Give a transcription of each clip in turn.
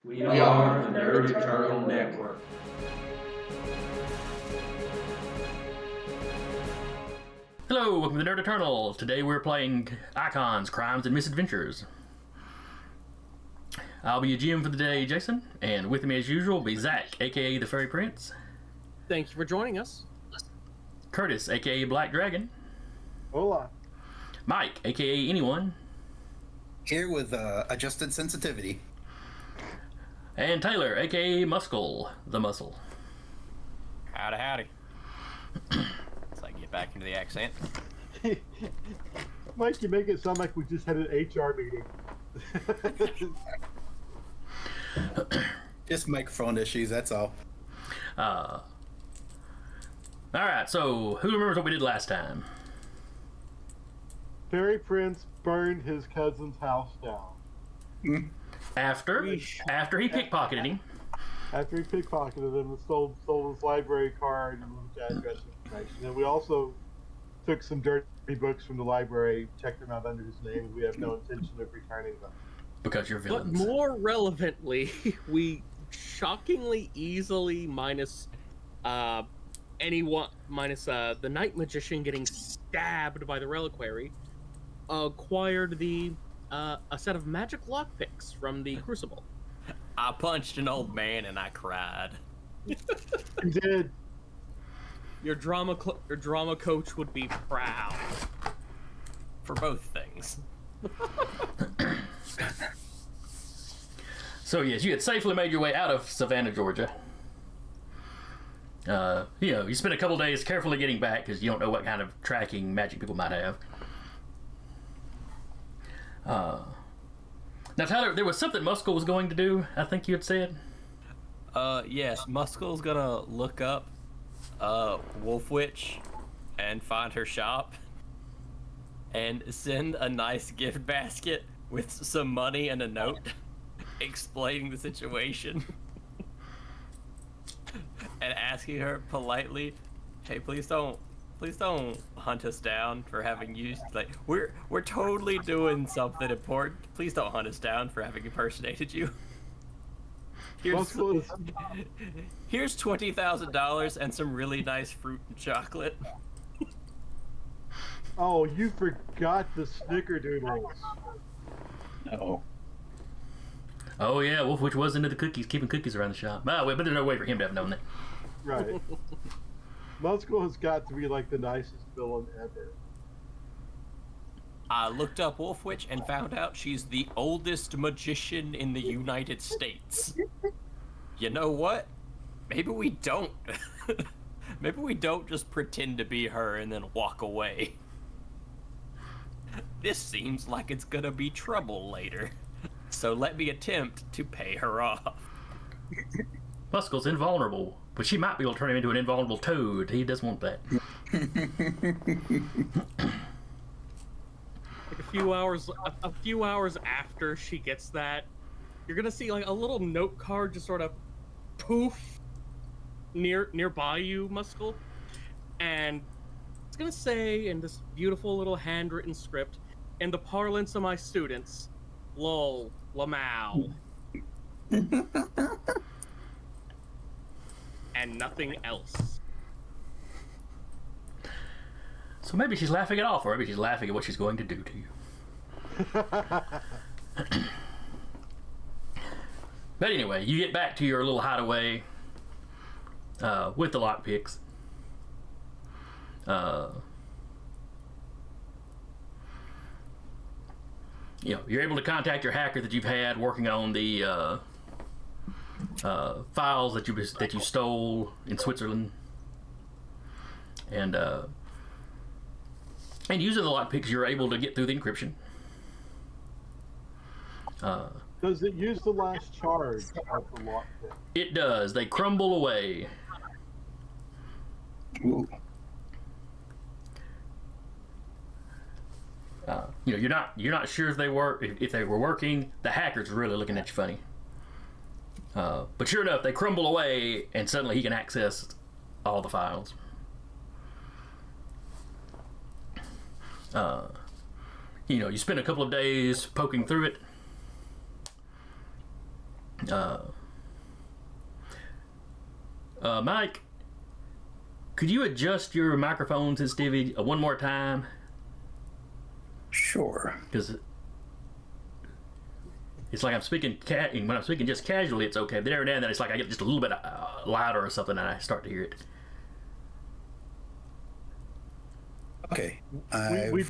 We are the Nerd Eternal Network. Hello, welcome to the Nerd Eternal. Today we're playing Icons, Crimes, and Misadventures. I'll be your GM for the day, Jason, and with me as usual will be Zach, aka the Fairy Prince. Thank you for joining us. Curtis, aka Black Dragon. Hola. Mike, aka Anyone. Here with adjusted sensitivity. And Taylor, aka Muscle, the Muscle. Howdy, howdy. Let's get back into the accent. Mike, you make it sound like we just had an HR meeting. Just microphone issues, that's all. Alright, so who remembers what we did last time? Fairy Prince burned his cousin's house down. After he pickpocketed him. After he pickpocketed him and stole his library card and address information. And we also took some dirty books from the library, checked them out under his name, and we have no intention of returning them. Because you're But villains. more relevantly, we shockingly easily minus the night magician getting stabbed by the reliquary, acquired a set of magic lockpicks from the Crucible. I punched an old man and I cried. He did. Your drama coach would be proud. For both things. So yes, you had safely made your way out of Savannah, Georgia. You spent a couple days carefully getting back because you don't know what kind of tracking magic people might have. Now, Tyler, there was something Muscle was going to do, I think you had said. Yes, Muscle's gonna look up Wolf Witch and find her shop and send a nice gift basket with some money and a note explaining the situation and asking her politely, hey, please don't hunt us down for having used, we're totally doing something important. Please don't hunt us down for having impersonated you. Here's $20,000 and some really nice fruit and chocolate. Oh, you forgot the snickerdoodles. Oh. Oh yeah, Wolf Witch was into the cookies, keeping cookies around the shop. But there's no way for him to have known that. Right. Muscle has got to be like the nicest villain ever. I looked up Wolf Witch and found out she's the oldest magician in the United States. You know what? Maybe we don't. Maybe we don't just pretend to be her and then walk away. This seems like it's gonna be trouble later. So let me attempt to pay her off. Muscle's invulnerable, but she might be able to turn him into an invulnerable toad. He doesn't want that. A few hours after she gets that, you're gonna see a little note card just sort of poof nearby you, Muscle, and it's gonna say in this beautiful little handwritten script, in the parlance of my students, lol, lamau. And nothing else. So maybe she's laughing it off, or maybe she's laughing at what she's going to do to you. But anyway, you get back to your little hideaway with the lockpicks. You're able to contact your hacker that you've had working on the files that you stole in Switzerland, and using the lockpicks, you're able to get through the encryption. Does it use the last charge of the lockpick? It does. They crumble away. Ooh. You're not sure if they were working. The hacker's really looking at you funny. But sure enough, they crumble away, and suddenly he can access all the files. You spend a couple of days poking through it, Mike, could you adjust your microphone sensitivity one more time? Sure. Because it's like I'm speaking, when I'm speaking just casually, it's okay. But every now and then, it's like I get just a little bit louder or something, and I start to hear it. Okay. we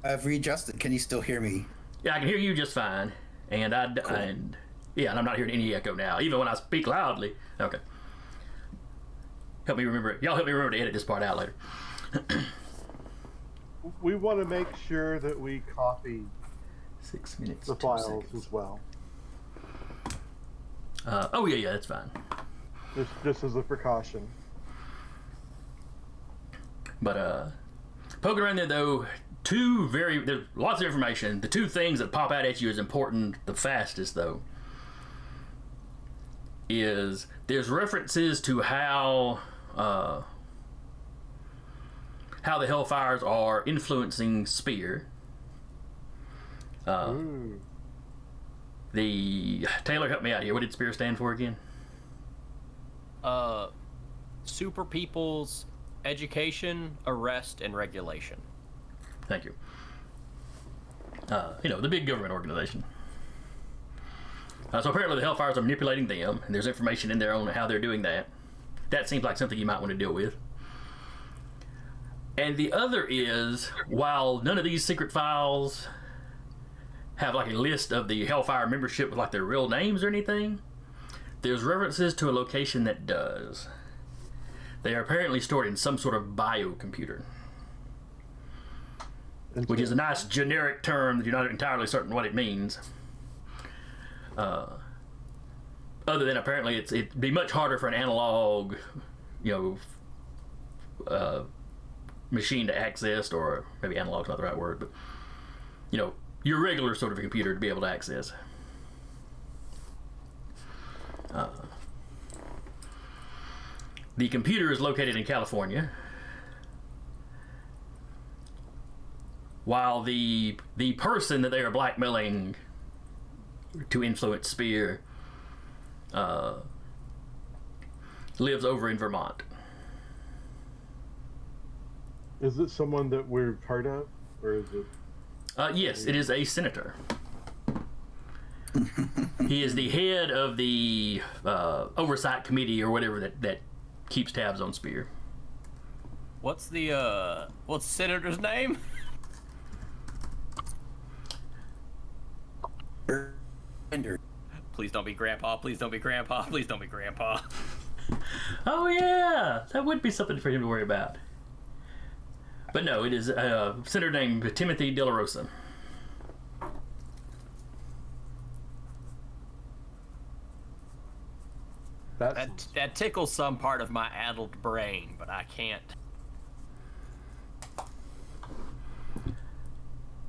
I've readjusted. Can you still hear me? Yeah, I can hear you just fine, and Cool. and I'm not hearing any echo now, even when I speak loudly. Okay. Help me remember. Y'all help me remember to edit this part out later. we want to make sure that we copy 6 minutes. the 2 files seconds. as well, Oh yeah, that's fine. just as a precaution. But poking around there though, there's lots of information. The two things that pop out at you as important the fastest though is there's references to how the Hellfires are influencing S.P.E.A.R. The Taylor, help me out here. What did S.P.E.A.R stand for again? Super People's Education, Arrest, and Regulation. Thank you. The big government organization. So apparently the Hellfires are manipulating them, and there's information in there on how they're doing that. That seems like something you might want to deal with. And the other is, while none of these secret files have like a list of the Hellfire membership with like their real names or anything, there's references to a location that does. They are apparently stored in some sort of biocomputer, which is a nice generic term that you're not entirely certain what it means. Other than apparently it'd be much harder for an analog, machine to access, or maybe analog's not the right word, but your regular sort of a computer to be able to access. The computer is located in California, while the person that they are blackmailing to influence S.P.E.A.R lives over in Vermont. Is it someone that we've heard of, or is it? Yes, it is a senator. He is the head of the oversight committee or whatever that keeps tabs on S.P.E.A.R. What's the senator's name? Please don't be Grandpa. Please don't be Grandpa. Please don't be Grandpa. Oh yeah, that would be something for him to worry about. But no, it is a senator named Timothy De La Rosa. That tickles some part of my addled brain, but I can't.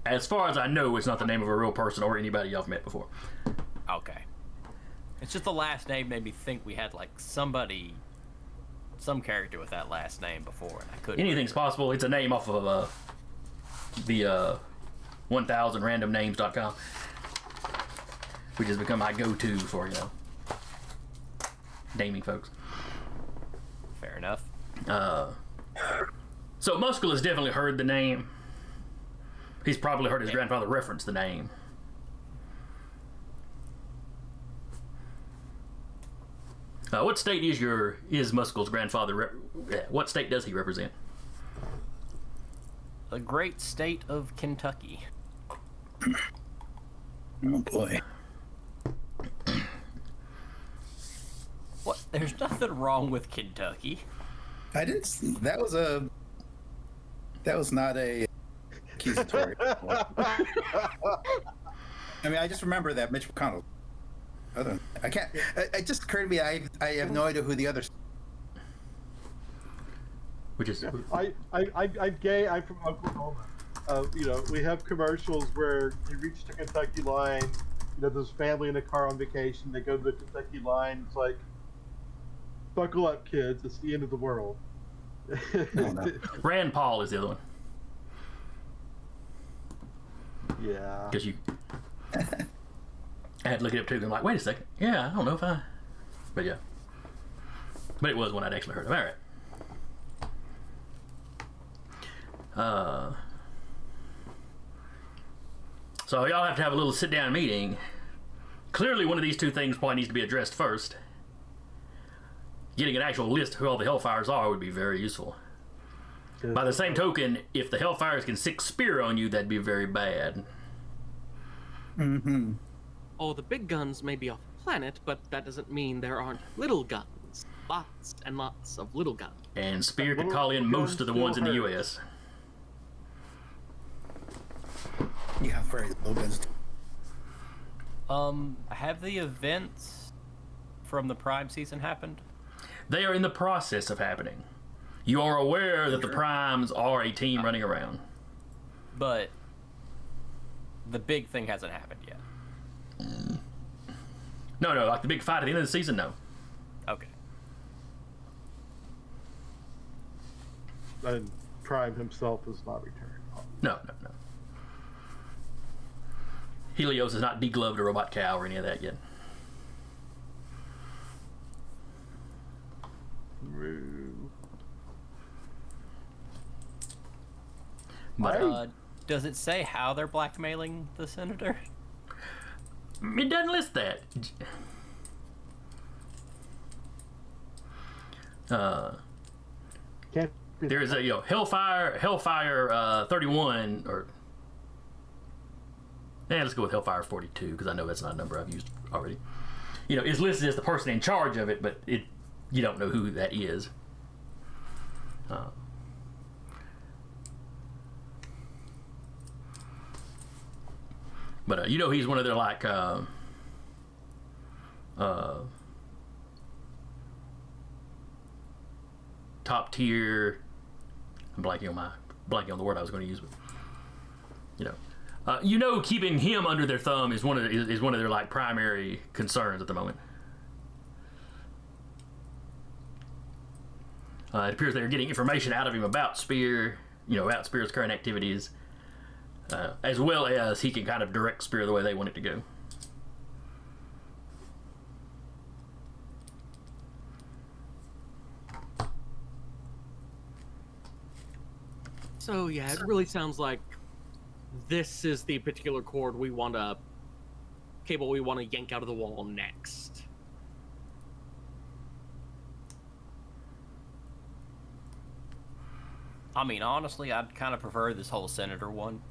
As far as I know, it's not the name of a real person or anybody y'all have met before. Okay. It's just the last name made me think we had like some character with that last name before, and I couldn't. Anything's possible. It's a name off of the 1000randomnames.com, which has become my go-to for naming folks. Fair enough. So Muskell has definitely heard the name. He's probably heard his grandfather reference the name. What state is Muskell's grandfather? What state does he represent? The great state of Kentucky. Oh boy. What? There's nothing wrong with Kentucky. I didn't. That was not a accusatory. I mean, I just remember that Mitch McConnell. I can't. It just occurred to me. I have no idea who the others. Which is I'm gay. I'm from Oklahoma. We have commercials where you reach the Kentucky line. There's a family in a car on vacation. They go to the Kentucky line. It's like, buckle up, kids. It's the end of the world. No. Rand Paul is the other one. Yeah. Because I had to look it up too. I'm like, wait a second. Yeah, I don't know if I. But yeah. But it was one I'd actually heard of. All right. So y'all have to have a little sit-down meeting. Clearly, one of these two things probably needs to be addressed first. Getting an actual list of who all the Hellfires are would be very useful. By the same token, if the Hellfires can sick S.P.E.A.R on you, that'd be very bad. Mm-hmm. Oh, the big guns may be off the planet, but that doesn't mean there aren't little guns. Lots and lots of little guns. And S.P.E.A.R could call in most of the ones in the U.S. Yeah, very low guns. Have the events from the Prime season happened? They are in the process of happening. You are aware that the Primes are a team running around. But the big thing hasn't happened yet. No, like the big fight at the end of the season, no. Okay. And Prime himself has not returned. No. Helios has not degloved a robot cow or any of that yet. But does it say how they're blackmailing the senator? It doesn't list that. Can't be There is a Hellfire 31 or let's go with Hellfire 42 because I know that's not a number I've used already. It's listed as the person in charge of it, but you don't know who that is. But he's one of their like top tier. I'm blanking on the word I was going to use, but keeping him under their thumb is one of their like primary concerns at the moment. It appears they're getting information out of him about S.P.E.A.R, about S.P.E.A.R's current activities, as well as he can kind of direct S.P.E.A.R the way they want it to go. So yeah, it really sounds like this is the particular cable we want to yank out of the wall next. I mean, honestly, I'd kind of prefer this whole senator one.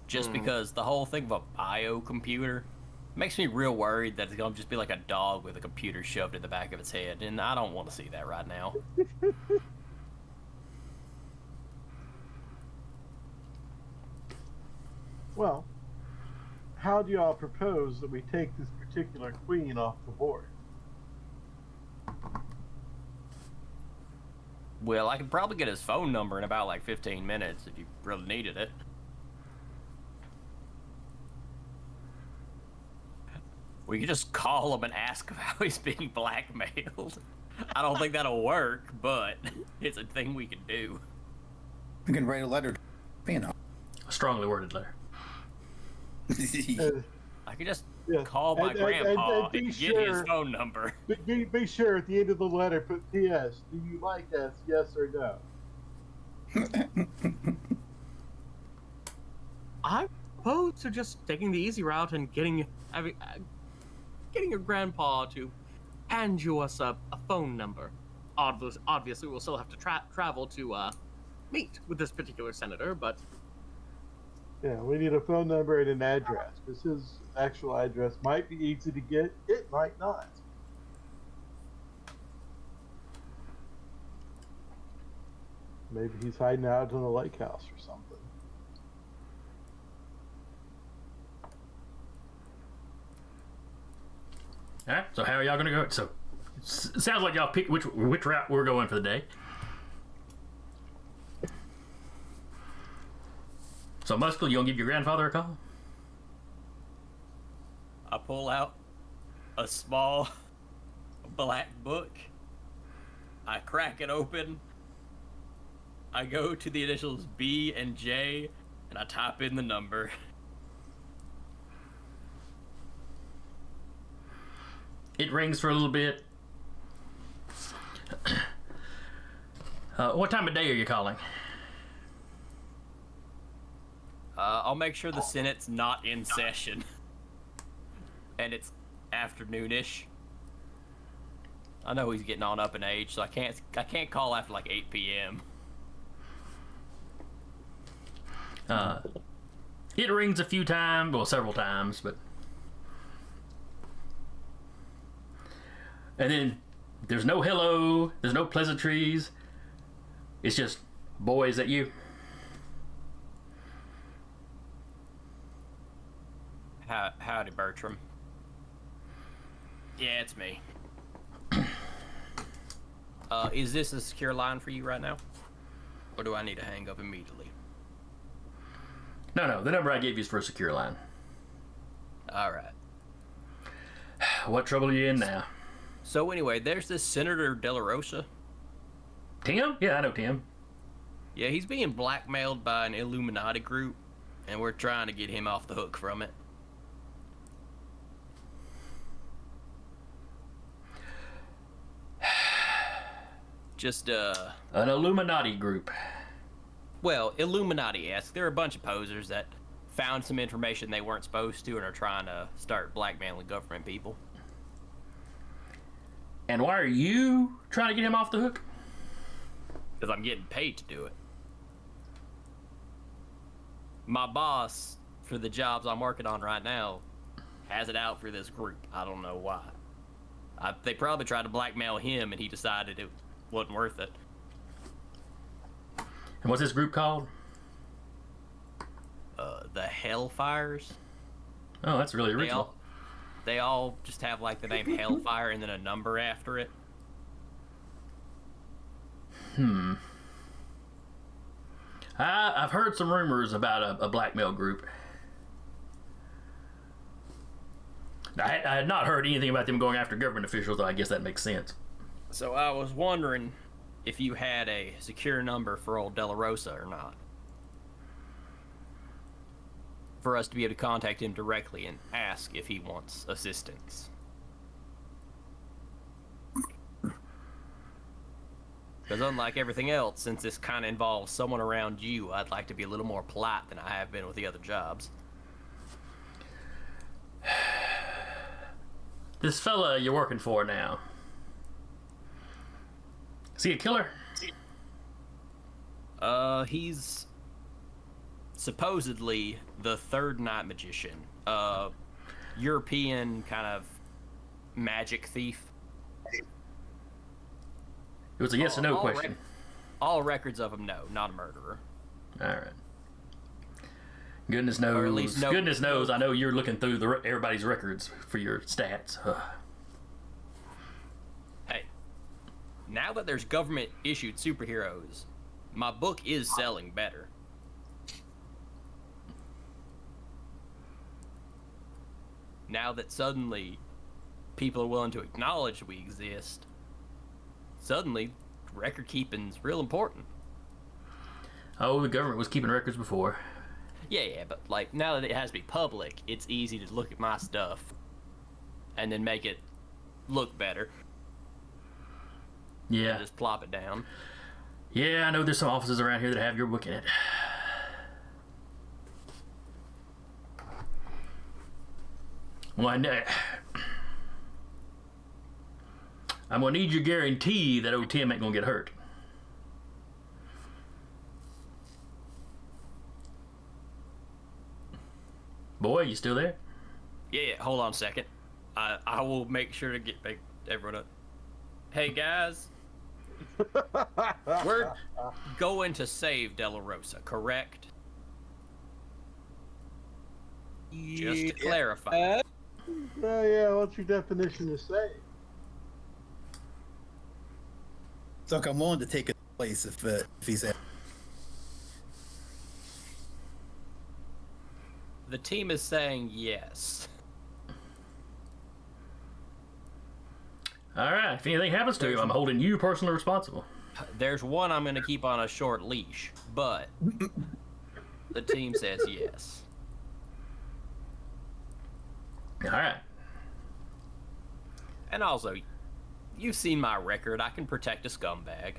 Just because the whole thing of a biocomputer makes me real worried that it's going to just be like a dog with a computer shoved in the back of its head. And I don't want to see that right now. Well, how do y'all propose that we take this particular queen off the board? Well, I could probably get his phone number in about like 15 minutes if you really needed it. We could just call him and ask him how he's being blackmailed. I don't think that'll work, but it's a thing we can do. You can write a letter. A strongly worded letter. I could just Yeah. call my grandpa and get sure, his phone number. Be sure at the end of the letter put P.S. Do you like us? Yes or no? I propose to just taking the easy route and getting your grandpa to hand you us a phone number. Obviously, we'll still have to travel to meet with this particular senator, but Yeah, we need a phone number and an address, because his actual address might be easy to get, it might not. Maybe he's hiding out in the lake house or something. All right. So how are y'all gonna go? So sounds like y'all pick which route we're going for the day. So Muscle, you gonna give your grandfather a call? I pull out a small black book. I crack it open. I go to the initials B and J, and I type in the number. It rings for a little bit. What time of day are you calling? I'll make sure the Senate's not in session. And it's afternoonish. I know he's getting on up in age, so I can't call after like 8 p.m. It rings a few times, well, several times, but... And then there's no hello, there's no pleasantries. It's just, boy, is that you? Howdy, Bertram. Yeah, it's me. Is this a secure line for you right now? Or do I need to hang up immediately? No, the number I gave you is for a secure line. Alright. What trouble are you in now? So anyway, there's this Senator De La Rosa. Tim? Yeah, I know Tim. Yeah, he's being blackmailed by an Illuminati group, and we're trying to get him off the hook from it. Just, An Illuminati group. well, Illuminati-esque. They're a bunch of posers that found some information they weren't supposed to and are trying to start blackmailing government people. And why are you trying to get him off the hook? Because I'm getting paid to do it. My boss, for the jobs I'm working on right now, has it out for this group. I don't know why. They probably tried to blackmail him, and he decided it wasn't worth it. And what's this group called? The Hellfires. Oh, that's really original. They all just have like the name Hellfire and then a number after it. I've heard some rumors about a blackmail group. I had not heard anything about them going after government officials, though I guess that makes sense. So I was wondering if you had a secure number for old De La Rosa or not. For us to be able to contact him directly and ask if he wants assistance. Because unlike everything else, since this kind of involves someone around you, I'd like to be a little more polite than I have been with the other jobs. This fella you're working for now, is he a killer? He's supposedly the third night magician. European kind of magic thief. It was a yes or no question. All records of him, no, not a murderer. All right. Goodness knows. Or at least no- goodness knows. I know you're looking through everybody's records for your stats. Hey, now that there's government-issued superheroes, my book is selling better. Now that suddenly people are willing to acknowledge we exist, suddenly record keeping's real important. Oh, the government was keeping records before. Yeah, but like now that it has to be public, it's easy to look at my stuff and then make it look better. Yeah. And just plop it down. Yeah, I know there's some offices around here that have your book in it. Well, I'm gonna need your guarantee that old Tim ain't gonna get hurt. Boy, you still there? Yeah, hold on a second. I will make sure to get everyone up. Hey guys, we're going to save De La Rosa, correct? Just to clarify. Yeah, what's your definition of safe? So I'm willing to take his place if he's at. The team is saying yes. Alright, if anything happens to him, I'm holding you personally responsible. There's one I'm going to keep on a short leash, but the team says yes. Alright. And also, you've seen my record. I can protect a scumbag.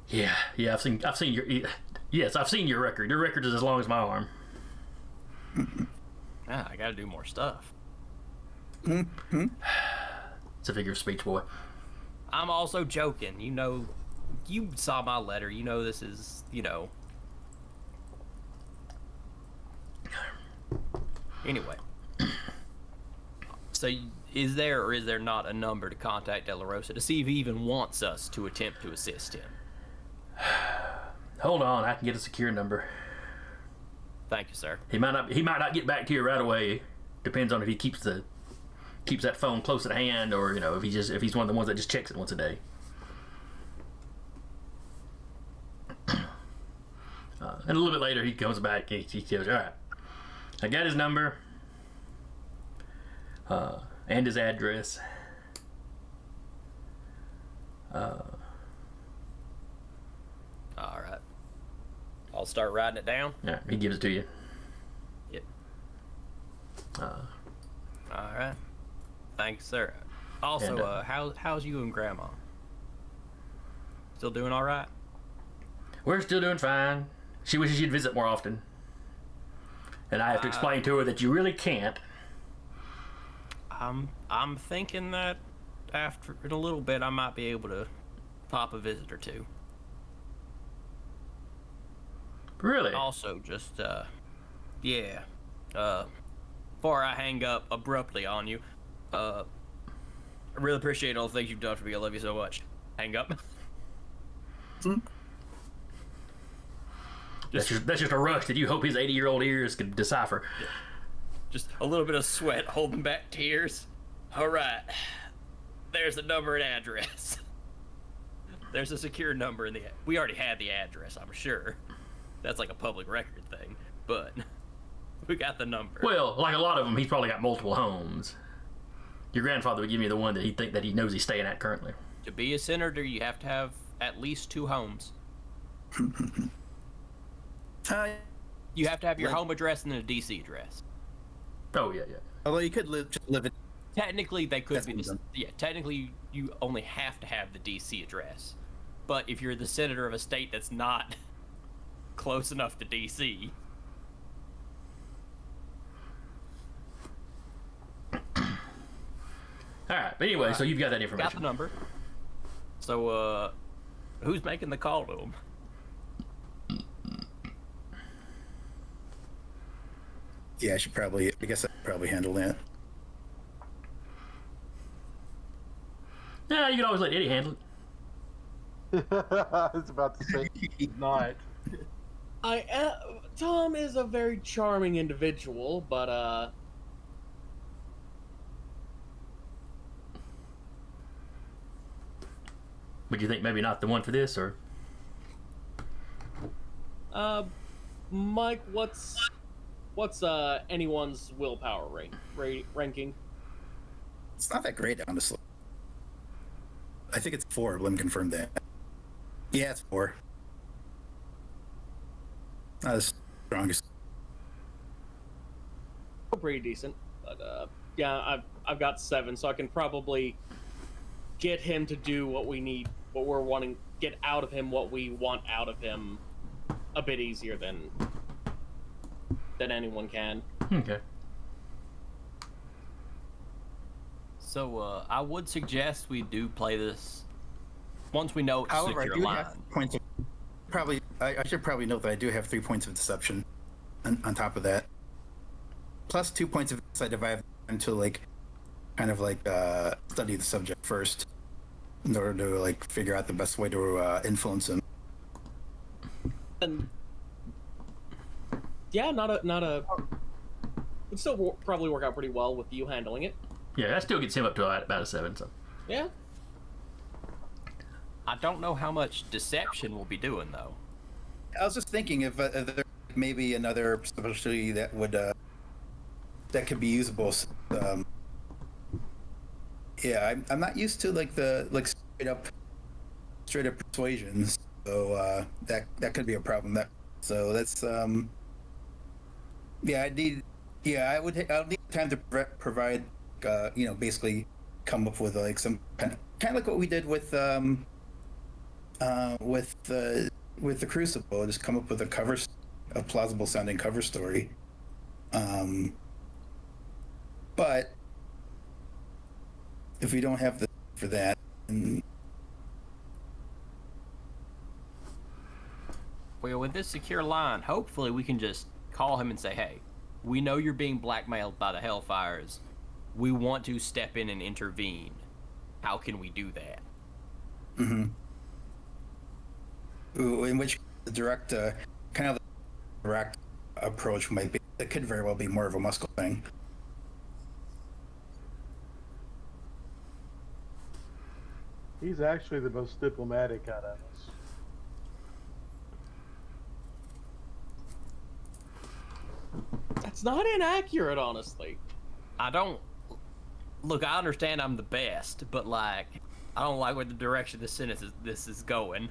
Yeah, I've seen your. Yes, I've seen your record. Your record is as long as my arm. Ah, I gotta do more stuff. It's a figure of speech, boy. I'm also joking. You know, you saw my letter. You know this is, Anyway. So, is there or is there not a number to contact De La Rosa to see if he even wants us to attempt to assist him? Hold on, I can get a secure number. Thank you, sir. He might not get back to you right away. Depends on if he keeps that phone close at hand, or if he's one of the ones that just checks it once a day. And a little bit later, he comes back and he goes, "All right, I got his number and his address. All right. I'll start writing it down. Yeah, he gives it to you. Yep. All right. Thanks, sir. Also, And, how's you and Grandma? Still doing all right? We're still doing fine. She wishes you'd visit more often. And I have to explain to her that you really can't. I'm thinking that in a little bit I might be able to pop a visit or two. Really? Also, just before I hang up abruptly on you, I really appreciate all the things you've done for me. I love you so much. Hang up. That's just a rush that you hope his 80-year-old ears can decipher. Just a little bit of sweat holding back tears. All right. There's the number and address. There's a secure number we already had the address, I'm sure. That's like a public record thing, but we got the number. Well, like a lot of them, he's probably got multiple homes. Your grandfather would give me the one that he knows he's staying at currently. To be a senator, you have to have at least 2 homes. You have to have your home address and then a DC address. Oh yeah. Although you could just live in. Technically, they could be. Done. Yeah, technically, you only have to have the DC address. But if you're the senator of a state that's not close enough to DC, All right, but anyway, so you've got that got information. the number. So, who's making the call to him? Yeah, I guess I should probably handle that. Yeah, you can always let Eddie handle it. I was about to say not. Tom is a very charming individual, but Would you think maybe not the one for this, or? Mike, what's anyone's willpower ranking? It's not that great, honestly. I think it's 4. Let me confirm that. Yeah, it's 4. Not the strongest. Pretty decent, but yeah, I've got 7, so I can probably get him to do what we're wanting, get out of him what we want out of him, a bit easier than anyone can. Okay. So, I would suggest we do play this once we know it's However, I secure do line. have points of. I should probably note that I do have 3 points of deception on top of that. Plus 2 points of insight if I have time to study the subject first in order to figure out the best way to influence him. And yeah, not a. Would still probably work out pretty well with you handling it. Yeah, that still gets him up to about a 7. So. Yeah. I don't know how much deception we'll be doing, though. I was just thinking if there maybe another specialty that would that could be usable. Yeah, I'm not used to the straight up persuasions, so that could be a problem. So that's yeah, I need Yeah, I'll need time to provide, basically come up with like some kind of like what we did with the Crucible. Just come up with a plausible sounding cover story. But if we don't have the for that, then Well, with this secure line, hopefully we can just call him and say, hey, we know you're being blackmailed by the Hellfires. We want to step in and intervene. How can we do that? in which the direct, kind of the direct approach might be, it could very well be more of a muscle thing. He's actually the most diplomatic out of us. That's not inaccurate, honestly. I don't... Look, I understand I'm the best, but, like, I don't like where the direction this is going.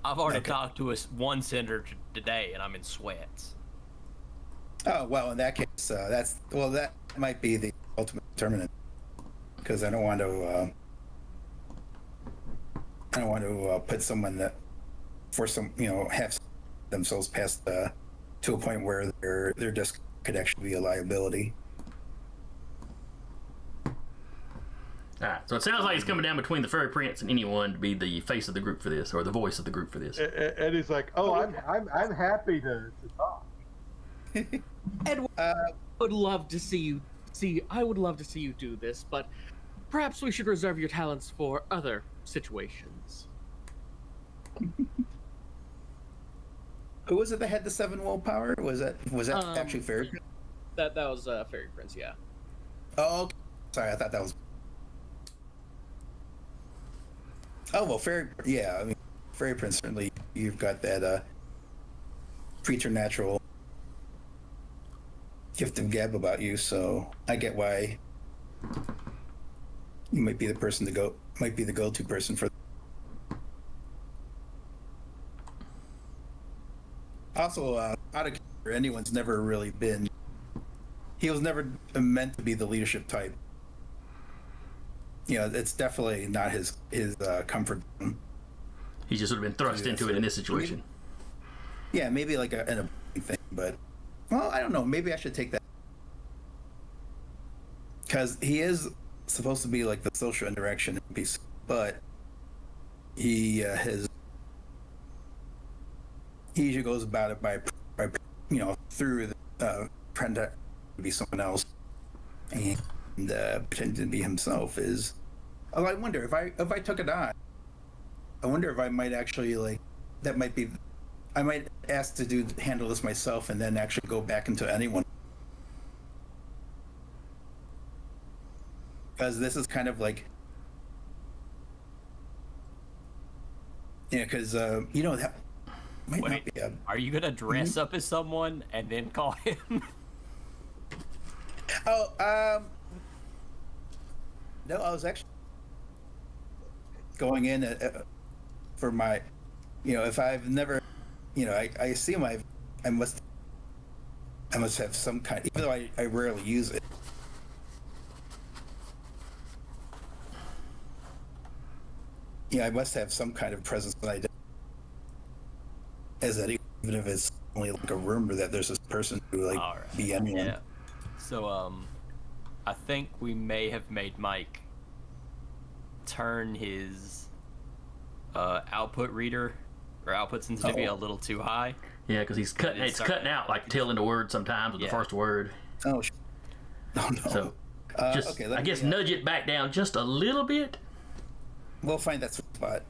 I've already talked to one senator today, and I'm in sweats. Oh, well, in that case, that might be the ultimate determinant, because I don't want to put someone that have themselves past to a point where their disc could actually be a liability. Alright, so it sounds like it's coming down between the Fairy Prince and anyone to be the face of the group for this, or the voice of the group for this. And he's like, "Oh, I'm happy to talk." Edward, I would love to see you do this, but perhaps we should reserve your talents for other situations. Who was it that had the 7 willpower? Was that actually Fairy? That was Fairy Prince, yeah. Oh, okay. Sorry, I thought that was. Oh well, Fairy. Yeah, I mean, Fairy Prince, certainly you've got that preternatural gift of gab about you, so I get why you might be the go-to person for. Also, out of character, anyone's never really been. He was never meant to be the leadership type. It's definitely not his comfort zone. He's just sort of been thrust into it in this situation. Yeah, maybe like a thing, but well, I don't know. Maybe I should take that because he is supposed to be like the social interaction piece, but he usually goes about it by through the pretend to be someone else and pretending to be himself is. Oh, I wonder if I took it on. I wonder if I might actually that might be. I might ask to handle this myself and then actually go back into anyone. Because this is kind of like. Yeah, because that might not be Are you gonna dress up as someone and then call him? Oh, no, I was actually going in for my, if I've never, I assume I must have some kind, even though I rarely use it. I must have some kind of presence that I do. As that, even if it's only like a rumor that there's this person who be anyone. Yeah. So, I think we may have made Mike turn his output reader or output sensitivity a little too high. Yeah, because it's cutting out like tail end of words sometimes with the first word. Oh no. So just okay, I guess nudge it back down just a little bit. We'll find that spot.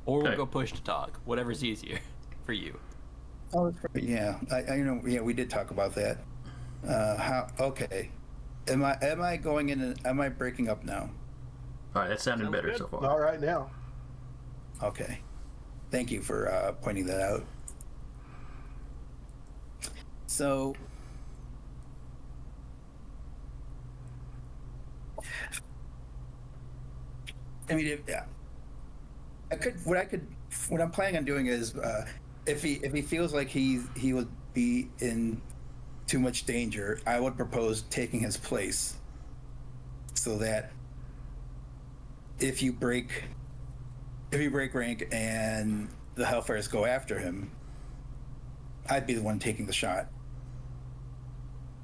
Or we'll go push to talk. Whatever's easier for you. Oh, yeah. I know. Yeah, we did talk about that. Okay. Am I going in? Am I breaking up now? All right, that's sounding better good. so far. All right now. Okay. Thank you for pointing that out. So. I mean, yeah. What I'm planning on doing is, if he feels like he would be in too much danger, I would propose taking his place, so that if you break rank and the Hellfires go after him, I'd be the one taking the shot.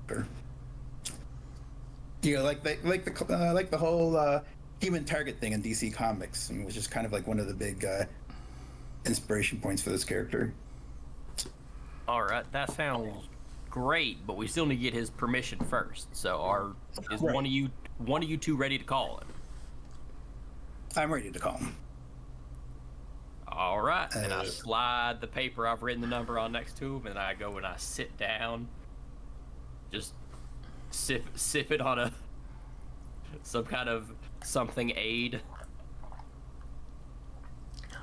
Sure. You know, like the whole human target thing in DC Comics, which is kind of like one of the big inspiration points for this character. All right, that sounds great, but we still need to get his permission first. So, is Right. one of you two ready to call him? I'm ready to call him. All right, and I slide the paper I've written the number on next to him, and I go and I sit down, just sip it on some kind of something aid.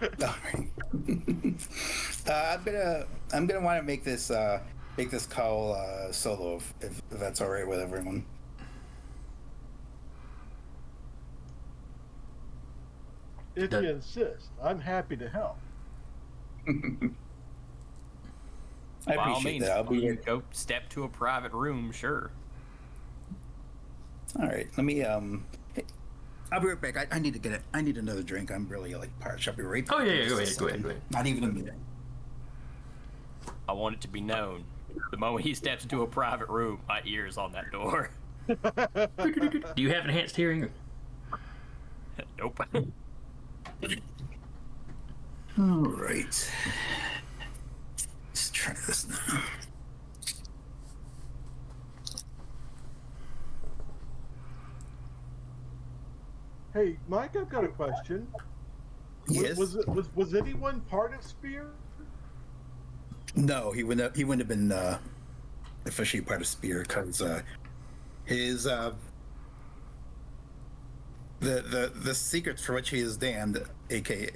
All right. I'm gonna want to make this call solo if that's all right with everyone. If you insist, I'm happy to help. I By all appreciate means, that. I'll be you go step to a private room, sure. all right. Let me I'll be right back. I need to get it. I need another drink. I'm really like parched. I'll be right back. Oh yeah, in yeah, go just a ahead, go second. ahead. Not even a minute. I want it to be known. The moment he steps into a private room, my ear's on that door. Do you have enhanced hearing? Nope. All right. Let's try this now. Hey, Mike, I've got a question. Yes. Was anyone part of S.P.E.A.R? No, he wouldn't have been officially part of S.P.E.A.R because his the secrets for which he is damned, aka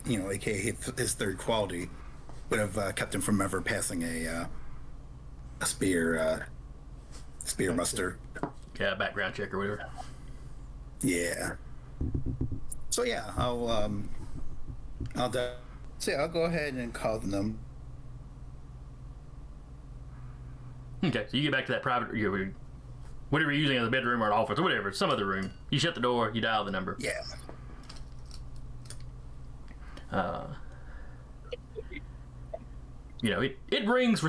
his third quality, would have kept him from ever passing a spear muster. Yeah, background check or whatever. Yeah. So yeah, I'll go ahead and call them. Okay, so you get back to that private, whatever you're using as a bedroom or an office or whatever, some other room. You shut the door, you dial the number. Yeah. It rings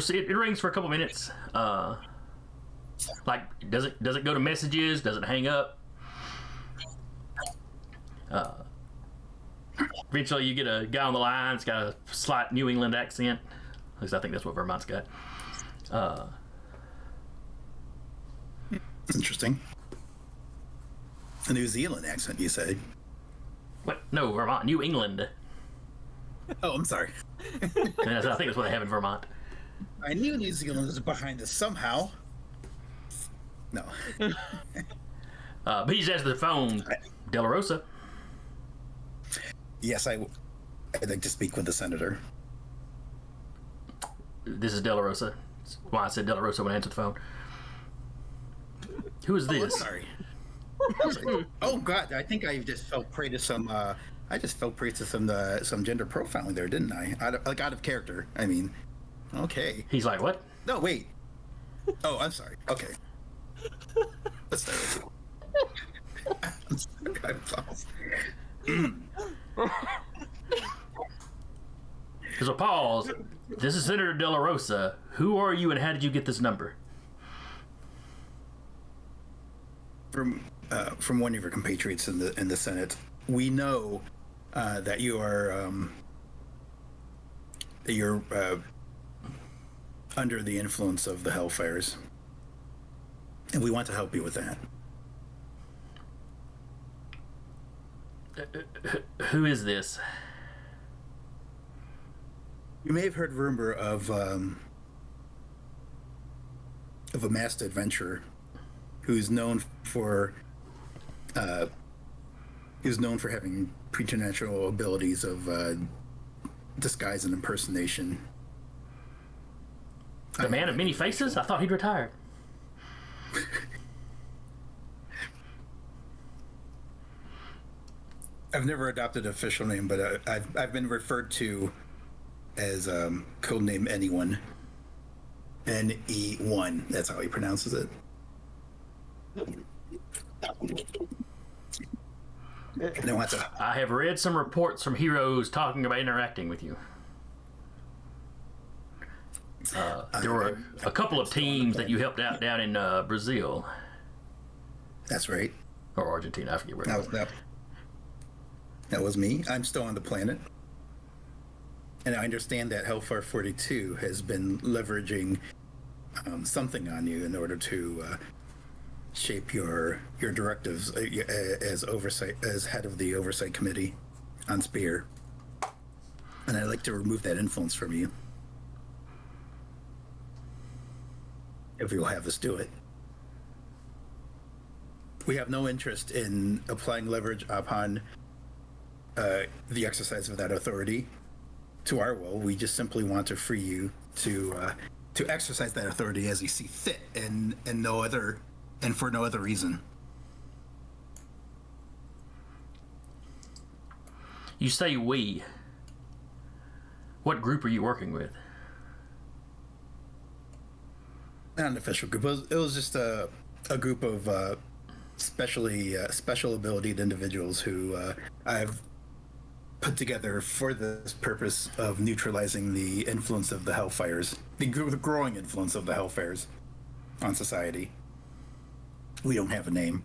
for a couple minutes. Like does it go to messages? Does it hang up? Eventually, you get a guy on the line. It's got a slight New England accent. At least I think that's what Vermont's got. Interesting. A New Zealand accent, you say? What? No, Vermont, New England. Oh, I'm sorry. I think that's what they have in Vermont. I knew New Zealand was behind this somehow. No. But he's answered the phone. De La Rosa. Yes, I'd like to speak with the senator. This is De La Rosa. That's why I said De La Rosa when I answered the phone. Who is Oh, I'm this? sorry. Oh God, I think I just fell prey to some. I just fell prey to some gender profiling there, didn't I? Out of character. I mean, okay. He's like, what? No, wait. Oh, I'm sorry. Okay. Let's start with you. There's a pause. This is Senator De La Rosa. Who are you and how did you get this number? From one of your compatriots in the Senate, we know that you're under the influence of the Hellfires, and we want to help you with that. Who is this? You may have heard rumor of a masked adventurer who's known for having preternatural abilities of disguise and impersonation. The man of many faces? I thought he'd retired. I've never adopted an official name, but I've been referred to as codename anyone. NE1. That's how he pronounces it. No, that's a. I have read some reports from heroes talking about interacting with you. There were a couple of teams that you helped out down in Brazil. That's right. Or Argentina, I forget where it was. That was me. I'm still on the planet. And I understand that Hellfire 42 has been leveraging something on you in order to shape your directives as head of the oversight committee on S.P.E.A.R. And I'd like to remove that influence from you. If you'll have us do it. We have no interest in applying leverage upon the exercise of that authority to our will. We just simply want to free you to exercise that authority as you see fit, and for no other reason. You say we. What group are you working with? Not an official group. It was just a group of special abilitied individuals who I've put together for this purpose of neutralizing the influence of the Hellfires, the growing influence of the Hellfires on society. We don't have a name.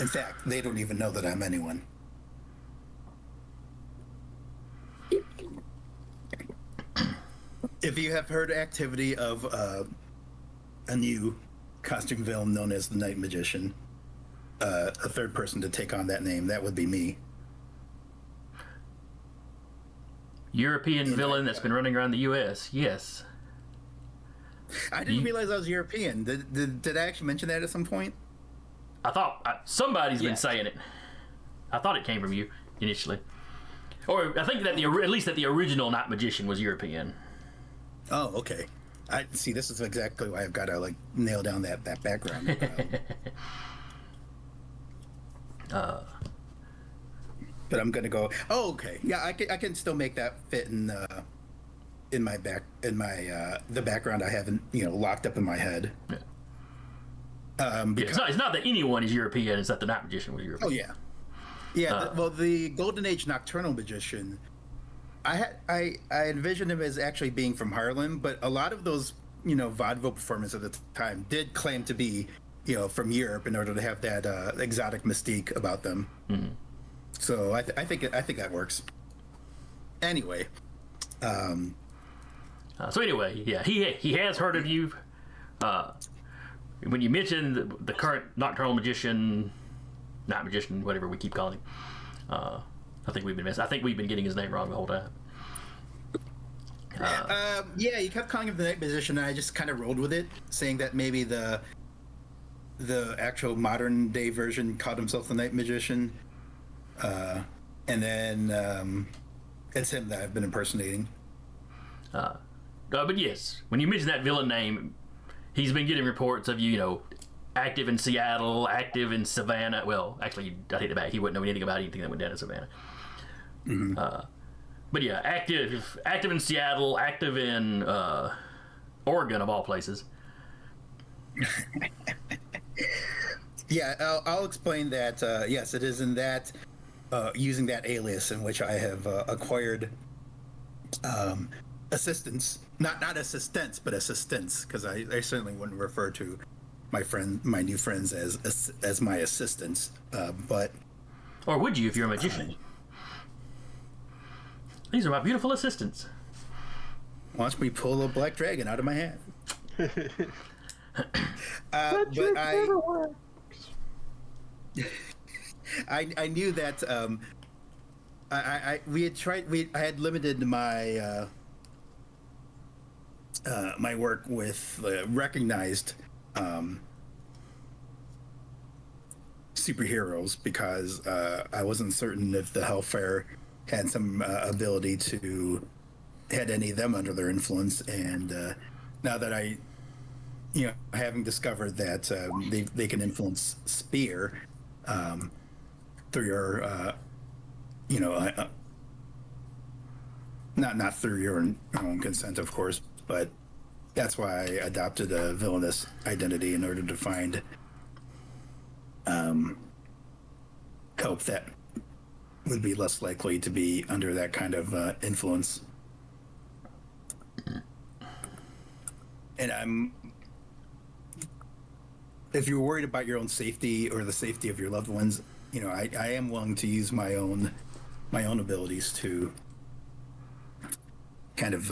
In fact, they don't even know that I'm anyone. If you have heard activity of a new costume villain known as the Night Magician, a third person to take on that name, that would be me. European villain that's been running around the U.S. Yes. I didn't realize I was European. Did I actually mention that at some point? I thought somebody's been saying it. I thought it came from you initially, or I think that at least that the original Night Magician was European. Oh, okay. I see. This is exactly why I've got to nail down that background. But I'm gonna go. Oh, okay. Yeah, I can still make that fit in my the background I haven't locked up in my head. Yeah. It's not that anyone is European. It's that the Night Magician was European. Oh yeah, yeah. The Golden Age Nocturnal Magician. I envisioned him as actually being from Harlem, but a lot of those vaudeville performers at the time did claim to be from Europe in order to have that exotic mystique about them. Mm-hmm. So I think that works. Anyway. So anyway, yeah, he has heard of you. When you mentioned the current Nocturnal Magician, Night Magician, whatever we keep calling him, I think we've been getting his name wrong the whole time. Yeah, you kept calling him the Night Magician, and I just kind of rolled with it, saying that maybe the actual modern day version called himself the Night Magician, and then it's him that I've been impersonating. But yes, when you mention that villain name, he's been getting reports of you, active in Seattle, active in Savannah. Well, actually, I take it back. He wouldn't know anything about anything that went down in Savannah. Mm-hmm. But yeah, active in Seattle, active in Oregon, of all places. Yeah, I'll explain that. Yes, it is in that using that alias in which I have acquired assistance. Not assistance, but assistance, because I certainly wouldn't refer to my new friends as my assistants. But or would you if you're a magician? These are my beautiful assistants. Watch me pull a black dragon out of my hat. I knew that I had limited my my work with recognized superheroes because I wasn't certain if the Hellfire had some ability to had any of them under their influence, and now that I having discovered that they can influence S.P.E.A.R through your not through your own consent, of course, but that's why I adopted a villainous identity in order to find help that would be less likely to be under that kind of influence. And if you're worried about your own safety or the safety of your loved ones, you know, I am willing to use my own abilities to kind of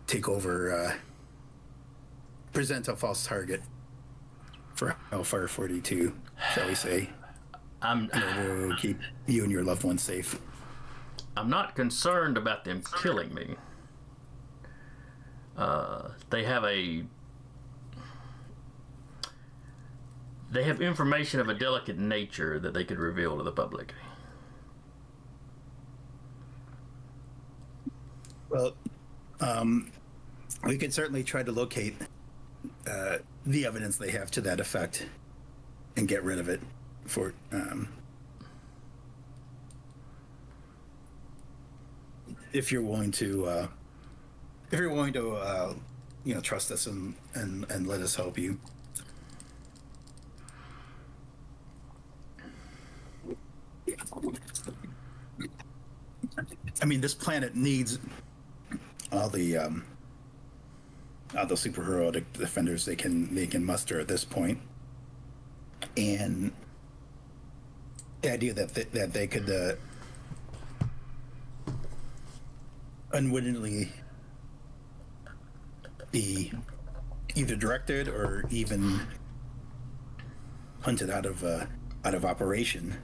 take over, present a false target for Hellfire 42, shall we say, in order to keep you and your loved ones safe. I'm not concerned about them killing me. They have information of a delicate nature that they could reveal to the public. Well, we could certainly try to locate the evidence they have to that effect and get rid of it for if you're willing to you know, trust us and let us help you. I mean, this planet needs all the superheroic defenders they can muster at this point, and the idea that they could unwittingly be either directed or even hunted out of operation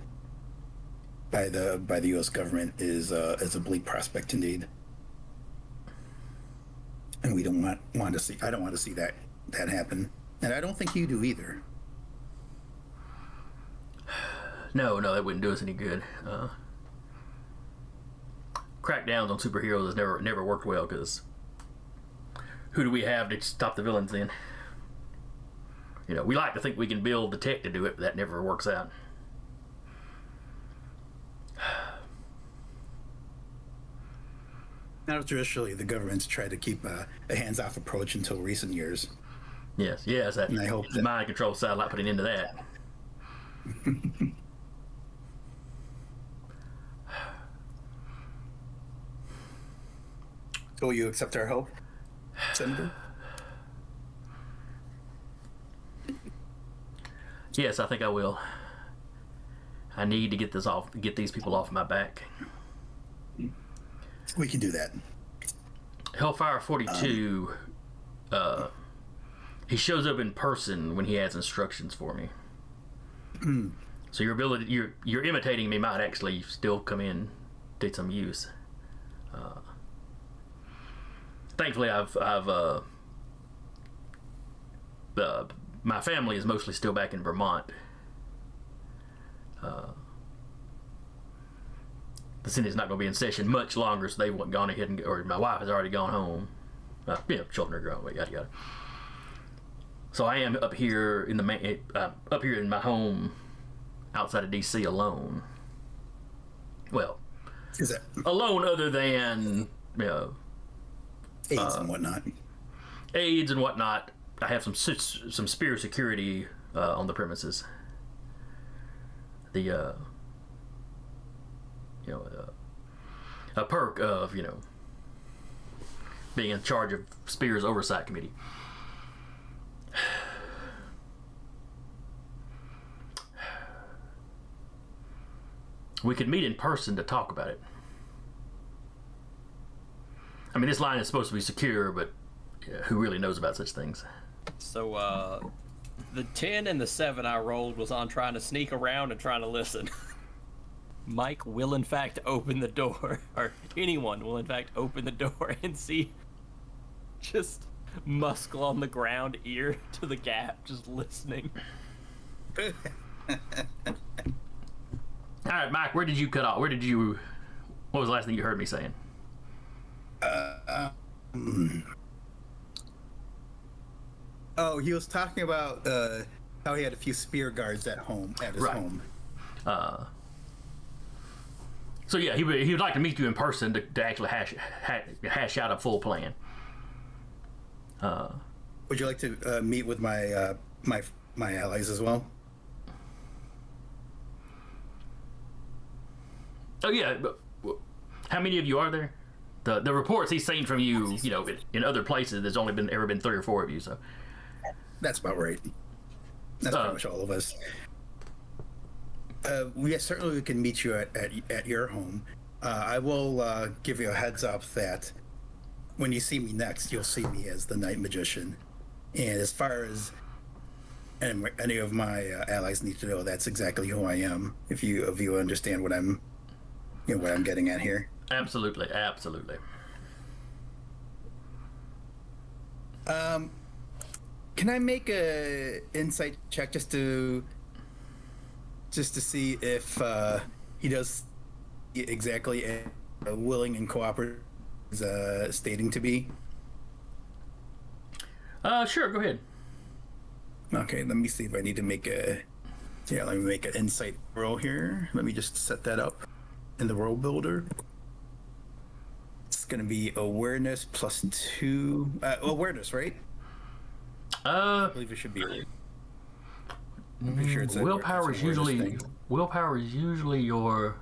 by the U.S. government is a bleak prospect indeed, and we don't want to see. I don't want to see that happen, and I don't think you do either. No, that wouldn't do us any good. Crackdowns on superheroes has never worked well, because who do we have to stop the villains then? You know, we like to think we can build the tech to do it, but that never works out. Now, traditionally, the government's tried to keep a hands-off approach until recent years. Yes, that, and I hope that mind control satellite put an end to that. So will you accept our help, Senator? Yes, I think I will. I need to get these people off my back. We can do that. Hellfire 42, he shows up in person when he has instructions for me. So your ability, you're imitating me might actually still come in to some use. Thankfully, my family is mostly still back in Vermont. The Senate's not going to be in session much longer, so they've gone ahead or my wife has already gone home. Children are grown, yada yada. So I am up here in my home outside of DC alone. Well, Is that alone other than AIDS and whatnot? AIDS and whatnot. I have some S.P.E.A.R security on the premises. The a perk of being in charge of S.P.E.A.R's oversight committee. We could meet in person to talk about it. I mean, this line is supposed to be secure, but who really knows about such things? So, the 10 and the 7 I rolled was on trying to sneak around and trying to listen. Mike will in fact open the door, or anyone will in fact open the door and see just Muscle on the ground, ear to the gap, just listening. All right, Mike, where did you cut off? What was the last thing you heard me saying? Oh, he was talking about how he had a few S.P.E.A.R guards at his Right. home. So yeah, he would like to meet you in person to actually hash out a full plan. Would you like to meet with my my allies as well? Oh yeah, but how many of you are there? The reports he's seen from you, in other places, there's only ever been 3 or 4 of you. So That's about right. That's pretty much all of us. Certainly we can meet you at your home. I will give you a heads up that when you see me next, you'll see me as the Night Magician. And as far as any of my allies need to know, that's exactly who I am. If you understand what I'm getting at here. absolutely. Can I make a insight check just to see if he does exactly as willing and cooperative as stating to be? Sure, go ahead. Okay, let me see if I need to make a. Yeah, let me make an insight roll here. Let me just set that up in the role builder. It's gonna be awareness plus 2. Awareness, right? I believe it should be. I'm pretty sure it's willpower is usually thing. your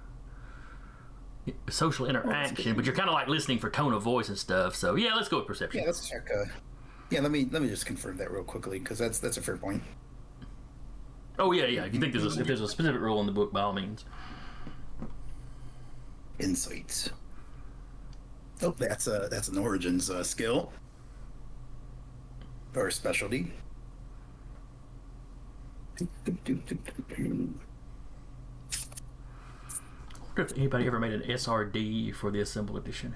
social interaction, but you're kind of like listening for tone of voice and stuff. So yeah, let's go with perception. Yeah, let's check. Yeah, let me just confirm that real quickly because that's a fair point. Oh yeah. If you think if there's a specific rule in the book, by all means. Insights. Oh, that's an origins skill or specialty. I wonder if anybody ever made an SRD for the assembled edition.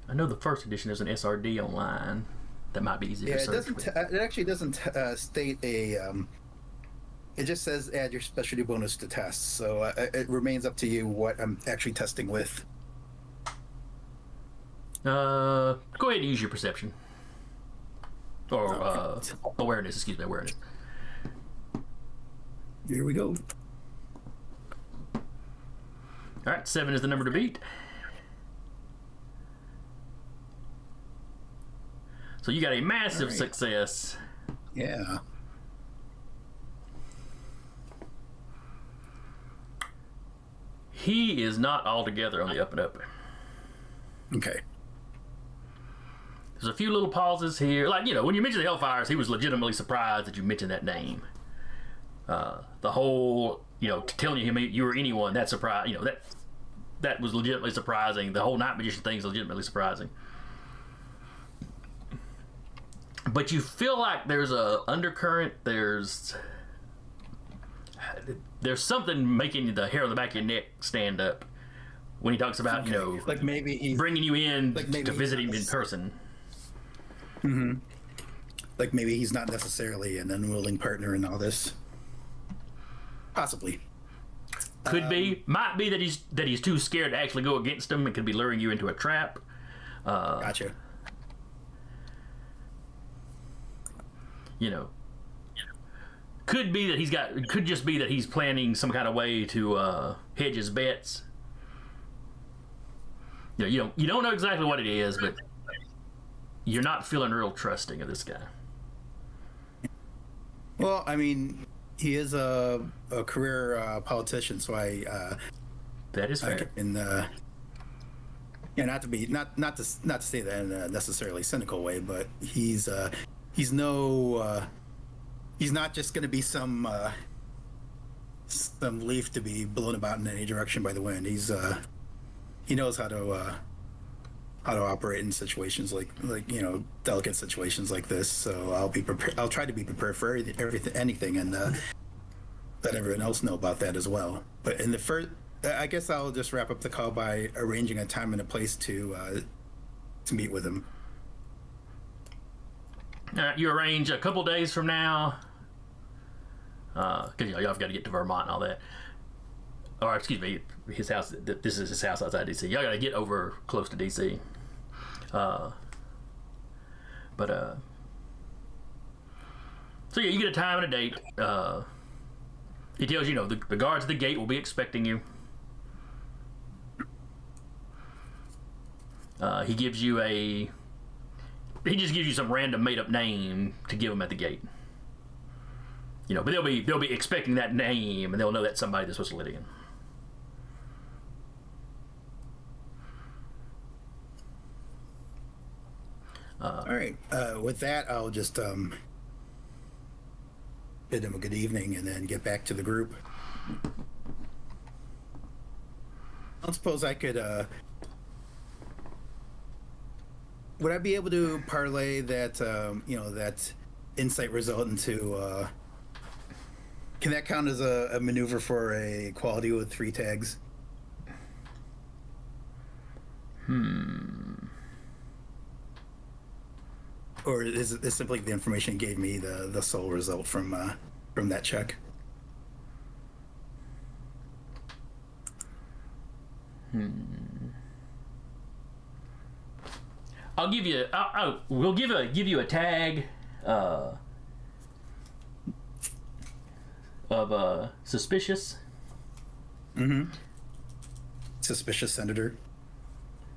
I know the first edition there's an SRD online that might be easier to search. It actually doesn't state a. It just says add your specialty bonus to tests, so it remains up to you what I'm actually testing with. Go ahead and use your perception. Or awareness, excuse me, awareness. Here we go. Alright, 7 is the number to beat. So you got a massive success. Yeah. He is not altogether on the up and up. Okay. There's a few little pauses here. Like, when you mentioned the Hellfires, he was legitimately surprised that you mentioned that name. The whole, telling him you were anyone, that surprise, that was legitimately surprising. The whole Night Magician thing is legitimately surprising. But you feel like there's a undercurrent, there's something making the hair on the back of your neck stand up when he talks about, like maybe he's bringing you in to visit him in person. Mm-hmm. Like maybe he's not necessarily an unwilling partner in all this. Possibly. Could be. Might be that he's too scared to actually go against him and could be luring you into a trap. Gotcha. Could be that could just be that he's planning some kind of way to hedge his bets. You don't know exactly what it is, but you're not feeling real trusting of this guy. Well, I mean, he is a career politician, so that is fair. Not to say that in a necessarily cynical way, but he's not just going to be some leaf to be blown about in any direction by the wind. He knows how to operate in situations like delicate situations like this. So I'll be prepared. I'll try to be prepared for anything, and let everyone else know about that as well. But in the first, I guess I'll just wrap up the call by arranging a time and a place to meet with him. You arrange a couple days from now, because y'all have got to get to Vermont and all that. Or excuse me, his house. This is his house outside DC. Y'all got to get over close to DC. So yeah, you get a time and a date. He tells you, the guards at the gate will be expecting you. He gives you he just gives you some random made up name to give them at the gate. But they'll be expecting that name, and they'll know that's somebody that's supposed to let in. All right. With that, I'll just bid them a good evening and then get back to the group. I don't suppose I could. Would I be able to parlay that that insight result into? Can that count as a maneuver for a quality with 3 tags? Or is it simply the information gave me the sole result from that check? I'll give you. We'll give you a tag of suspicious. Mm-hmm. Suspicious senator.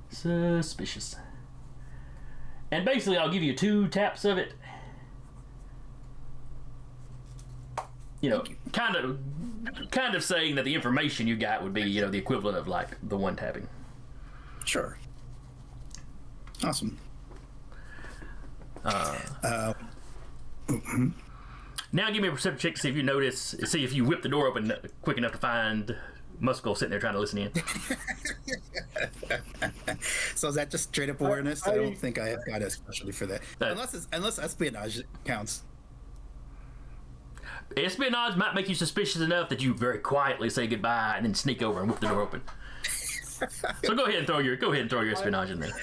Suspicious. And basically, I'll give you 2 taps of it. Kind of saying that the information you got would be, the equivalent of like the 1 tapping. Sure. Awesome. Now give me a perception check to see if you notice, see if you whip the door open quick enough to find Muscle sitting there trying to listen in. So is that just straight up awareness? I don't think I have got a specialty for that. Unless espionage counts. Espionage might make you suspicious enough that you very quietly say goodbye and then sneak over and whip the door open. So go ahead and throw your espionage in there.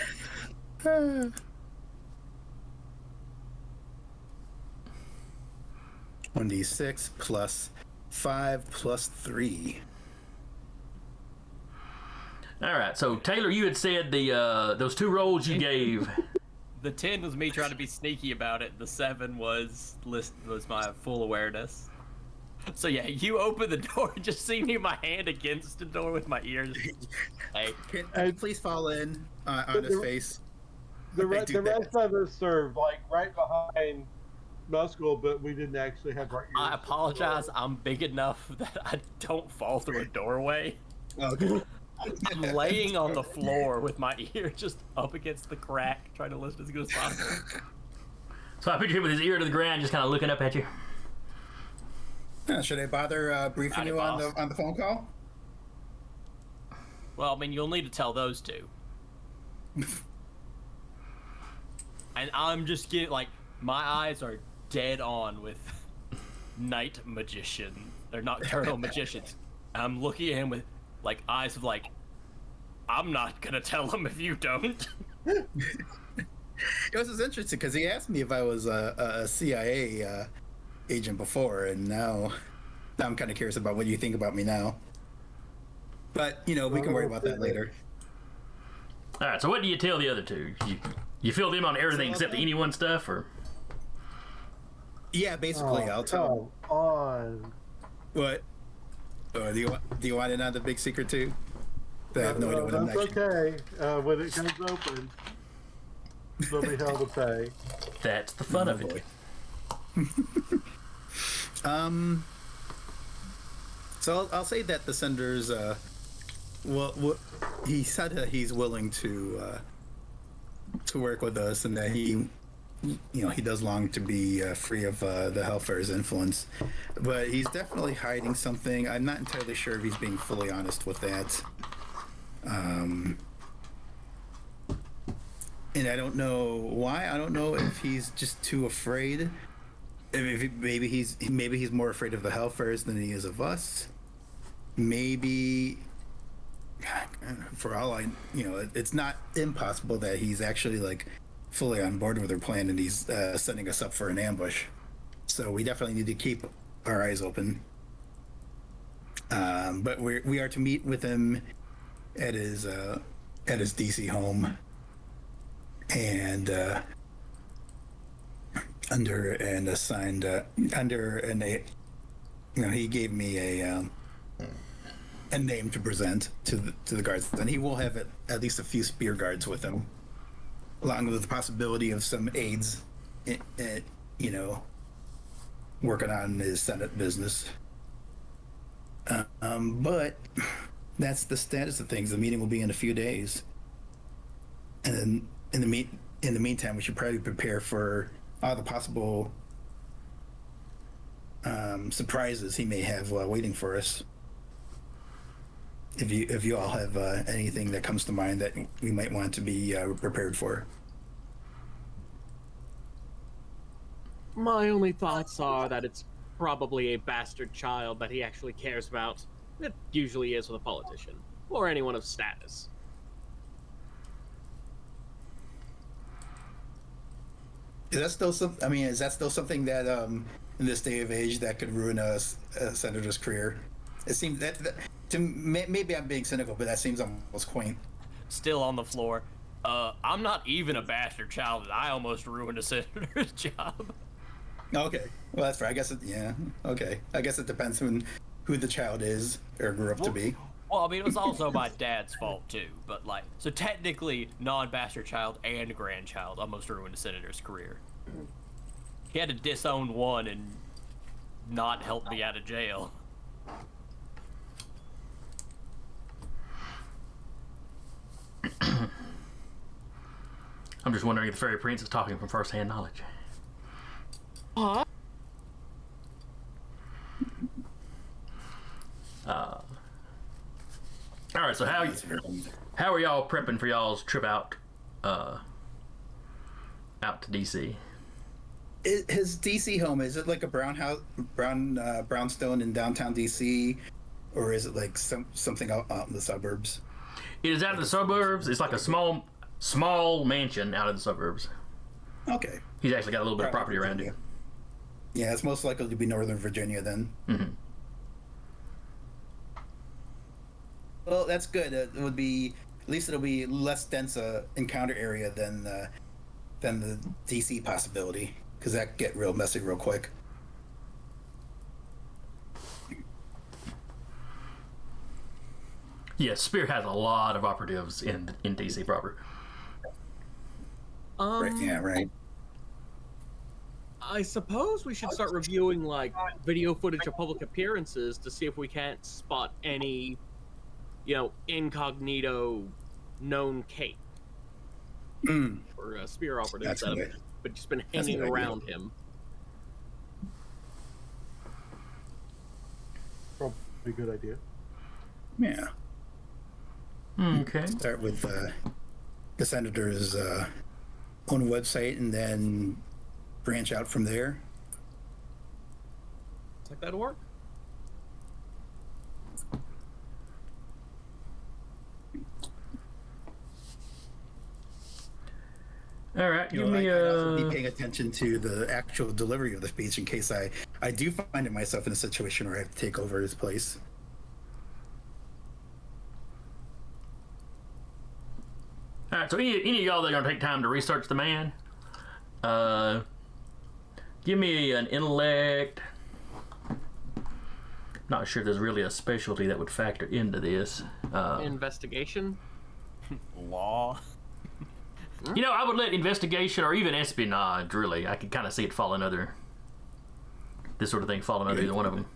1d6 plus 5 plus 3. All right. So Taylor, you had said those 2 rolls you gave. The 10 was me trying to be sneaky about it. The 7 was my full awareness. So yeah, you open the door and just see me my hand against the door with my ears. Hey, can you please fall in on his face? The rest of us served like right behind Muscle, but we didn't actually have our ears. I apologize. I'm big enough that I don't fall through a doorway. Okay. I'm laying on the floor with my ear just up against the crack, trying to listen as good as possible. So I picture him with his ear to the ground, just kind of looking up at you. Should I bother briefing you on the phone call? Well, I mean, you'll need to tell those 2. And I'm just getting my eyes are dead on with night magician or nocturnal magicians. I'm looking at him with eyes of I'm not gonna tell him if you don't. It was just interesting because he asked me if I was a CIA agent before, and now I'm kind of curious about what you think about me now. But we can worry about that later. All right. So what do you tell the other 2? You fill them on everything except the anyone stuff, or? Yeah, basically, I'll tell. Come on. What? Do you want in on the big secret too? I have no idea what I'm That's actually. okay. When it comes open, there'll be hell to pay. That's the fun of it. So I'll say that the sender's he said that he's willing to work with us, and that he does long to be free of the Hellfire's influence, but he's definitely hiding something. I'm not entirely sure if he's being fully honest with that. And I don't know why. I don't know if he's just too afraid. Maybe he's more afraid of the Hellfires than he is of us. Maybe, for all I, it's not impossible that he's actually fully on board with our plan, and he's setting us up for an ambush. So we definitely need to keep our eyes open. But we are to meet with him at his DC home, and under an he gave me a name to present to the guards, and he will have at least a few spear guards with him, along with the possibility of some aides, you know, working on his Senate business. But that's the status of things. The meeting will be in a few days, and then in the meantime, we should probably prepare for all the possible surprises he may have waiting for us. If you all have anything that comes to mind that we might want to be prepared for. My only thoughts are that it's probably a bastard child that he actually cares about. It usually is with a politician, or anyone of status. Is that still is that still something that in this day of age that could ruin a senator's career? It seems that maybe I'm being cynical, but that seems almost quaint. Still on the floor. I'm not even a bastard child, and I almost ruined a senator's job. Okay, well that's right. I guess okay. I guess it depends on who the child is or grew up to be. Well, I mean, it was also my dad's fault too. But like, so technically, non-bastard child and grandchild almost ruined a senator's career. He had to disown one and not help me out of jail. I'm just wondering if the fairy prince is talking from first-hand knowledge. Huh? All right, so how are y'all prepping for y'all's trip out to DC? His DC home, is it like a brownstone in downtown DC, or is it like something out in the suburbs? It is out of the suburbs. It's like a small mansion out of the suburbs. Okay. He's actually got a little bit of property around him. Yeah, it's most likely to be Northern Virginia then. Mm-hmm. Well, that's good. It would be, at least it'll be less dense encounter area than the DC possibility, because that get real messy real quick. Yeah, S.P.E.A.R has a lot of operatives in DC proper. Right. Yeah. Right. I suppose we should start reviewing like video footage of public appearances to see if we can't spot any, incognito known cape or S.P.E.A.R operatives that have just been hanging around him. Probably a good idea. Yeah. Okay. Start with the senator's own website, and then branch out from there. Like that'll work. All right, give I me I'd also be a. paying attention to the actual delivery of the speech in case I do find myself in a situation where I have to take over his place. All right, so any of y'all that are gonna take time to research the man, give me an intellect. Not sure there's really a specialty that would factor into this. Investigation. Law. I would let investigation or even espionage. Really, I could kind of see it falling under this sort of thing, falling under either one of them.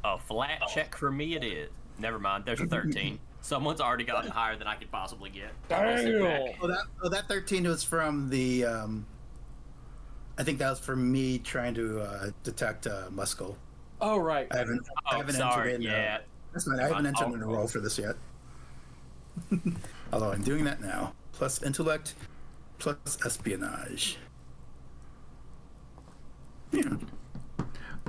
A flat check for me it is. Never mind, there's a 13. Someone's already gotten higher than I could possibly get. That 13 was from the. I think that was from me trying to detect Muscle. Oh right. I haven't Sorry, entered in. yeah. That's not. I haven't entered in a role for this yet. Although I'm doing that now. Plus intellect, plus espionage. Yeah.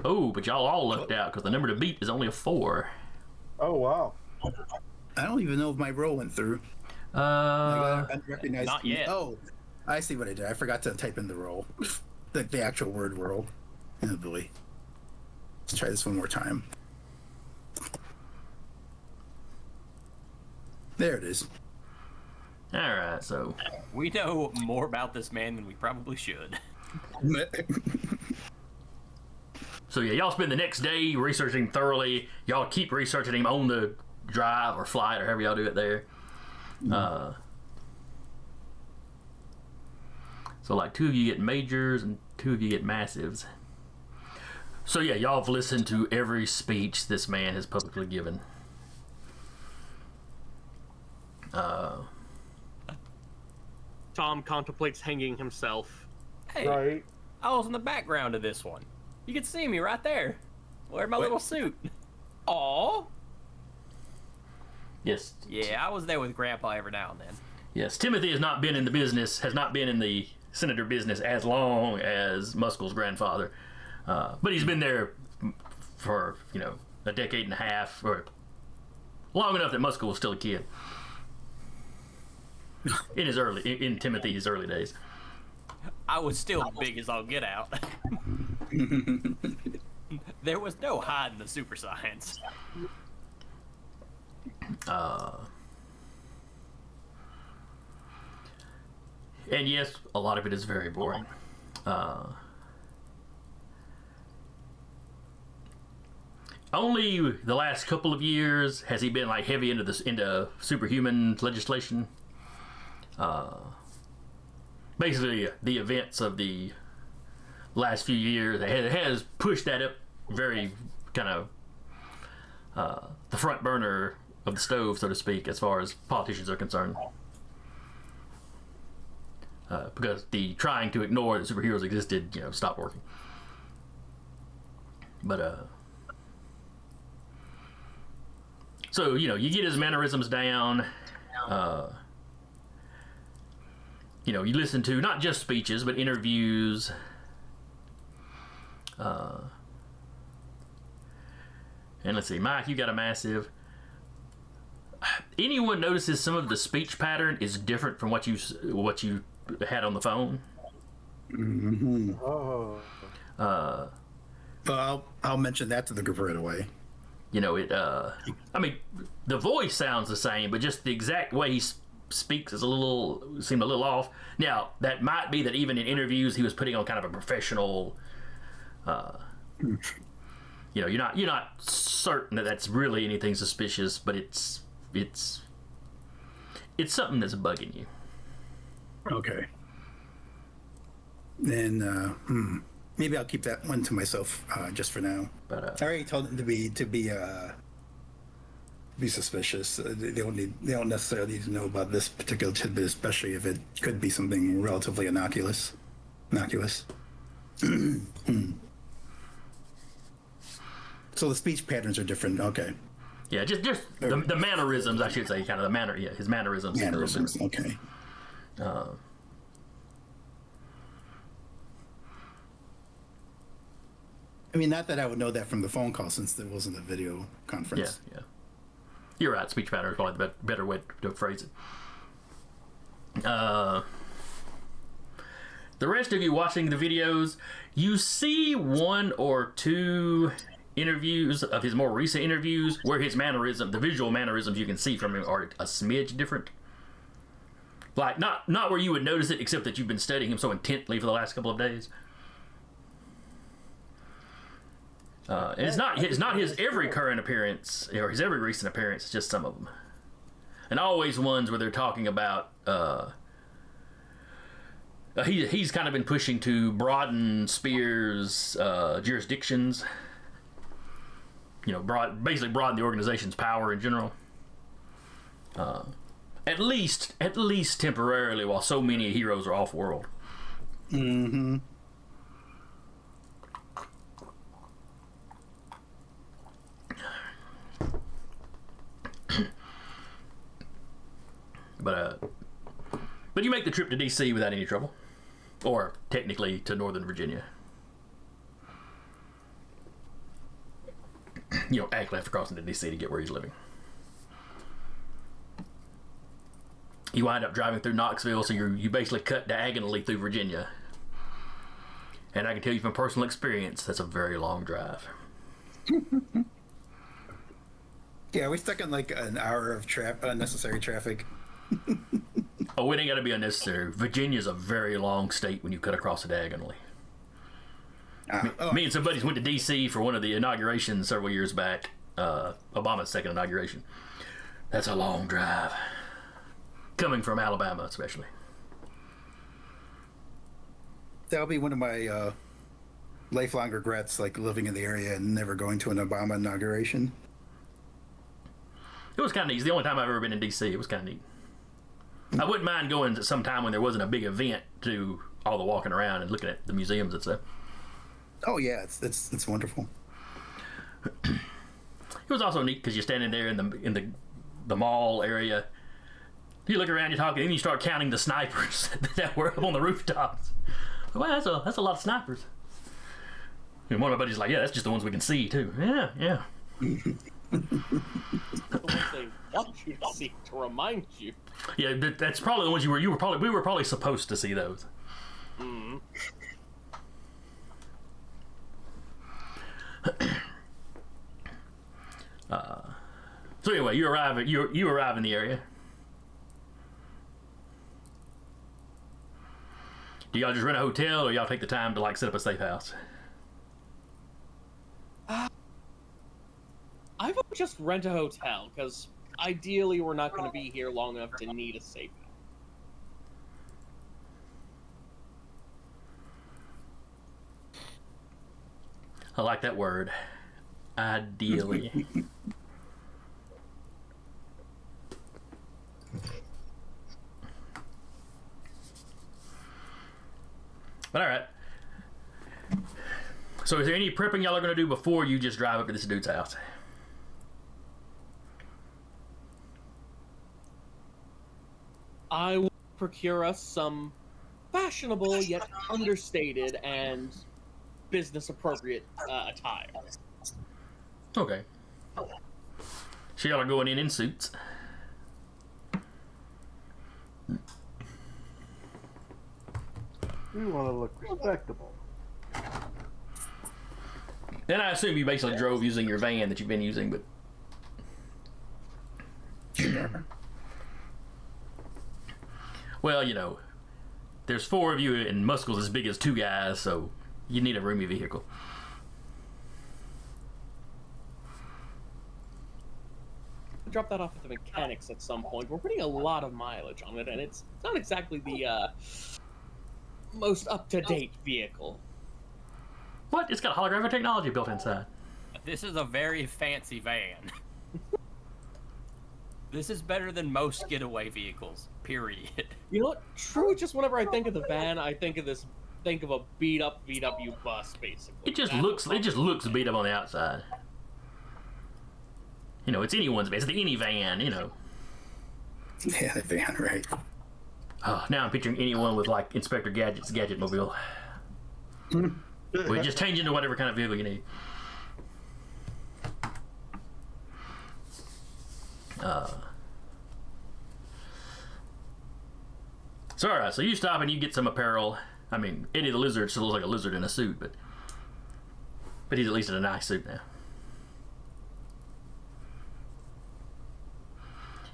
Oh, but y'all all lucked out because the number to beat is only a 4. Oh wow. I don't even know if my roll went through. Uh, Unrecognized. Not yet. Oh, I see what I did. I forgot to type in the roll, the actual word roll. Oh boy. Let's try this one more time. There it is. all right, so We know more about this man than we probably should. So yeah, y'all spend the next day researching thoroughly. Y'all keep researching him on the drive or flight or however y'all do it there. So like 2 of you get majors and 2 of you get massives. So yeah, y'all have listened to every speech this man has publicly given. Tom contemplates hanging himself. Hey, Right. I was in the background of this one. You can see me right there. Wearing my little suit. Aw. Yes. Yeah, I was there with Grandpa every now and then. Yes. Timothy has not been in the senator business as long as Muskel's grandfather. But he's been there for, a decade and a half, or long enough that Muskel was still a kid. In Timothy's early days. I was still big as all get out. There was no hiding the super science. And yes, a lot of it is very boring. Only the last couple of years has he been like heavy into superhuman legislation. Basically, the events of the last few years has pushed that up very kind of the front burner of the stove, so to speak, as far as politicians are concerned. Because the trying to ignore that superheroes existed, stopped working. But so you get his mannerisms down. You listen to not just speeches but interviews. And let's see, Mike, you got a massive. Anyone notices some of the speech pattern is different from what you had on the phone? Mm-hmm. Oh. Well, I'll mention that to the group right away. I mean, the voice sounds the same, but just the exact way he speaks is seemed a little off. Now, that might be that even in interviews he was putting on kind of a professional. You're not certain that that's really anything suspicious, but it's something that's bugging you. Okay. Then maybe I'll keep that one to myself just for now. But I already told them to be suspicious. They don't necessarily need to know about this particular tidbit, especially if it could be something relatively innocuous. So the speech patterns are different. Okay. Yeah, just the mannerisms, I should say, kind of the manner. Yeah, his mannerisms. Mannerisms. Okay. I mean, not that I would know that from the phone call since there wasn't a video conference. Yeah. You're right. Speech pattern is probably the better way to phrase it. The rest of you watching the videos, you see 1 or 2 interviews of his more recent interviews where his mannerism, the visual mannerisms you can see from him, are a smidge different. Like not where you would notice it, except that you've been studying him so intently for the last couple of days. And it's not his every current appearance or his every recent appearance. It's just some of them, and always ones where they're talking about. He's kind of been pushing to broaden S.P.E.A.R's jurisdictions. Basically broaden the organization's power in general. At least temporarily, while so many heroes are off world. Mm-hmm. But you make the trip to D.C. without any trouble, or technically to Northern Virginia. Actually after crossing to D.C. to get where he's living. You wind up driving through Knoxville, so you basically cut diagonally through Virginia. And I can tell you from personal experience, that's a very long drive. Yeah, we're stuck in like an hour of unnecessary traffic. Oh, it ain't got to be unnecessary. Virginia's a very long state when you cut across it diagonally. Me and some buddies went to D.C. for one of the inaugurations several years back. Obama's second inauguration. That's a long drive. Coming from Alabama, especially. That'll be one of my lifelong regrets, like living in the area and never going to an Obama inauguration. It was kind of neat. It's the only time I've ever been in D.C. It was kind of neat. I wouldn't mind going to some time when there wasn't a big event to do all the walking around and looking at the museums and stuff. Oh yeah, it's wonderful. It was also neat because you're standing there in the mall area. You look around, you're talking, and you start counting the snipers that were up on the rooftops. Wow, that's a lot of snipers. And one of my buddies like, yeah, that's just the ones we can see too. Yeah. The ones they want you to see to remind you. Yeah, that's probably the ones we were probably supposed to see those. Mm. So anyway, you arrive in the area. Do y'all just rent a hotel, or y'all take the time to like set up a safe house? I would just rent a hotel because ideally we're not going to be here long enough to need a safe house. I like that word. Ideally. But all right. So is there any prepping y'all are going to do before you just drive up to this dude's house? I will procure us some fashionable yet understated and business appropriate attire. Okay. So y'all are going in suits. We want to look respectable. Then I assume you basically drove using your van that you've been using, but... Well, you know, there's 4 of you and Muscle's as big as 2 guys, so you need a roomy vehicle. Drop that off at the mechanics at some point. We're putting a lot of mileage on it, and it's not exactly the most up-to-date vehicle. What? It's got holographic technology built inside. This is a very fancy van. This is better than most getaway vehicles, period. You know what? True, just whenever I think of the van, I think of a beat-up VW bus, basically. It just looks beat up on the outside. You know, it's anyone's van. It's the any van, you know. Yeah, the van, right. Oh, now I'm picturing anyone with, like, Inspector Gadget's Gadget Mobile. We just change into whatever kind of vehicle you need. So, alright, so you stop and you get some apparel. I mean, Eddie the Lizard still looks like a lizard in a suit, but he's at least in a nice suit now.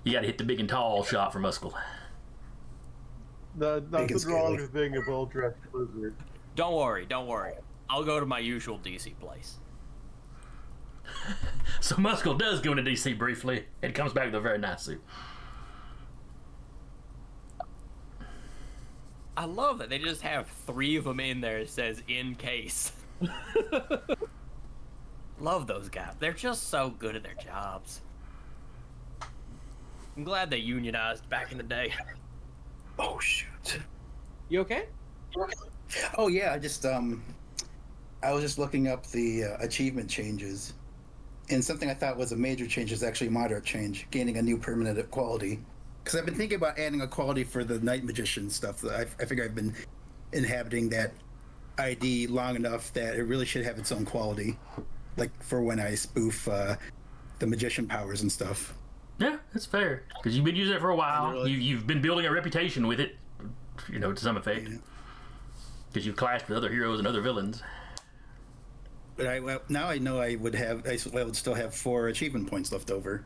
You gotta hit the big and tall shot for Muscle. Not the wrong thing of well-dressed lizard. Don't worry. I'll go to my usual DC place. So Muscle does go into DC briefly and comes back with a very nice suit. I love that they just have 3 of them in there that says in case. Love those guys. They're just so good at their jobs. I'm glad they unionized back in the day. Oh shoot. You okay? Oh yeah, I was just looking up the achievement changes, and something I thought was a major change is actually a moderate change, gaining a new permanent quality. Because I've been thinking about adding a quality for the night magician stuff. I figure I've been inhabiting that ID long enough that it really should have its own quality, like for when I spoof the magician powers and stuff. Yeah, that's fair. Because you've been using it for a while. Really? You've been building a reputation with it, you know, to some effect. Because you've clashed with other heroes and other villains. But now I know I would still have 4 achievement points left over.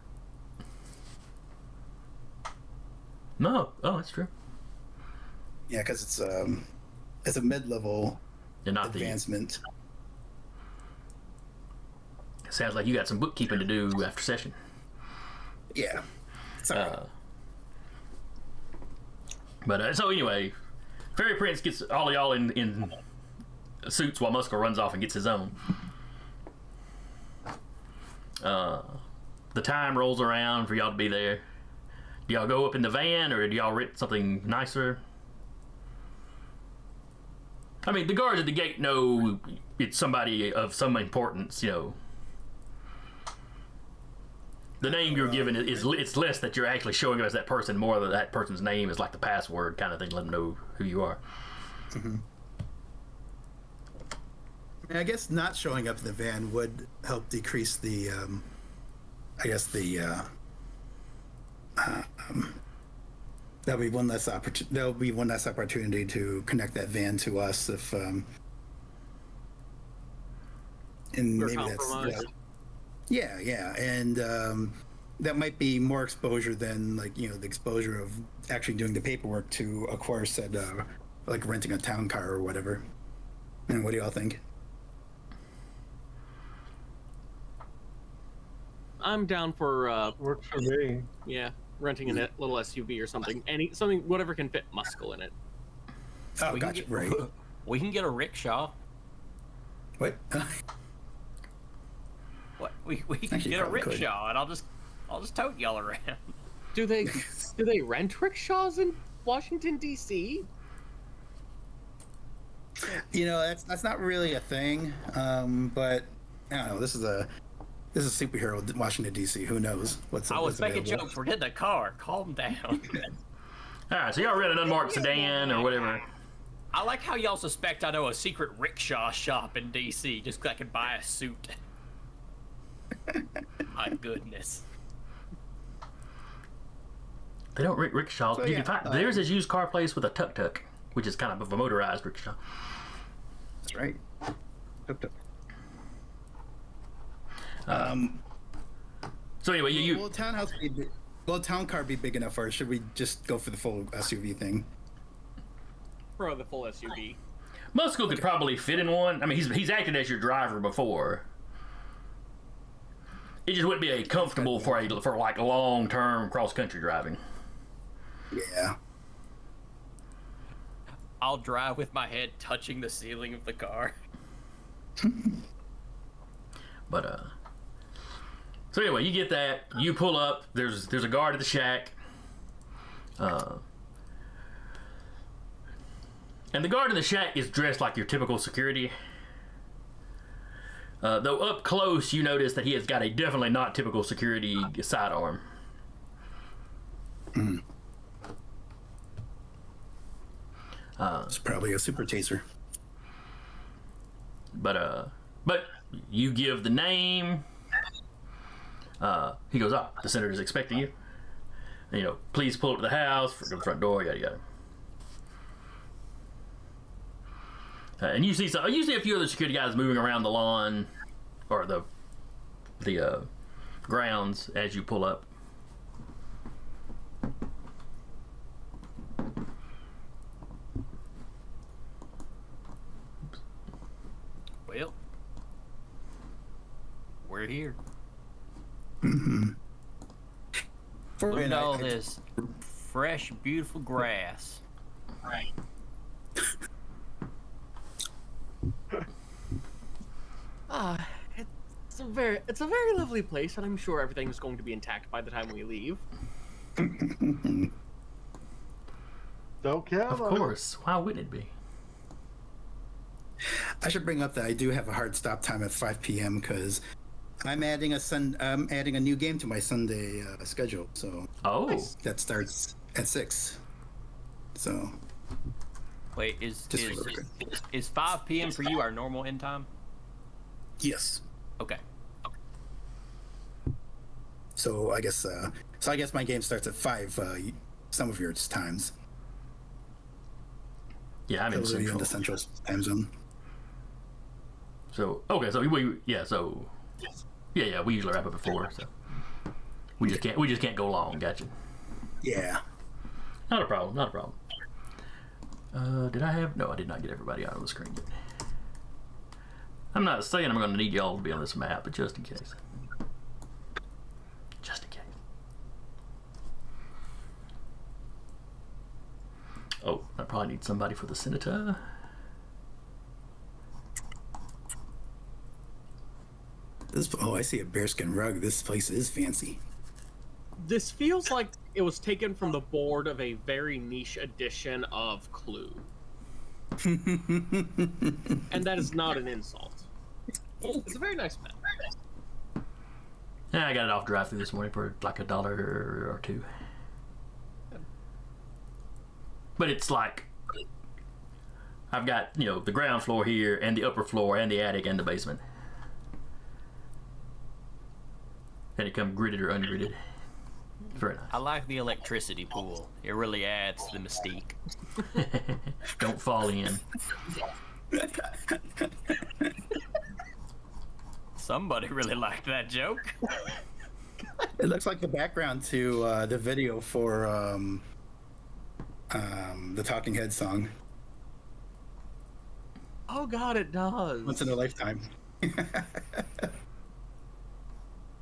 No, oh, that's true. Yeah, because it's a mid-level You're not advancement. Sounds like you got some bookkeeping to do after session. Yeah. Sorry. So anyway, Fairy Prince gets all of y'all in suits while Muscle runs off and gets his own. The time rolls around for y'all to be there. Do y'all go up in the van, or do y'all rent something nicer? I mean, the guards at the gate know it's somebody of some importance, you know. The name you're given is it's less that you're actually showing up as that person, more that that person's name is like the password kind of thing, let them know who you are. Mm-hmm. I guess not showing up in the van would help decrease the, that'll be one less opportunity to connect that van to us if, and We're maybe compromised. yeah, and that might be more exposure than the exposure of actually doing the paperwork to acquire said, like renting a town car or whatever. And what do y'all think? I'm down for Works for me. renting a little SUV or something. Something whatever can fit Muscle in it. Oh, We can gotcha. get- Right. We can get a rickshaw. What? What? We can Actually, get a probably could. rickshaw, and I'll just tote y'all around. Do they rent rickshaws in Washington D.C.? That's not really a thing. But I don't know. This is a superhero Washington D.C. Who knows what's I was what's making available. jokes. We're getting a car. Calm down. All right, so y'all rent an unmarked sedan or whatever. I like how y'all suspect I know a secret rickshaw shop in D.C. just so I can buy a suit. My goodness. They don't rent rickshaws, So, but you yeah, can find there's this used car place with a tuk-tuk, which is kind of a motorized rickshaw. That's right. So anyway, you Will a town car be big enough, or should we just go for the full SUV thing? For the full SUV. Muscle could probably fit in one. I mean, he's acted as your driver before. It just wouldn't be a comfortable for like long term cross country driving. Yeah. I'll drive with my head touching the ceiling of the car. But so anyway, you get that. You pull up. There's a guard at the shack. And the guard in the shack is dressed like your typical security. Though up close, you notice that he has got a definitely not typical security sidearm. It's probably a super taser. But you give the name. He goes, the senator's expecting you. And, please pull up to the house, go to the front door, yada yada. And you see a few other security guys moving around the lawn or the grounds as you pull up. Well, we're here. Look at all this fresh, beautiful grass. Right. It's a very lovely place, and I'm sure everything's going to be intact by the time we leave. Don't count Of on it. course. Why wouldn't it be? I should bring up that I do have a hard stop time at 5 p.m. because I'm adding a new game to my Sunday schedule. So Oh. that starts at 6. So Wait, is Just for the record. 5 p.m. for you our normal end time? yes. Okay. So I guess my game starts at 5. Some of your times. Yeah, I'm in Those of you in Central. the Central time zone. So okay, so we usually wrap up at 4. So we just can't go long. Gotcha. Yeah. Not a problem. Did I have? No, I did not get everybody out on the screen yet. I'm not saying I'm going to need y'all to be on this map, but just in case. Just in case. Oh, I probably need somebody for the senator. Oh, I see a bearskin rug. This place is fancy. This feels like it was taken from the board of a very niche edition of Clue. And that is not an insult. It's a very nice map. Yeah, I got it off drive-through this morning for like $1 or $2. But it's like, I've got, you know, the ground floor here and the upper floor and the attic and the basement. And it come gridded or ungridded. Very nice. I like the electricity pool. It really adds to the mystique. Don't fall in. Somebody really liked that joke. It looks like the background to the video for the Talking Heads song. Oh god, it does. Once in a lifetime. You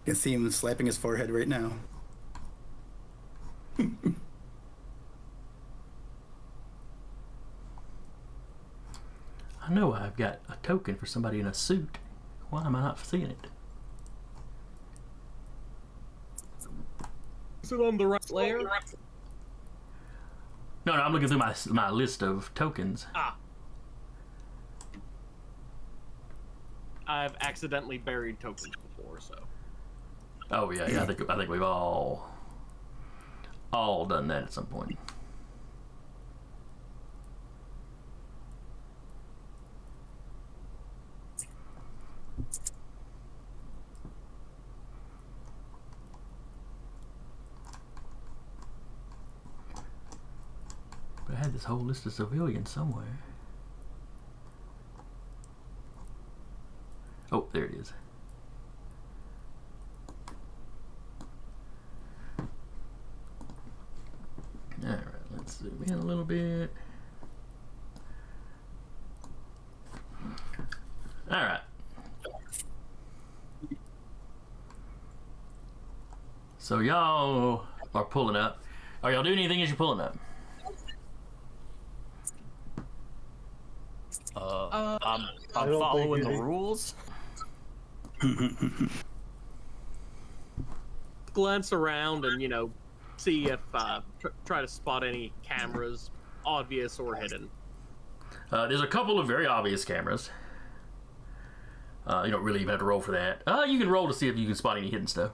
can see him slapping his forehead right now. I know I've got a token for somebody in a suit. Why am I not seeing it? Is it on the right layer? No, I'm looking through my list of tokens. Ah. I've accidentally buried tokens before, so. Oh yeah, I think we've all done that at some point. But I had this whole list of civilians somewhere. Oh, there it is. Alright, let's zoom in a little bit. Alright. So y'all are pulling up. Are y'all doing anything as you're pulling up? I'm I don't following think the any- rules. Glance around and, see if, try to spot any cameras, obvious or hidden. There's a couple of very obvious cameras. You don't really even have to roll for that. You can roll to see if you can spot any hidden stuff.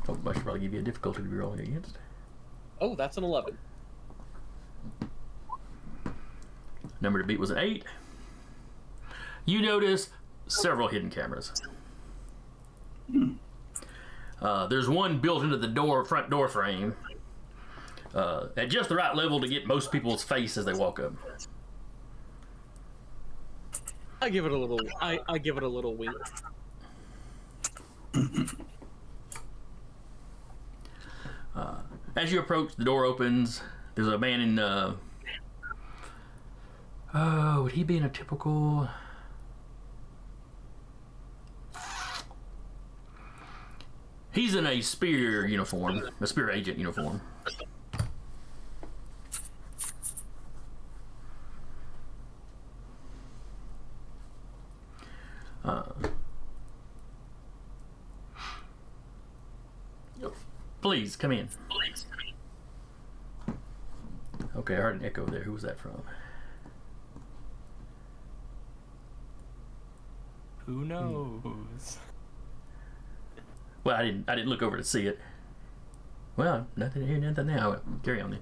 Oh, I should probably give you a difficulty to be rolling against. Oh, that's an 11. Number to beat was an 8. You notice several hidden cameras. There's one built into the front door frame at just the right level to get most people's face as they walk up. I give it a little. I give it a little wink. As you approach, the door opens. There's a man in. Oh, would he be in a typical? He's in a S.P.E.A.R uniform, a S.P.E.A.R agent uniform. Please come in. Okay, I heard an echo there. Who was that from? Who knows? Well, I didn't look over to see it. Well, nothing here, nothing now. Carry on then.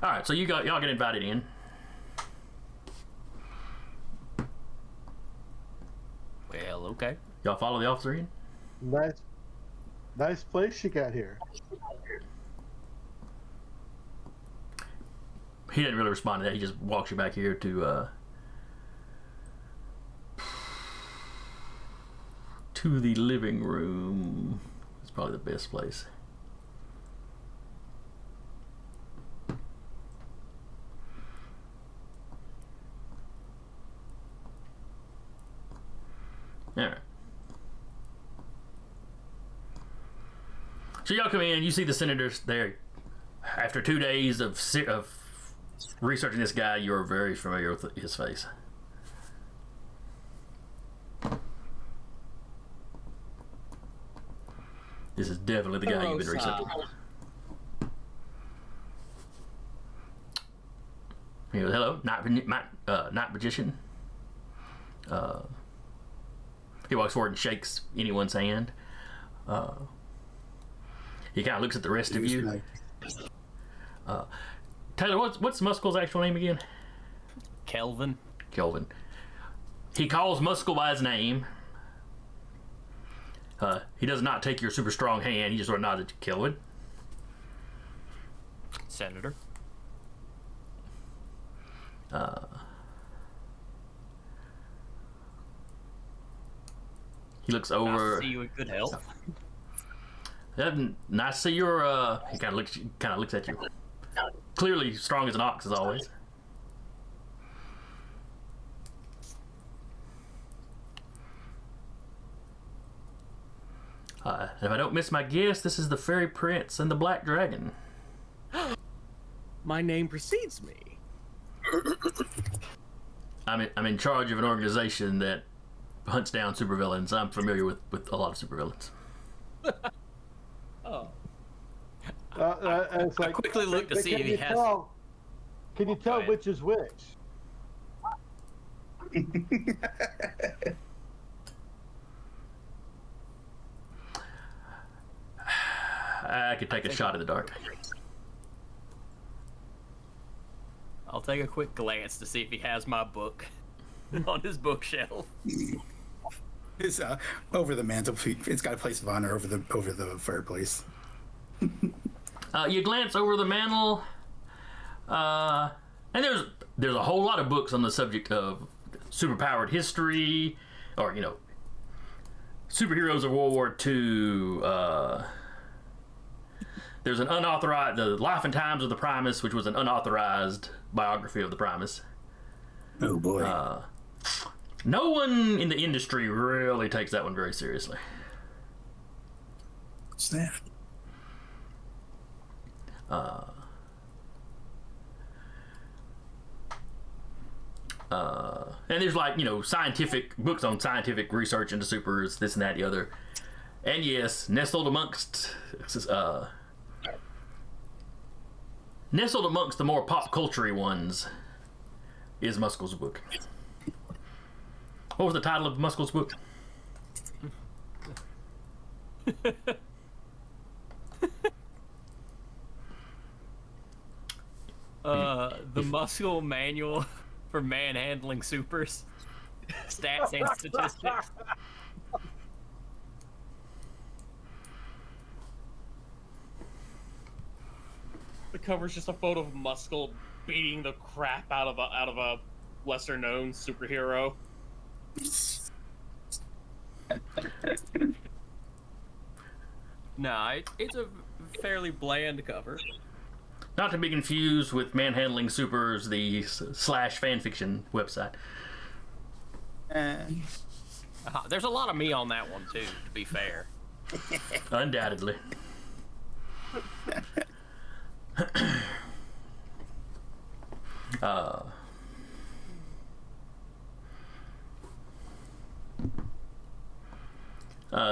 All right, so y'all get invited in. Well, okay. Y'all follow the officer in. Nice place you got here. He didn't really respond to that. He just walks you back here to the living room. It's probably the best place. All right. So y'all come in, you see the senators there. After 2 days of researching this guy, you're very familiar with his face. This is definitely the guy you've been researching. He goes, hello, night magician. He walks forward and shakes anyone's hand. He kind of looks at the rest of you. Taylor, what's Muscle's actual name again? Kelvin. Kelvin. He calls Muscle by his name. He does not take your super strong hand. He just sort of nods at you, Kelvin. Senator. He looks over. Nice to see you in good health. Nice to see your. He kind of looks at you. Clearly strong as an ox, as always. If I don't miss my guess, this is the Fairy Prince and the Black Dragon. My name precedes me. I'm in charge of an organization that hunts down supervillains. I'm familiar with a lot of supervillains. Oh. It's like, I quickly look to see if he has. Can you tell which is which? I could take a shot in the dark. I'll take a quick glance to see if he has my book on his bookshelf. It's over the mantelpiece. It's got a place of honor over the fireplace. You glance over the mantle, and there's a whole lot of books on the subject of superpowered history, or superheroes of World War II. There's an unauthorized, The Life and Times of the Primus, which was an unauthorized biography of the Primus. Oh boy. No one in the industry really takes that one very seriously. What's that? And there's scientific books on scientific research into supers, this and that, the other. And yes, nestled amongst the more pop culture-y ones is Muscle's book. What was the title of Muscle's book? The Muscle Manual for Manhandling Supers. Stats and Statistics. The cover's just a photo of Muscle beating the crap out of a lesser-known superhero. Nah, it's a fairly bland cover. Not to be confused with Manhandling Supers, the slash fanfiction website. There's a lot of me on that one too, to be fair. Undoubtedly.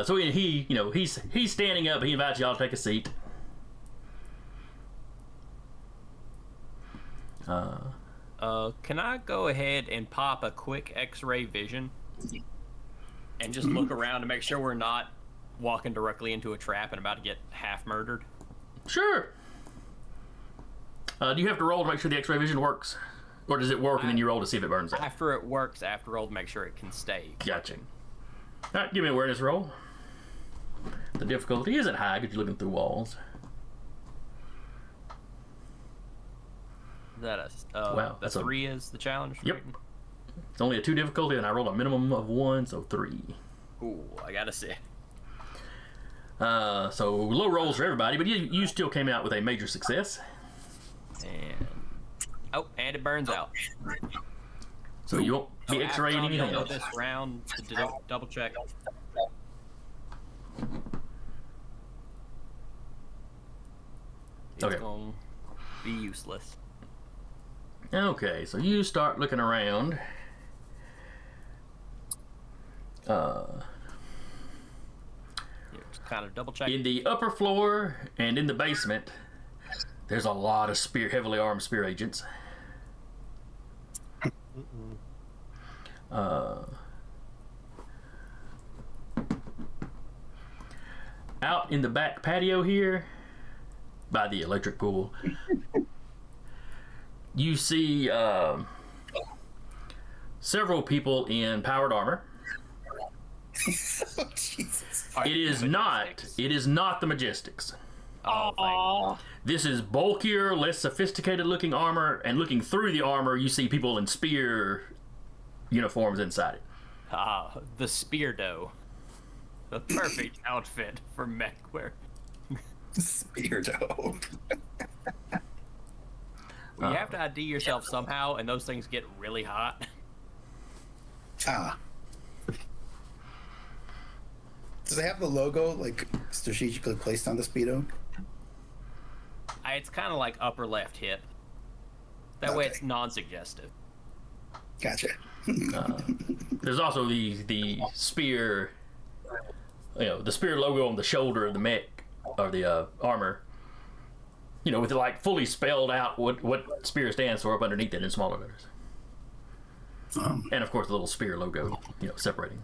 So he's standing up. He invites y'all to take a seat. Can I go ahead and pop a quick X-ray vision and just look around to make sure we're not walking directly into a trap and about to get half murdered? Sure. Do you have to roll to make sure the X-ray vision works, or does it work and then you roll to see if it burns out? After it works, I have to roll to make sure it can stay. Gotcha. All right, give me an awareness roll. The difficulty isn't high because you're looking through walls. Is that Wow, the 3 is the challenge? Yep. It's only a 2 difficulty, and I rolled a minimum of 1, so 3. Ooh, I gotta see. So low rolls for everybody, but you still came out with a major success. And it burns out. So you won't be X-raying After I'm anything done with else. this round to double check. It's Okay. gonna be useless. Okay, so you start looking around. Just kind of double check. In the upper floor and in the basement, there's a lot of heavily armed S.P.E.A.R agents. Out in the back patio here, by the electric pool, you see several people in powered armor. Oh, Jesus. It is not the Majestics. Oh, Aw. This is bulkier, less sophisticated looking armor, and looking through the armor, you see people in S.P.E.A.R uniforms inside it. the Speardo. The perfect outfit for mech wear. Speardo. Well, you have to ID yourself somehow, and those things get really hot. Ah. Does it have the logo like strategically placed on the Speedo? It's kind of like upper left hip. That way Okay. it's non-suggestive. Gotcha. There's also the spear, the S.P.E.A.R logo on the shoulder of the mech, or the armor. With it like fully spelled out what S.P.E.A.R stands for up underneath it in smaller letters. And of course the little S.P.E.A.R logo, separating.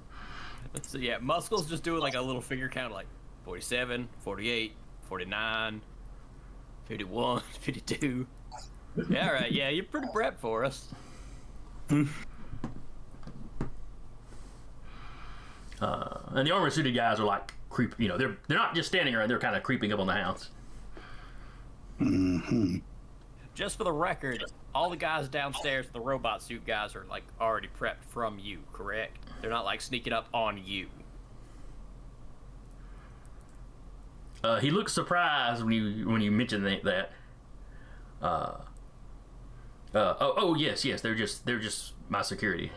So yeah, Muscle's just doing like a little figure count, like 47, 48, 49, 51, 52. Yeah, all right. Yeah, you're pretty prepped for us. And the armor suited guys are like they're not just standing around, they're kind of creeping up on the house. Just for the record, all the guys downstairs, the robot suit guys, are like already prepped from you, correct? They're not like sneaking up on you. He looks surprised when you mention that. Yes, they're just my security.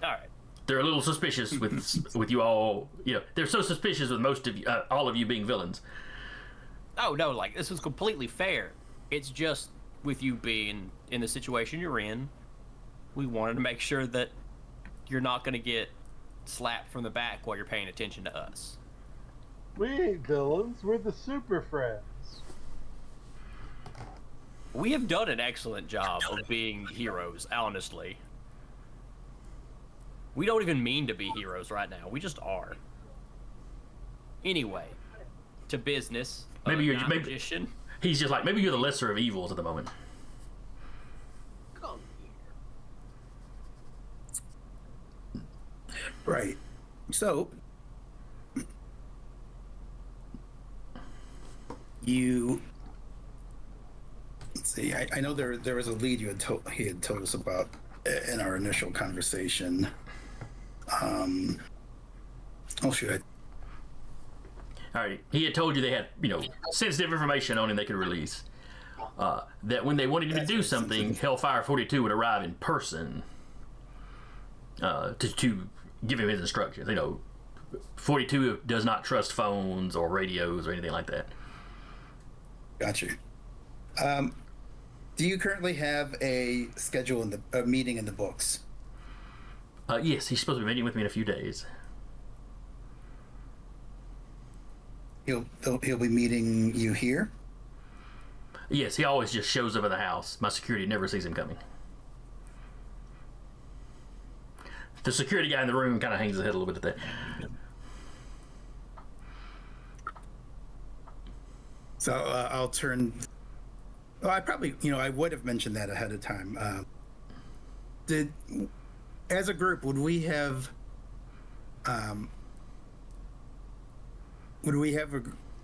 All right. They're a little suspicious with you all. They're so suspicious with most of you, all of you being villains. Oh no, like this was completely fair. It's just with you being in the situation you're in, we wanted to make sure that you're not going to get slapped from the back while you're paying attention to us. We ain't villains. We're the super friends. We have done an excellent job of being heroes, honestly. We don't even mean to be heroes right now. We just are. Anyway, to business. Maybe you're magician. He's just like, maybe you're the lesser of evils at the moment. Come here. Right. So, let's see. I know there was a lead he had told us about in our initial conversation. Oh shoot. All right, he had told you they had sensitive information on him they could release. That when they wanted him to do something, Hellfire 42 would arrive in person to give him his instructions. 42 does not trust phones or radios or anything like that. Gotcha. Do you currently have a schedule a meeting in the books? Yes, he's supposed to be meeting with me in a few days. He'll be meeting you here? Yes, he always just shows up at the house. My security never sees him coming. The security guy in the room kind of hangs his head a little bit at that. So I'll turn. Well, I probably, I would have mentioned that ahead of time. As a group, would we have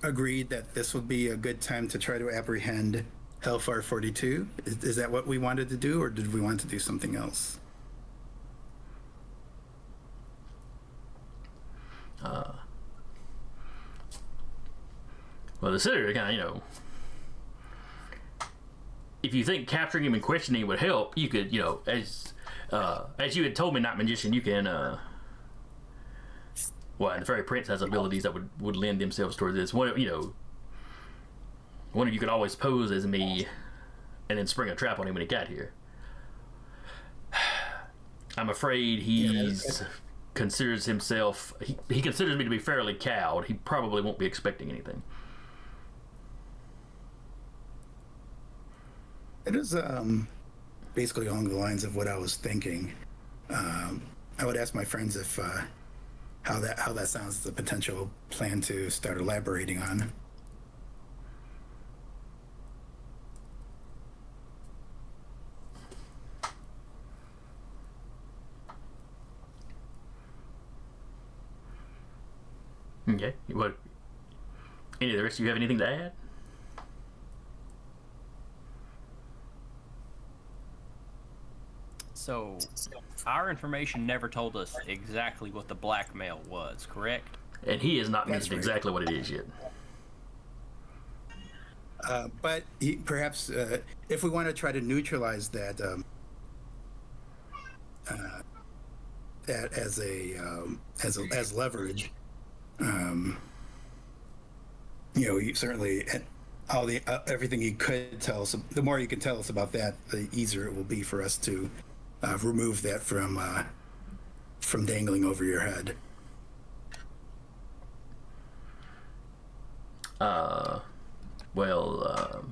agreed that this would be a good time to try to apprehend Hellfire 42? Is that what we wanted to do, or did we want to do something else? Well, the senator kind of, if you think capturing him and questioning would help, you could, as you had told me, Night Magician, you can, and the Fairy Prince has abilities that would lend themselves towards this. One of you could always pose as me and then spring a trap on him when he got here. I'm afraid considers himself, he considers me to be fairly cowed. He probably won't be expecting anything. It is basically along the lines of what I was thinking. I would ask my friends if how that sounds as a potential plan to start elaborating on. Okay. What? Any of the rest of you have anything to add? So, our information never told us exactly what the blackmail was, correct? And he has not That's mentioned right. exactly what it is yet. But perhaps if we want to try to neutralize that, that as leverage, you certainly everything you could tell us. The more you can tell us about that, the easier it will be for us to remove that from dangling over your head. Well,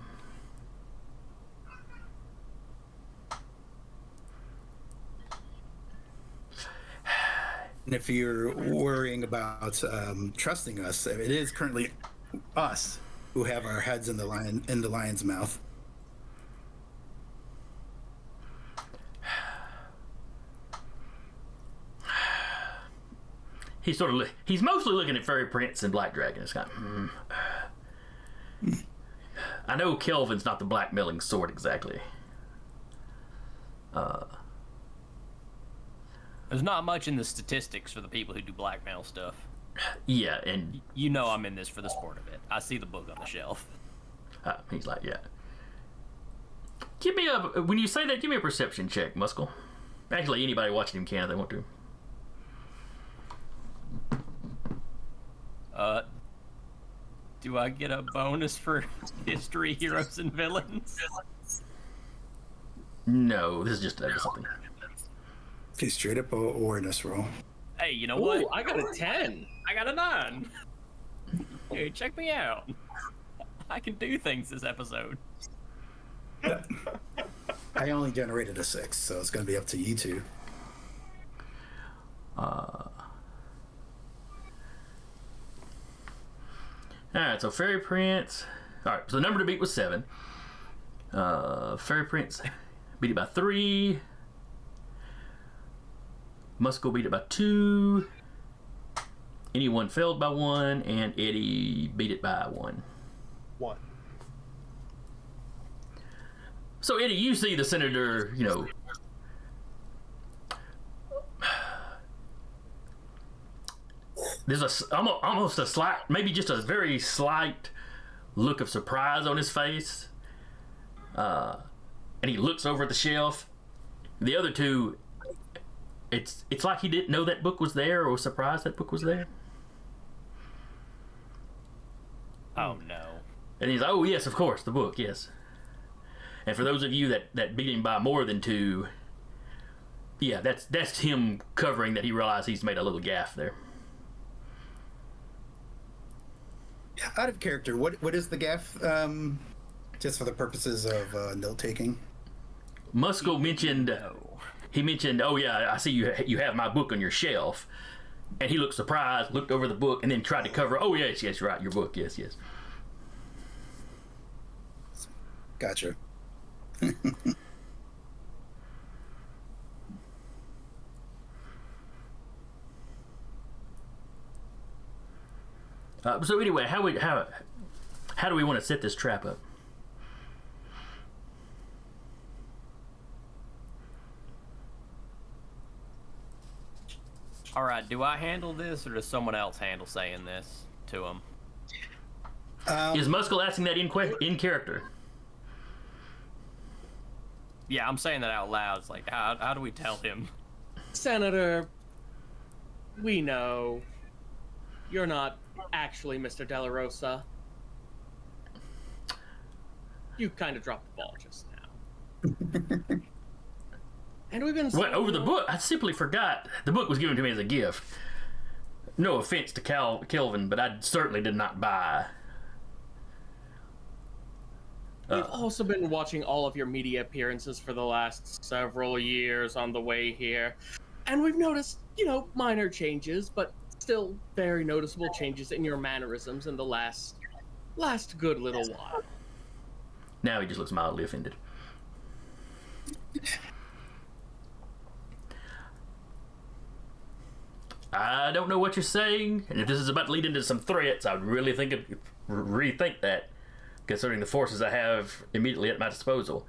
And if you're worrying about trusting us, it is currently us who have our heads in the lion's mouth. he's mostly looking at Fairy Prince and Black Dragon. It's kind of, I know Kelvin's not the blackmailing sort exactly. There's not much in the statistics for the people who do blackmail stuff. Yeah, and You know I'm in this for the sport of it. I see the book on the shelf. he's like, yeah. When you say that, give me a perception check, Muscle. Actually, anybody watching him can if they want to. Do I get a bonus for history, heroes, and villains? No, this is just something. Okay, straight up awareness roll. Hey, you know Ooh, what? I got a 10. I got a 9. Hey, check me out. I can do things this episode. I only generated a 6, so it's going to be up to you two. Alright, so Fairy Prince. Alright, so the number to beat was 7. Fairy Prince beat it by 3. Muscle beat it by 2. Anyone failed by 1, and Eddie beat it by 1. 1. So Eddie, you see the senator, there's almost a slight, maybe just a very slight look of surprise on his face. And he looks over at the shelf. The other two, it's like he didn't know that book was there or was surprised that book was there. Oh no. And he's like, oh yes, of course, the book, yes. And for those of you that beat him by more than 2, yeah, that's him covering that he realized he's made a little gaffe there. Out of character, what is the gaff? Just for the purposes of note taking. Musco mentioned. No. He mentioned, oh yeah, I see you have my book on your shelf. And he looked surprised, looked over the book, and then tried to cover, oh yes, you're right, your book, yes. Gotcha. So anyway, how do we want to set this trap up? All right, do I handle this, or does someone else handle saying this to him? Is Muskell asking that in character? Yeah, I'm saying that out loud. It's like, how do we tell him? Senator, we know you're not actually Mr. De La Rosa. You kind of dropped the ball just now. And we've been... What, over the book? I simply forgot. The book was given to me as a gift. No offense to Kelvin, but I certainly did not buy. We've also been watching all of your media appearances for the last several years on the way here. And we've noticed, minor changes, but still very noticeable changes in your mannerisms in the last good little while. Now he just looks mildly offended. I don't know what you're saying, and if this is about to lead into some threats, I would really rethink that, considering the forces I have immediately at my disposal.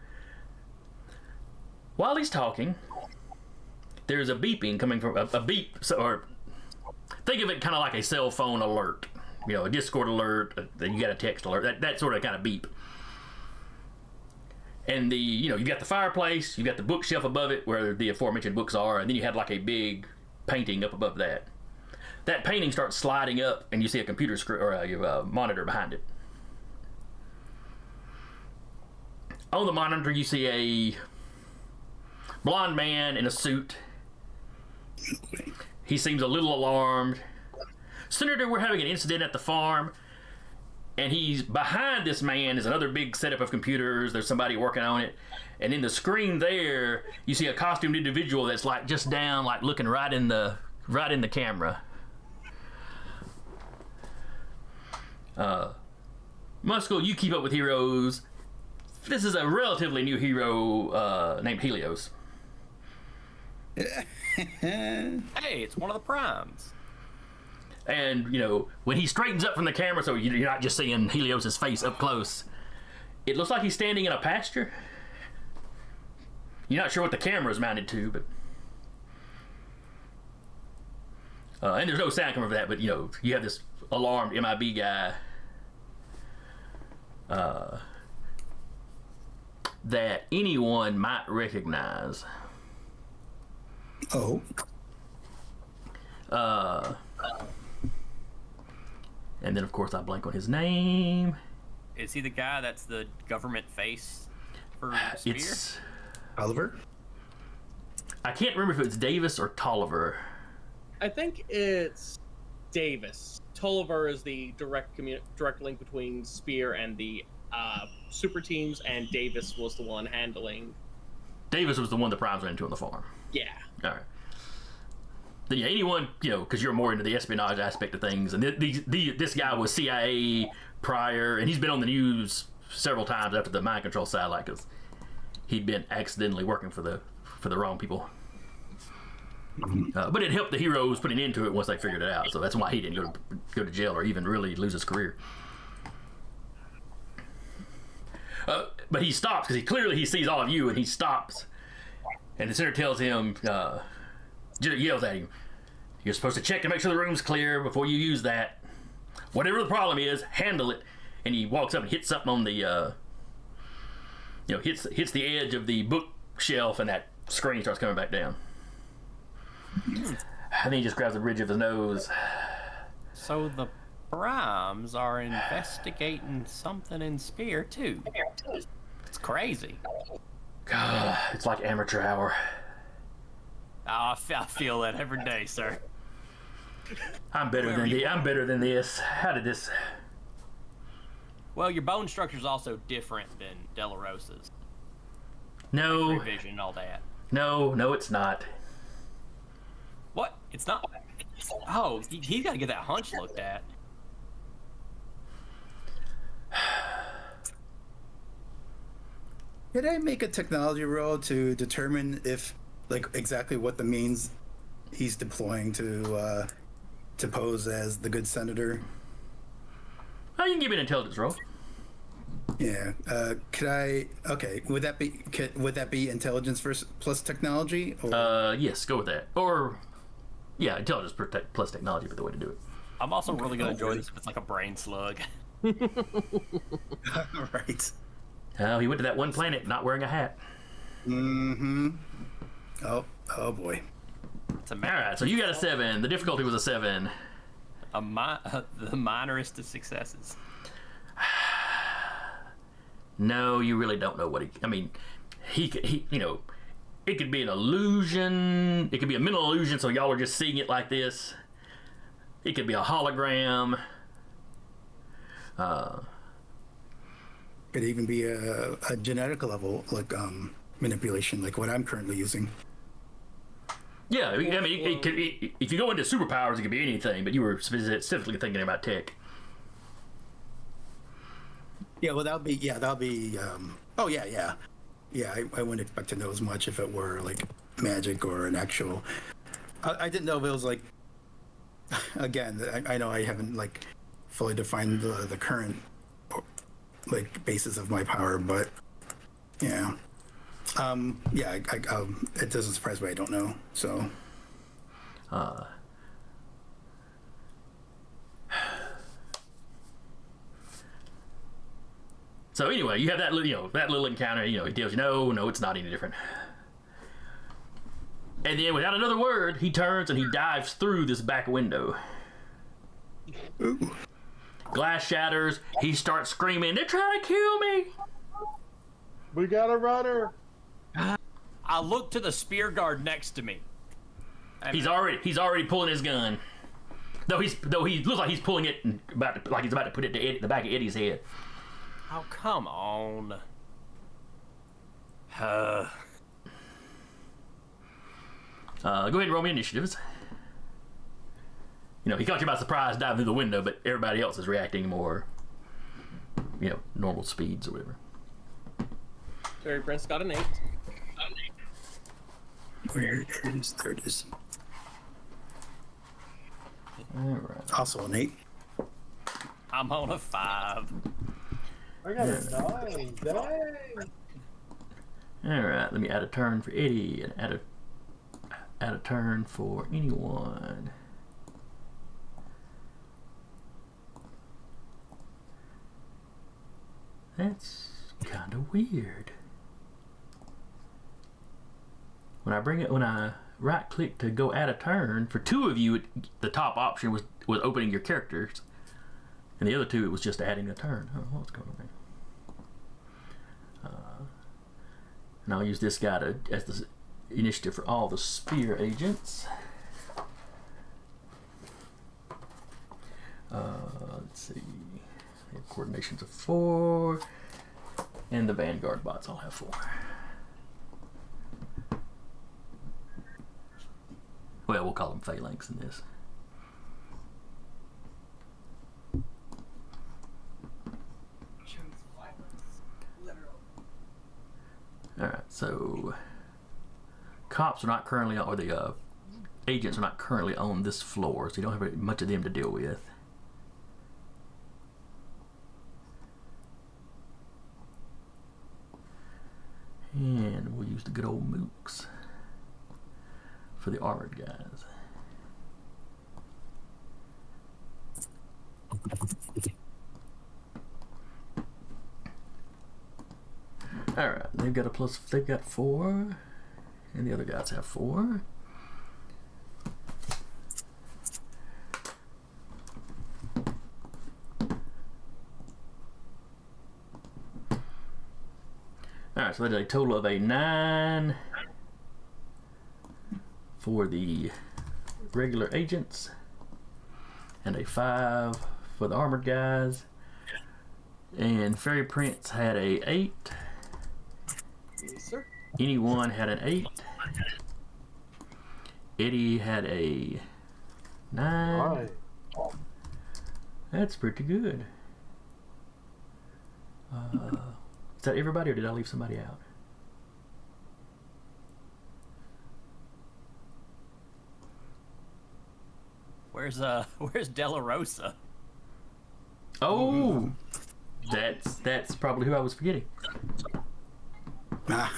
While he's talking, there's a beeping coming from a beep, or think of it kind of like a cell phone alert, a Discord alert. Then you got a text alert, that sort of kind of beep. And you got the fireplace, you got the bookshelf above it where the aforementioned books are, and then you had like a big painting up above that. That painting starts sliding up, and you see a computer screen or a monitor behind it. On the monitor, you see a blonde man in a suit. He seems a little alarmed. Senator, we're having an incident at the farm. And he's behind this man is another big setup of computers. There's somebody working on it. And in the screen there, you see a costumed individual that's like just down, like looking right in the camera. Muskell, you keep up with heroes. This is a relatively new hero named Helios. Hey, it's one of the primes. And, when he straightens up from the camera, so you're not just seeing Helios' face up close, it looks like he's standing in a pasture. You're not sure what the camera is mounted to, but... and there's no sound coming from that, but, you have this alarmed MIB guy that anyone might recognize. Oh. And then, of course, I blank on his name. Is he the guy that's the government face for S.P.E.A.R? It's Oliver? I can't remember if it's Davis or Tolliver. I think it's Davis. Tolliver is the direct link between S.P.E.A.R and the super teams, and Davis was the one handling... Davis was the one the primes ran into on the farm. Yeah. All right. Then, yeah, anyone, because you're more into the espionage aspect of things, and this guy was CIA prior, and he's been on the news several times after the mind control satellite because he'd been accidentally working for the wrong people. But it helped the heroes put an end to it once they figured it out, so that's why he didn't go to jail or even really lose his career. But he stops because he sees all of you, and he stops, and the senator tells him. Yells at him, "You're supposed to check to make sure the room's clear before you use that. Whatever the problem is, handle it." And he walks up and hits something on the, hits the edge of the bookshelf, and that screen starts coming back down. And then he just grabs the bridge of his nose. So the primes are investigating something in S.P.E.A.R too. It's crazy. God, it's like amateur hour. I feel that every day, sir. I'm better than this. How did this? Well, your bone structure's also different than De La Rosa's. No. X-ray vision and all that. No, it's not. What? It's not. Oh, he's got to get that hunch looked at. Did I make a technology roll to determine if, exactly what the means he's deploying to pose as the good senator? Oh, you can give me an intelligence roll. Yeah. Could I? Okay. Would that be intelligence plus technology? Or? Yes, go with that. Or, yeah, intelligence plus technology, but the way to do it. I'm also really gonna enjoy this if it's like a brain slug. Right. He went to that one planet not wearing a hat. Mm-hmm. Oh boy. It's a All right, so you got a 7. The difficulty was a 7. the minorest of successes. No, you really don't know what he. I mean, he you know, it could be an illusion. It could be a mental illusion, so y'all are just seeing it like this. It could be a hologram. Could even be a genetic level, like manipulation, like what I'm currently using. Yeah, I mean, it could, if you go into superpowers, it could be anything. But you were specifically thinking about tech. Yeah, well, that'll be. Oh yeah. I wouldn't expect to know as much if it were like magic or an actual. I didn't know if it was like. Again, I know I haven't like fully defined the current like basis of my power, but yeah, it doesn't surprise me. I don't know, so. So anyway, you have that little encounter. He tells you no, it's not any different. And then without another word, he turns and he dives through this back window. Ooh. Glass shatters. He starts screaming, "They're trying to kill me!" We got a runner. I look to the spear guard next to me. He's already pulling his gun. Though he looks like he's pulling it like he's about to put it to the back of Eddie's head. Oh, come on. Go ahead and roll me initiatives. He caught you by surprise diving through the window, but everybody else is reacting more, normal speeds or whatever. Fairy Prince got an 8. Where is third is All right. also an 8. I'm on a 5. I got a 9. Dang. All right. Let me add a turn for Eddie and add a turn for anyone. That's kind of weird. When I right click to go add a turn, for 2 of you, the top option was opening your characters, and the other 2 it was just adding a turn. I don't know what's going on there. And I'll use this guy as the initiative for all the S.P.E.A.R agents. Let's see. They have coordinations of 4, and the Vanguard bots all have 4. Well, we'll call them phalanx in this. Alright, so cops are not currently on, or the agents are not currently on this floor, so you don't have much of them to deal with. And we'll use the good old mooks for the armored guys. Alright, they've got 4, and the other guys have 4. Alright, so that's a total of a 9 for the regular agents, and a 5 for the armored guys. And Fairy Prince had a 8. Yes, sir. Anyone had an 8. Eddie had a 9. That's pretty good. Is that everybody, or did I leave somebody out? Where's Della Rosa? Oh, that's probably who I was forgetting. Ah.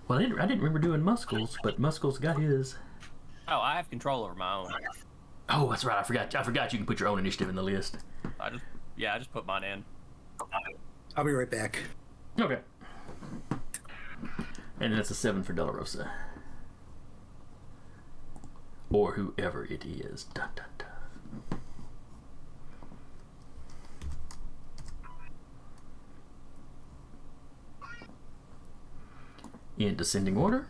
Well, I didn't remember doing Muscles, but Muscles got his. Oh, I have control over my own. Oh, that's right. I forgot you can put your own initiative in the list. I just put mine in. I'll be right back. Okay. And that's a 7 for De La Rosa. Or whoever it is. Dun, dun, dun. In descending order.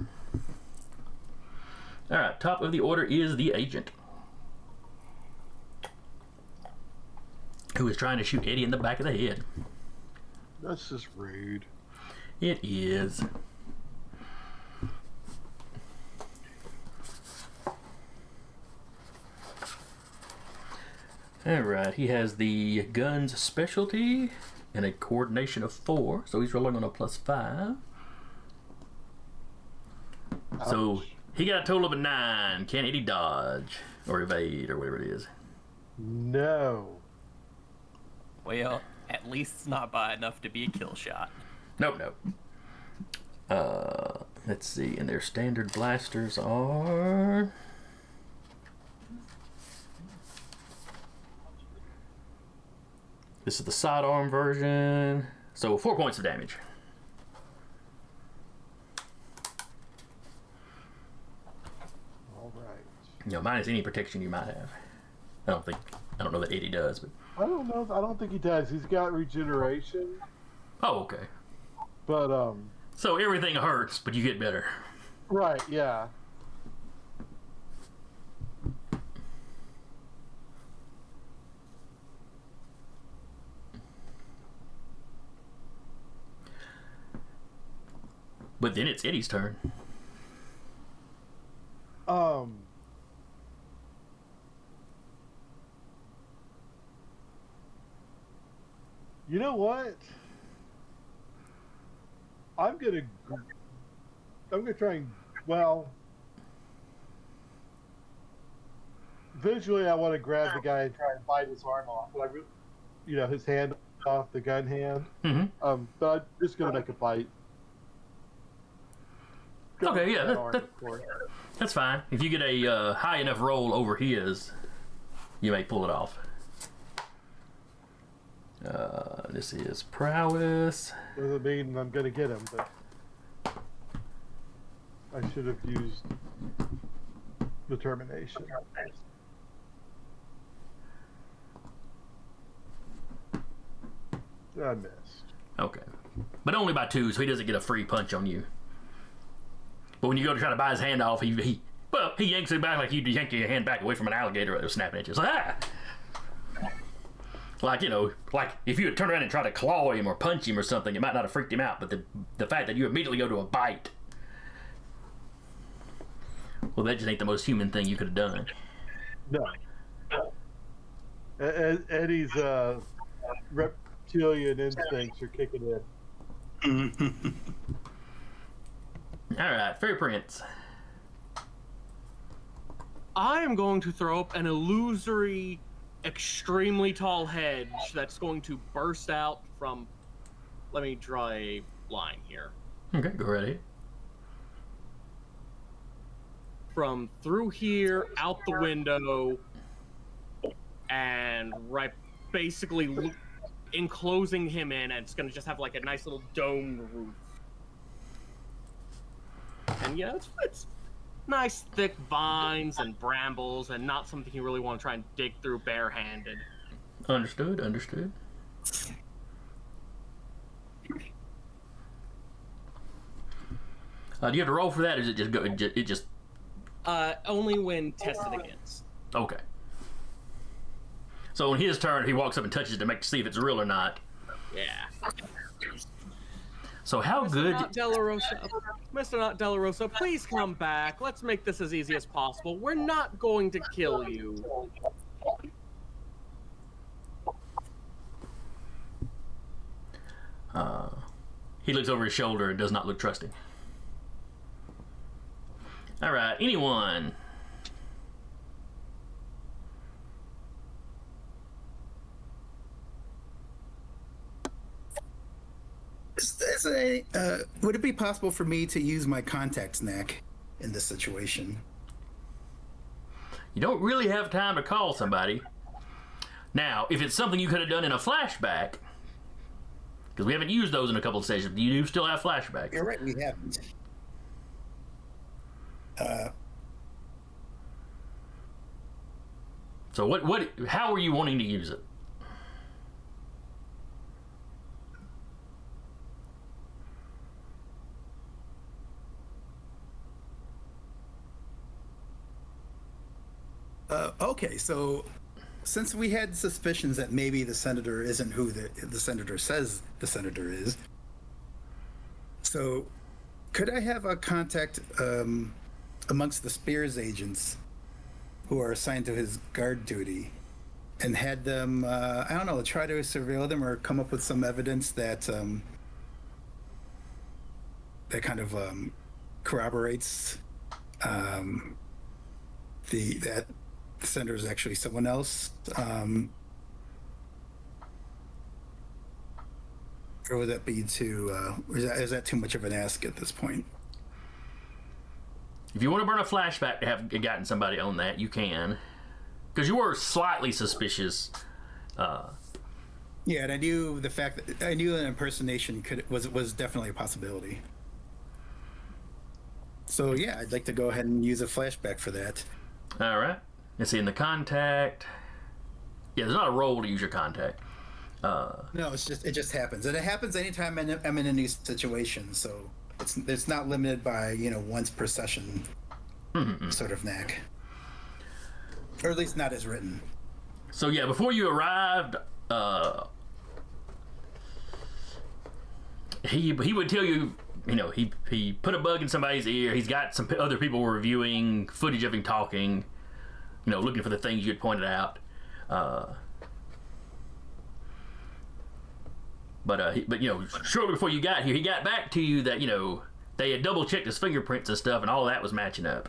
Alright, top of the order is the agent, who is trying to shoot Eddie in the back of the head. That's just rude. It is. Alright, he has the guns specialty and a coordination of 4, so he's rolling on a +5. So he got a total of a 9. Can Eddie dodge or evade or whatever it is? No. Well, at least it's not by enough to be a kill shot. Nope. Let's see, and their standard blasters are... This is the sidearm version. So 4 points of damage. All right. You know, minus any protection you might have. I don't know that Eddie does, but... I don't know. I don't think he does. He's got regeneration, Oh, okay. but So everything hurts, but you get better. right, yeah. But then it's Eddie's turn. You know what? I'm gonna try and, well, visually I want to grab the guy and try and bite his arm off, but his hand off, the gun hand. Mm-hmm. But I'm just gonna make a bite. Okay, yeah, Arm, of course. that's fine. If you get a high enough roll over his, you may pull it off. This is prowess. Doesn't mean I'm gonna get him, but I should have used determination. I missed. Okay. But only by 2, so he doesn't get a free punch on you. But when you go to try to bite his hand off, he yanks it back like you yank your hand back away from an alligator that was snapping at you. It's like, ah! Like, like if you had turned around and tried to claw him or punch him or something, it might not have freaked him out, but the fact that you immediately go to a bite, well, that just ain't the most human thing you could have done. No. Eddie's reptilian instincts are kicking in. Alright, Fair Prince. I am going to throw up an illusory, extremely tall hedge that's going to burst out from... Let me draw a line here. Okay, go right ahead. From through here, out the window, and right, basically enclosing him in, and it's going to just have like a nice little domed roof. And yeah, it's nice thick vines and brambles, and not something you really want to try and dig through barehanded. Understood. Do you have to roll for that, or is it just go? It just Only when tested against. okay. So on his turn, he walks up and touches it to see if it's real or not. Yeah. So how good? Mr. Not De La Rosa, please come back. Let's make this as easy as possible. We're not going to kill you. He looks over his shoulder and does not look trusting. All right, anyone? Would it be possible for me to use my contact snack in this situation? You don't really have time to call somebody. Now, if it's something you could have done in a flashback, because we haven't used those in a couple of sessions, you do still have flashbacks. You're right, we haven't. So how are you wanting to use it? Okay, so since we had suspicions that maybe the senator isn't who the senator says the senator is, so could I have a contact amongst the S.P.E.A.R's agents who are assigned to his guard duty and had them, I don't know, try to surveil them or come up with some evidence that that kind of corroborates that the senator is actually someone else, or would that be too? Is that too much of an ask at this point? If you want to burn a flashback to have gotten somebody on that, you can, because you were slightly suspicious. Yeah, and I knew the fact that I knew an impersonation was definitely a possibility. So yeah, I'd like to go ahead and use a flashback for that. All right. Let's see, in the contact. Yeah, there's not a role to use your contact. No, it just happens, and it happens anytime I'm in a new situation. So it's not limited by once per session sort of knack, or at least not as written. So yeah, before you arrived, he would tell you. He put a bug in somebody's ear. He's got some other people reviewing footage of him talking. Looking for the things you had pointed out. But shortly before you got here, he got back to you that they had double checked his fingerprints and stuff, and all that was matching up.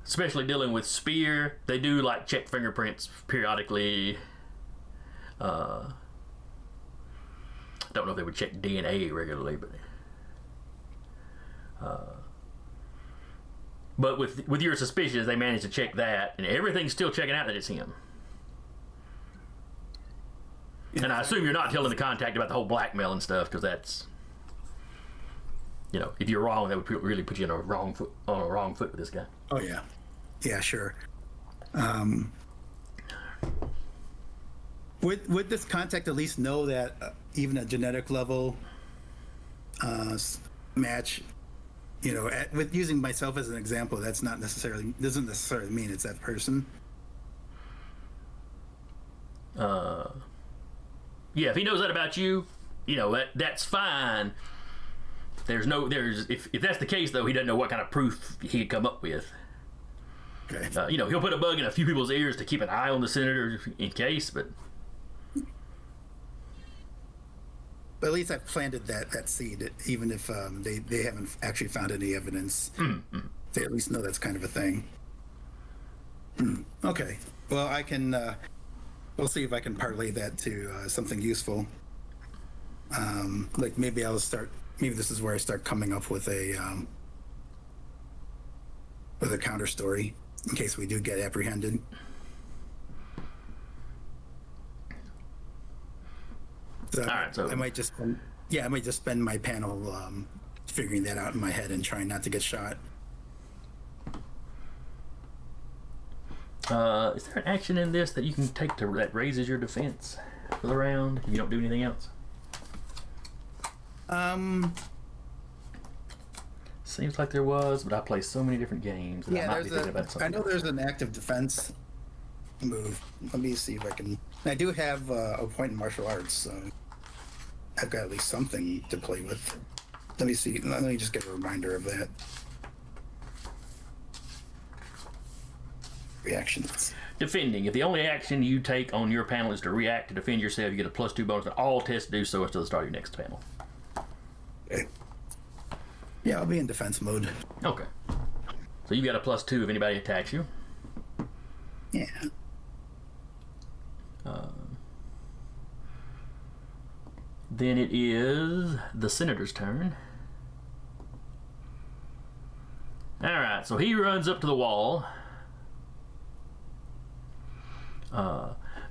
Especially dealing with S.P.E.A.R, they do check fingerprints periodically. I don't know if they would check DNA regularly, but with your suspicions, they managed to check that, and everything's still checking out that it's him. And I assume you're not telling the contact about the whole blackmail and stuff, because that's, if you're wrong, that would really put you on a wrong foot with this guy. Oh yeah, sure. Would this contact at least know that even a genetic level match? With using myself as an example, doesn't necessarily mean it's that person. Yeah, if he knows that about you, that's fine. If that's the case though, he doesn't know what kind of proof he could come up with. Okay. He'll put a bug in a few people's ears to keep an eye on the senator in case, but at least I've planted that seed, even if they haven't actually found any evidence. They at least know that's kind of a thing. Okay. Well, I can. We'll see if I can parlay that to something useful. Maybe Maybe this is where I start coming up with a counter story in case we do get apprehended. So all right, so I might just spend my panel figuring that out in my head and trying not to get shot. Is there an action in this that you can take that raises your defense for the round if you don't do anything else? Seems like there was, but I play so many different games that I might be thinking about something. I know there's an active defense move. Let me see if I can. I do have a point in martial arts, so I've got at least something to play with. Let me see. Let me just get a reminder of that. Reactions. Defending. If the only action you take on your panel is to react to defend yourself, you get a +2 bonus on all tests to do so until the start of your next panel. Okay. Yeah, I'll be in defense mode. Okay. So you got a +2 if anybody attacks you. Yeah. Then it is the senator's turn. Alright, so he runs up to the wall.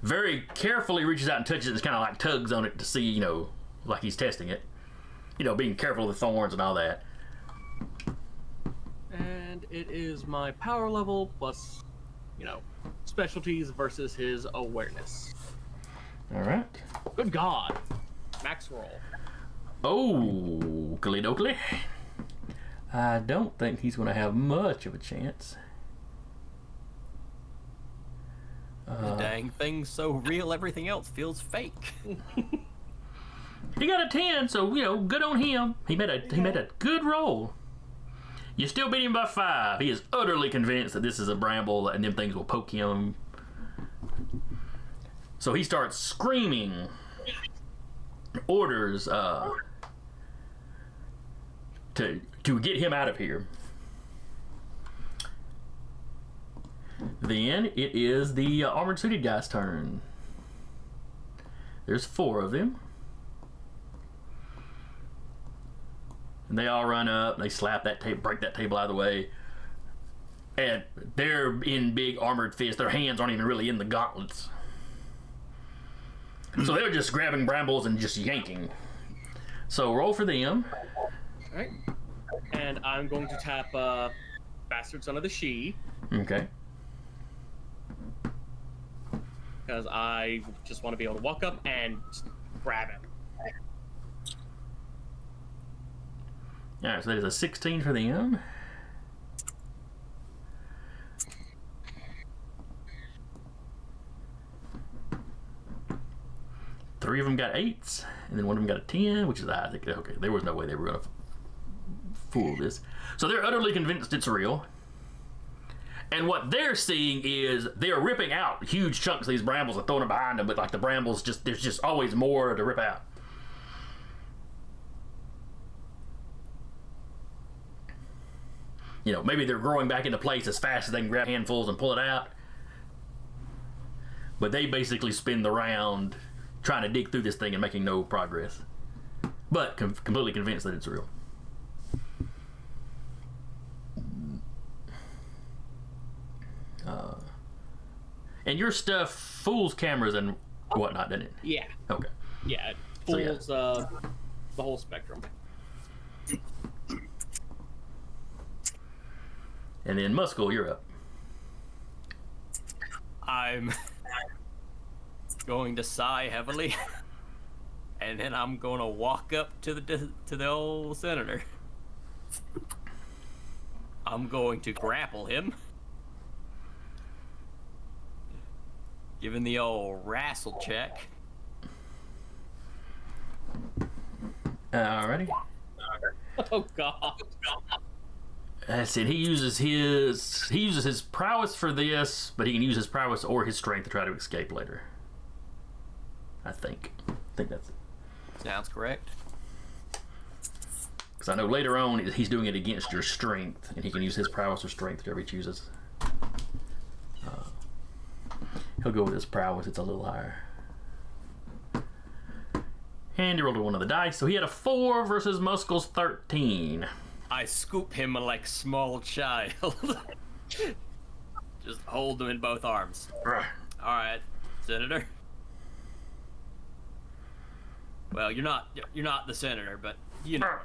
Very carefully reaches out and touches it and kind of like tugs on it to see, you know, like he's testing it. You know, being careful of the thorns and all that. And it is my power level plus, you know, specialties versus his awareness. Alright. Good God. Max roll. Oh, Oakley. I don't think he's going to have much of a chance. The dang thing's so real, everything else feels fake. He got a 10, so, you know, good on him. He made a good roll. You still beat him by 5. He is utterly convinced that this is a bramble and them things will poke him. So he starts screaming orders to get him out of here. Then it is the armored suited guy's turn. There's 4 of them. And they all run up, and they slap that table, break that table out of the way. And they're in big armored fists. Their hands aren't even really in the gauntlets. So they're just grabbing brambles and just yanking. So roll for them. Alright. And I'm going to tap Bastard Son of the She. Okay. Because I just want to be able to walk up and grab him. Alright, so that is a 16 for them. Three of them got 8s, and then one of them got a 10, which is, I think, okay, there was no way they were going to fool this. So they're utterly convinced it's real. And what they're seeing is they're ripping out huge chunks of these brambles and throwing them behind them, but like the brambles, there's just always more to rip out. You know, maybe they're growing back into place as fast as they can grab handfuls and pull it out. But they basically spin the round trying to dig through this thing and making no progress. But completely convinced that it's real. And your stuff fools cameras and whatnot, doesn't it? Yeah. Okay. Yeah, it So, yeah. fools the whole spectrum. And then Muscle, you're up. I'm going to sigh heavily, and then I'm going to walk up to the old senator. I'm going to grapple him, giving the old wrestle check. Alrighty. Oh God. That's it. He uses his prowess for this, but he can use his prowess or his strength to try to escape later. I think that's it. Sounds correct. Because I know later on he's doing it against your strength, and he can use his prowess or strength, whatever he chooses. He'll go with his prowess. It's a little higher. And he rolled one of the dice, so he had a 4 versus Muscle's 13. I scoop him like small child. Just hold him in both arms. All right, Senator. Well, you're not the senator, but you know.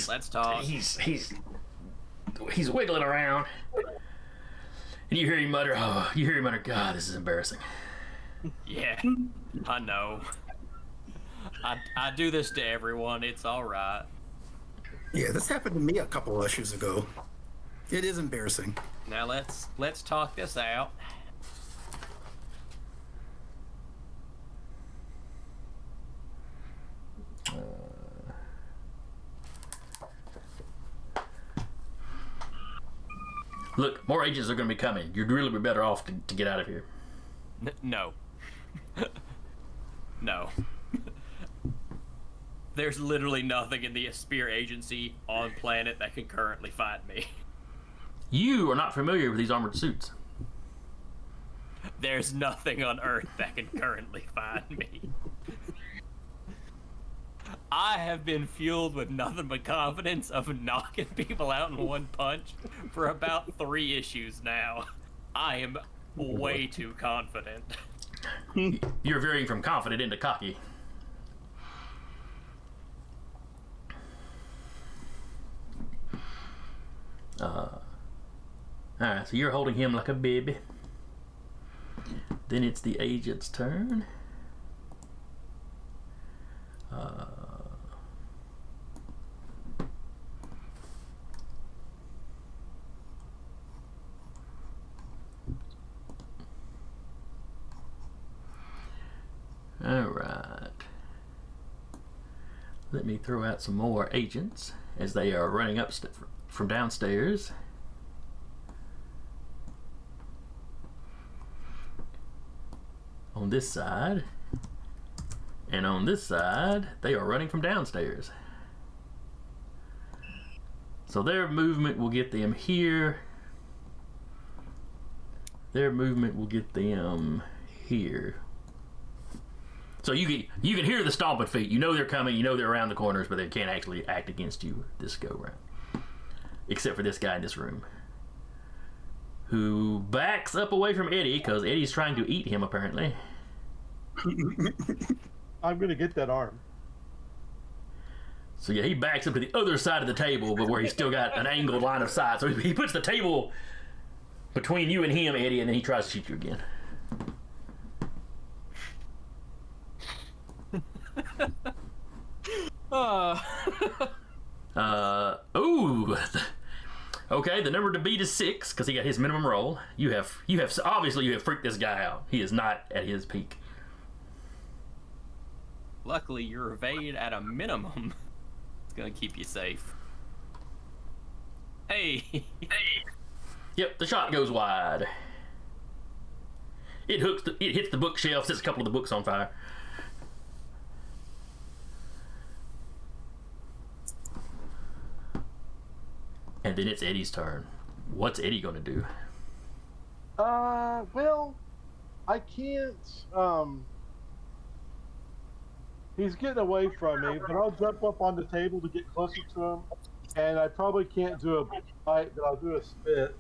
Let's talk. He's wiggling around, and you hear him mutter, "God, this is embarrassing." Yeah, I know. I do this to everyone. It's all right. Yeah, this happened to me a couple of issues ago. It is embarrassing. Now let's talk this out. Look, more agents are going to be coming. You'd really be better off to get out of here. No. No. There's literally nothing in the S.P.E.A.R agency on planet that can currently fight me. You are not familiar with these armored suits. There's nothing on Earth that can currently find me. I have been fueled with nothing but confidence of knocking people out in one punch for about 3 issues now. I am way too confident. You're veering from confident into cocky. Alright, so you're holding him like a baby. Then it's the agent's turn. Alright. Let me throw out some more agents as they are running up from downstairs. On this side. And on this side, they are running from downstairs. So their movement will get them here. Their movement will get them here. So you can hear the stomping feet. You know they're coming. You know they're around the corners, but they can't actually act against you this go round. Except for this guy in this room, who backs up away from Eddie because Eddie's trying to eat him apparently. I'm gonna get that arm. So yeah, he backs up to the other side of the table, but where he's still got an angled line of sight. So he puts the table between you and him, Eddie, and then he tries to shoot you again. Ooh. Okay, the number to beat is 6 because he got his minimum roll. You have obviously you have freaked this guy out. He is not at his peak. Luckily, your evade at a minimum is gonna keep you safe. Hey. Yep, the shot goes wide. It hits the bookshelf, sets a couple of the books on fire. And then it's Eddie's turn. What's Eddie gonna do? Well, I can't, he's getting away from me, but I'll jump up on the table to get closer to him, and I probably can't do a bite, but I'll do a spit.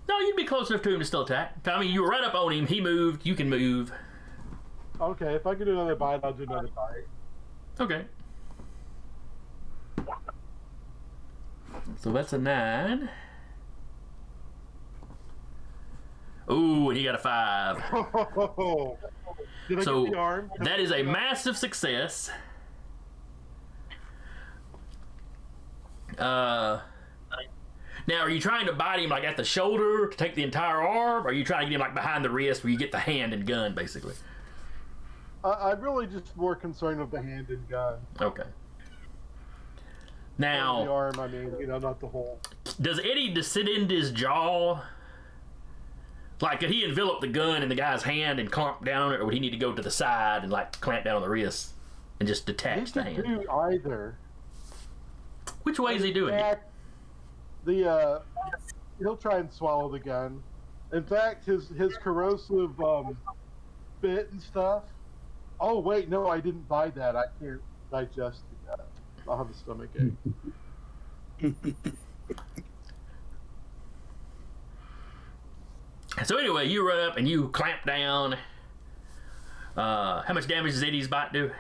No, you'd be close enough to him to still attack. I mean, you were right up on him, he moved, you can move. Okay, if I can do another bite, I'll do another bite. Okay. So that's a 9. Ooh, and he got a 5. Did I So get the arm? that is a massive success. Now, are you trying to bite him like at the shoulder to take the entire arm? Or are you trying to get him like behind the wrist where you get the hand and gun, basically? I'm really just more concerned with the hand and gun. Okay. The Now, arm, I mean, not the whole. does Eddie descend into his jaw? Like, could he envelop the gun in the guy's hand and clamp down on it, or would he need to go to the side and like clamp down on the wrist and just detach the He hand? can do either. Which way is he doing it? He'll try and swallow the gun. In fact, his corrosive bit and stuff. Oh wait, no, I didn't buy that. I can't digest that. I'll have a stomach ache. So anyway, you run up and you clamp down. How much damage does Eddie's bite do?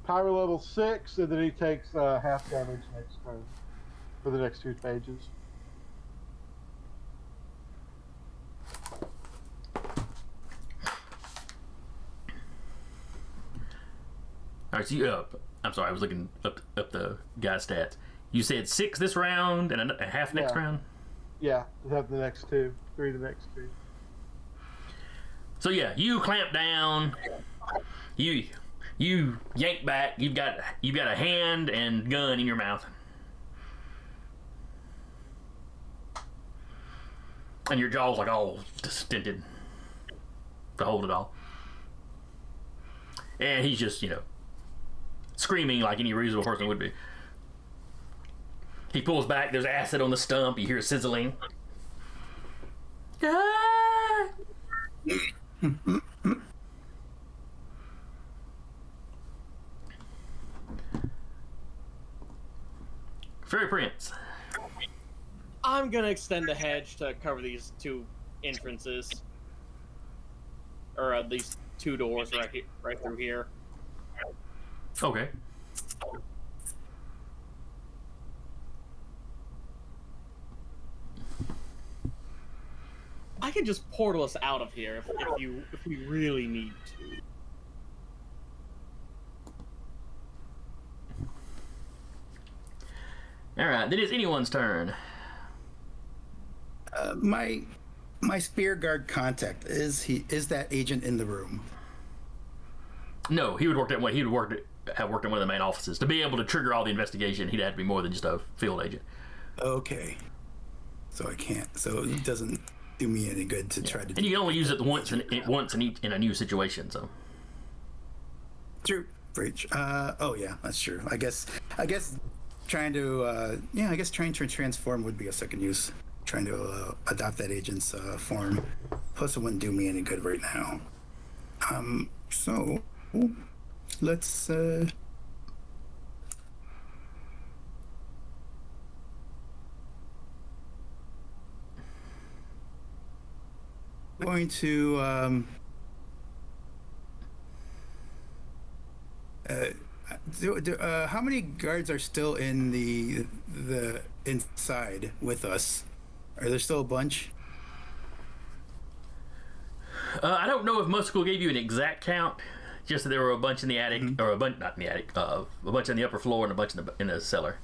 Power level 6, and then he takes half damage next turn for the next 2 pages. All right, so you I'm sorry, I was looking up the guy's stats. You said 6 this round and a half next Yeah. round? Yeah, we'll have the next 2. 3 the next 2. So yeah, you clamp down. You yank back. You've got a hand and gun in your mouth. And your jaw's like all distended to hold it all. And he's just, screaming like any reasonable person would be. He pulls back, there's acid on the stump, you hear sizzling. Ah! Fairy Prince. I'm gonna extend a hedge to cover these two entrances, or these two doors right through here. Okay. I can just portal us out of here if we really need to. All right. Then it's anyone's turn. My spear guard contact, is that agent in the room? No, he would have worked in one of the main offices. To be able to trigger all the investigation, he'd have to be more than just a field agent. Okay. So I can't. So it doesn't do me any good to try to. And you can only use it once in a new situation. So. True. Breach. Oh yeah, that's true. I guess trying to transform would be a second use. Trying to adopt that agent's form. Plus, it wouldn't do me any good right now. So let's. Going to how many guards are still in the inside with us? Are there still a bunch? I don't know if Muscle gave you an exact count. Just that there were a bunch in the attic, or a bunch not in the attic, a bunch in the upper floor and a bunch in the cellar.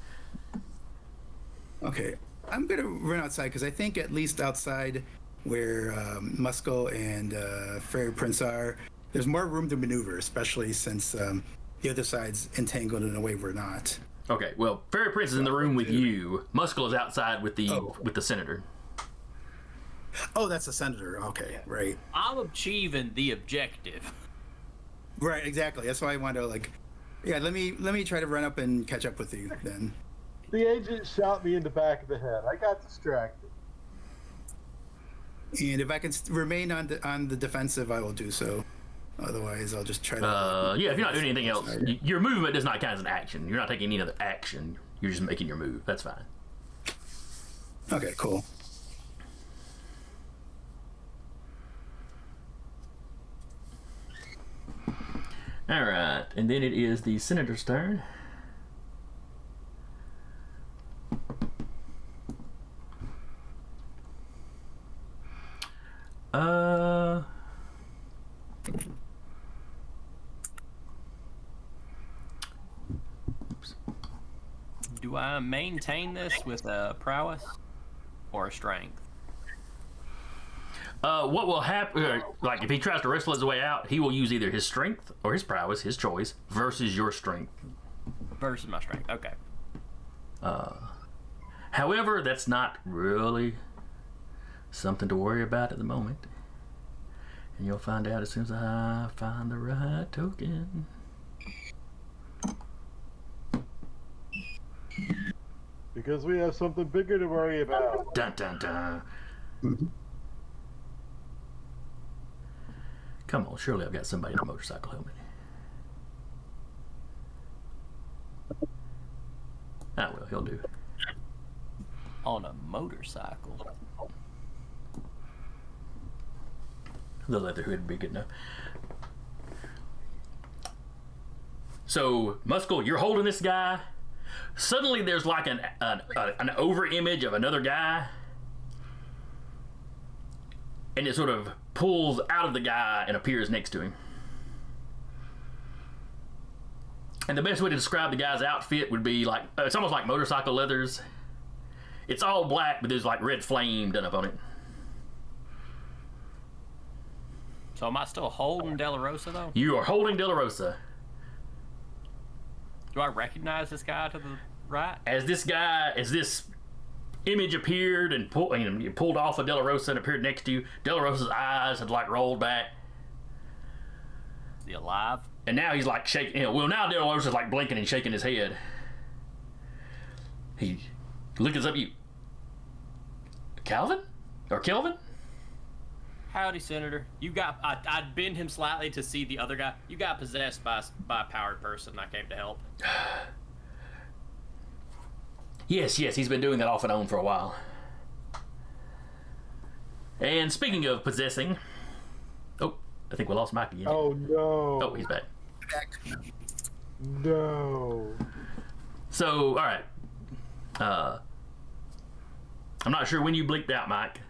Okay, I'm gonna run outside because I think at least outside where Muscle and Fairy Prince are, there's more room to maneuver, especially since the other side's entangled in a way we're not. Okay, well, Fairy Prince is in the room with you. Muscle is outside with the senator. Oh, that's the senator. Okay, right. I'm achieving the objective. Right, exactly. That's why I wanted to let me try to run up and catch up with you then. The agent shot me in the back of the head. I got distracted. And if I can remain on the defensive, I will do so. Otherwise, I'll just try to. Yeah, if you're not doing anything else, your movement does not count as an action. You're not taking any other action. You're just making your move. That's fine. Okay, cool. All right, and then it is the senator's turn. Do I maintain this with a prowess or a strength? What will happen? Like if he tries to wrestle his way out, he will use either his strength or his prowess, his choice, versus your strength. Versus my strength. Okay. However, that's not really something to worry about at the moment. And you'll find out as soon as I find the right token. Because we have something bigger to worry about. Dun dun dun. Come on, surely I've got somebody in a motorcycle helmet. Ah, well, he'll do. On a motorcycle. The leather hood would be good enough. So, Muscle, you're holding this guy. Suddenly, there's like an over image of another guy, and it sort of pulls out of the guy and appears next to him. And the best way to describe the guy's outfit would be like it's almost like motorcycle leathers. It's all black, but there's like red flame done up on it. So am I still holding De La Rosa though? You are holding De La Rosa. Do I recognize this guy to the right? As this image appeared and pulled off of De La Rosa and appeared next to you, De La Rosa's eyes had like rolled back. Is he alive? And now he's like shaking. Well, now De La Rosa's like blinking and shaking his head. He looks up at you. Calvin? Or Kelvin? Howdy, Senator. I'd bend him slightly to see the other guy. You got possessed by a powered person. I came to help. Yes, he's been doing that off and on for a while. And speaking of possessing... Oh, I think we lost Mike again. Oh, no. Oh, he's back. No. So, alright. I'm not sure when you bleeped out, Mike.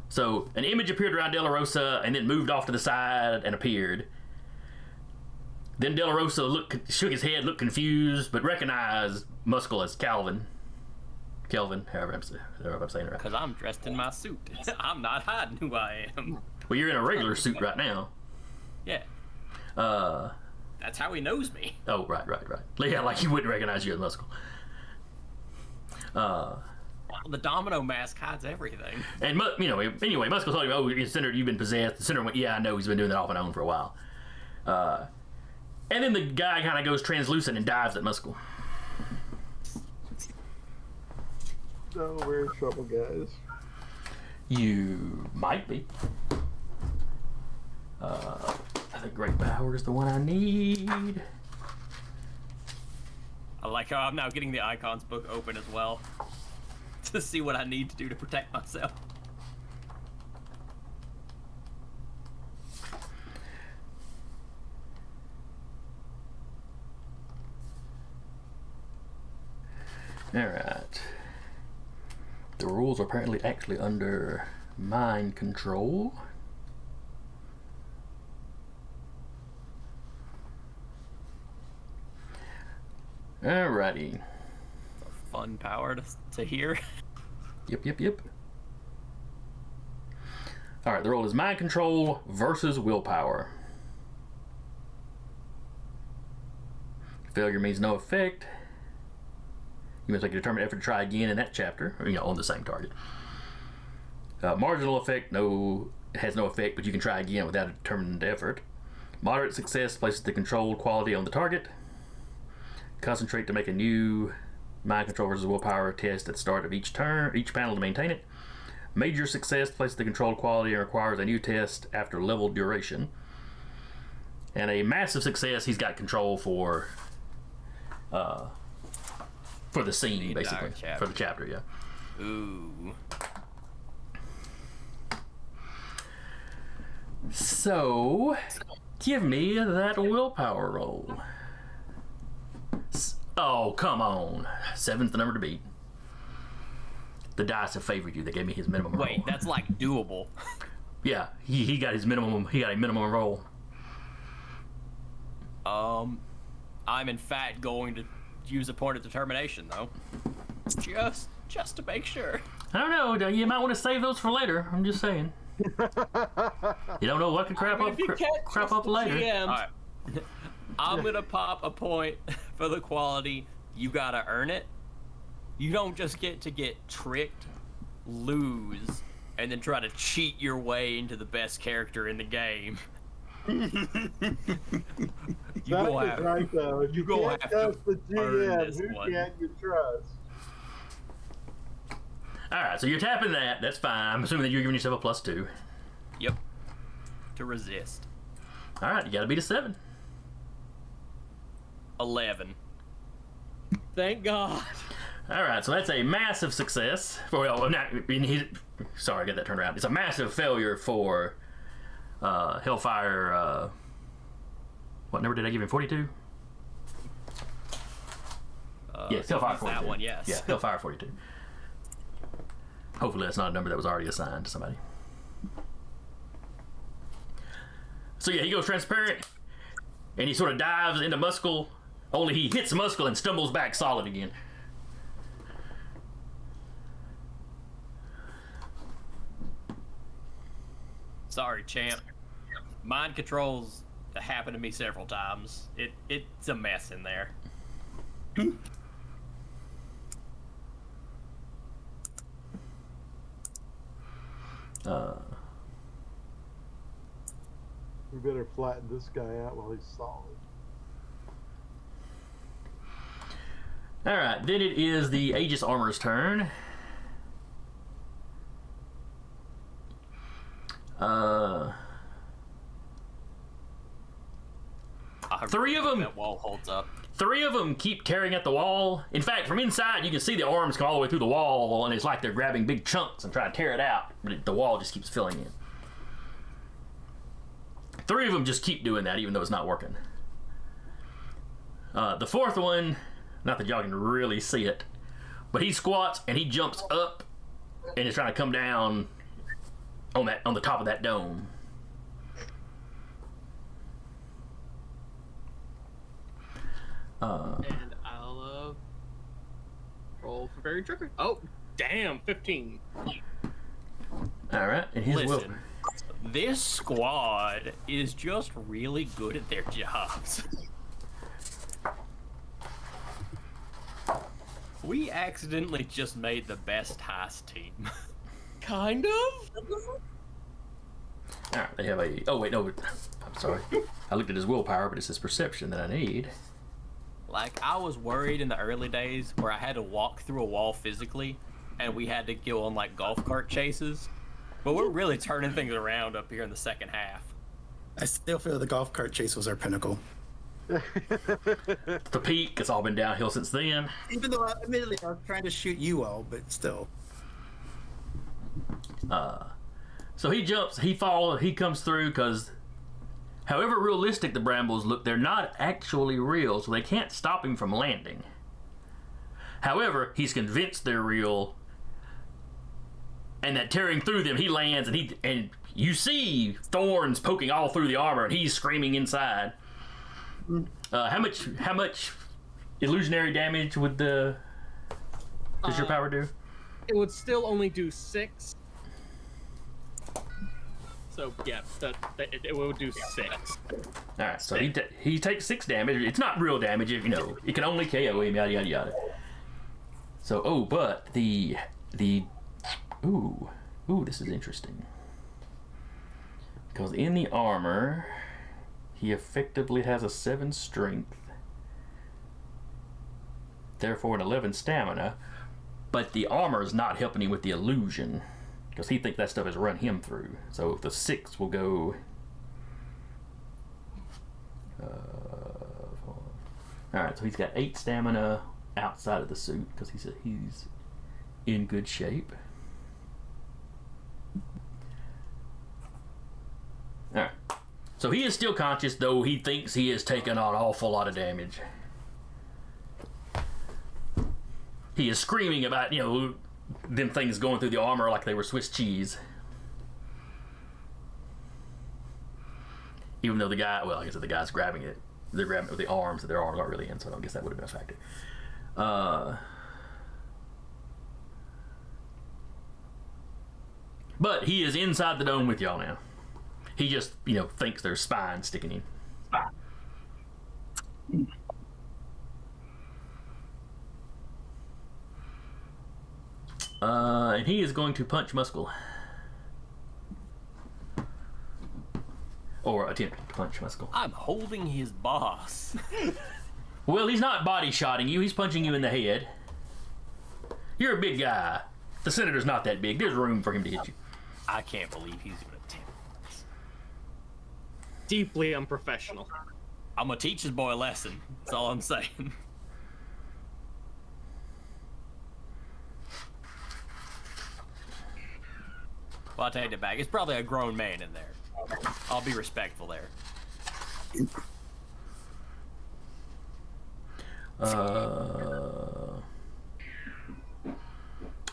So, an image appeared around De La Rosa and then moved off to the side and appeared. Then De La Rosa shook his head, looked confused, but recognized Muscle as Kelvin, however I'm saying it right. Because I'm dressed in my suit. I'm not hiding who I am. Well, you're in a regular suit right now. Yeah. That's how he knows me. Oh, right. Yeah, like he wouldn't recognize you as Muscle. The domino mask hides everything. And, anyway, Muscle told him, oh, Senator, you've been possessed. The Senator went, yeah, I know, he's been doing that off and on for a while. And then the guy kind of goes translucent and dives at Muscle. No, we're in trouble, guys. You might be. I think Great Power is the one I need. I like how I'm now getting the icons book open as well to see what I need to do to protect myself. Alright. The rules are apparently actually under mind control. Alrighty. Fun power to hear. Yep. Alright, the rule is mind control versus willpower. Failure means no effect. You must make a determined effort to try again in that chapter, or, on the same target. Marginal effect has no effect, but you can try again without a determined effort. Moderate success places the controlled quality on the target. Concentrate to make a new mind control versus willpower test at the start of each panel to maintain it. Major success places the controlled quality and requires a new test after level duration. And a massive success, he's got control for the scene, basically. For the chapter, yeah. Ooh. So, give me that willpower roll. Oh, come on. 7's the number to beat. The dice have favored you. They gave me his minimum roll. Wait, that's like doable. Yeah, he got his minimum. He got a minimum roll. I'm in fact going to use a point of determination, though. Just to make sure. I don't know. You might want to save those for later. I'm just saying. You don't know what could crap up later. All right. I'm gonna pop a point for the quality. You gotta earn it. You don't just get tricked, lose, and then try to cheat your way into the best character in the game. You That go is have, right, though. If you go can't have to trust the earn GM, this who one. can't you trust? Alright, so you're tapping that. That's fine. I'm assuming that you're giving yourself a +2. Yep. To resist. Alright, you gotta beat a 7. 11. Thank God. Alright, so that's a massive success. Sorry, I got that turned around. It's a massive failure for Hellfire. What number did I give him? 42? Yes, Hellfire 42. That one, yes. Yeah, Hellfire 42. Hopefully that's not a number that was already assigned to somebody. So yeah, he goes transparent, and he sort of dives into Muscle, only he hits Muscle and stumbles back solid again. Sorry, champ. Mind controls happened to me several times. It's a mess in there. We better flatten this guy out while he's solid. Alright, then it is the Aegis Armor's turn. Three of them. That wall holds up. Three of them keep tearing at the wall. In fact, from inside, you can see the arms come all the way through the wall, and it's like they're grabbing big chunks and trying to tear it out. But the wall just keeps filling in. Three of them just keep doing that, even though it's not working. The fourth one, not that y'all can really see it, but he squats and he jumps up and is trying to come down on the top of that dome. And I'll roll for very trigger. Oh, damn, 15. All right, and he's Listen, this squad is just really good at their jobs. We accidentally just made the best heist team. Kind of? All right, they have a. Oh wait, no, I'm sorry. I looked at his willpower, but it's his perception that I need. Like, I was worried in the early days where I had to walk through a wall physically, and we had to go on, like, golf cart chases. But we're really turning things around up here in the second half. I still feel the golf cart chase was our pinnacle. The peak, it's all been downhill since then. Even though, admittedly, I was trying to shoot you all, but still. So he jumps, he comes through because, however realistic the brambles look, they're not actually real, so they can't stop him from landing. However, he's convinced they're real, and that tearing through them, he lands, and you see thorns poking all through the armor, and he's screaming inside. How much illusionary damage does your power do? It would still only do 6. So, yeah, it would do 6. Alright, so he takes 6 damage. It's not real damage, you know. It can only KO him, yada yada yada. So, but the ooh, this is interesting. Because in the armor, he effectively has a 7 strength, therefore an 11 stamina, but the armor is not helping him with the illusion, because he thinks that stuff has run him through. So the 6 will go. Alright, so he's got 8 stamina outside of the suit, because he's in good shape. Alright. So he is still conscious, though he thinks he has taken on an awful lot of damage. He is screaming about, them things going through the armor like they were Swiss cheese. Even though the guy's grabbing it. They're grabbing it with the arms, so their arms aren't really in, so I don't guess that would have been a factor. But he is inside the dome with y'all now. He just, thinks there's spines sticking in. And he is going to punch Muscle. Or attempt to punch Muscle. I'm holding his boss. Well, he's not body-shotting you. He's punching you in the head. You're a big guy. The senator's not that big. There's room for him to hit you. I can't believe he's gonna attempt this. Deeply unprofessional. I'm gonna teach his boy a lesson. That's all I'm saying. Well, I'll take it back. It's probably a grown man in there. I'll be respectful there.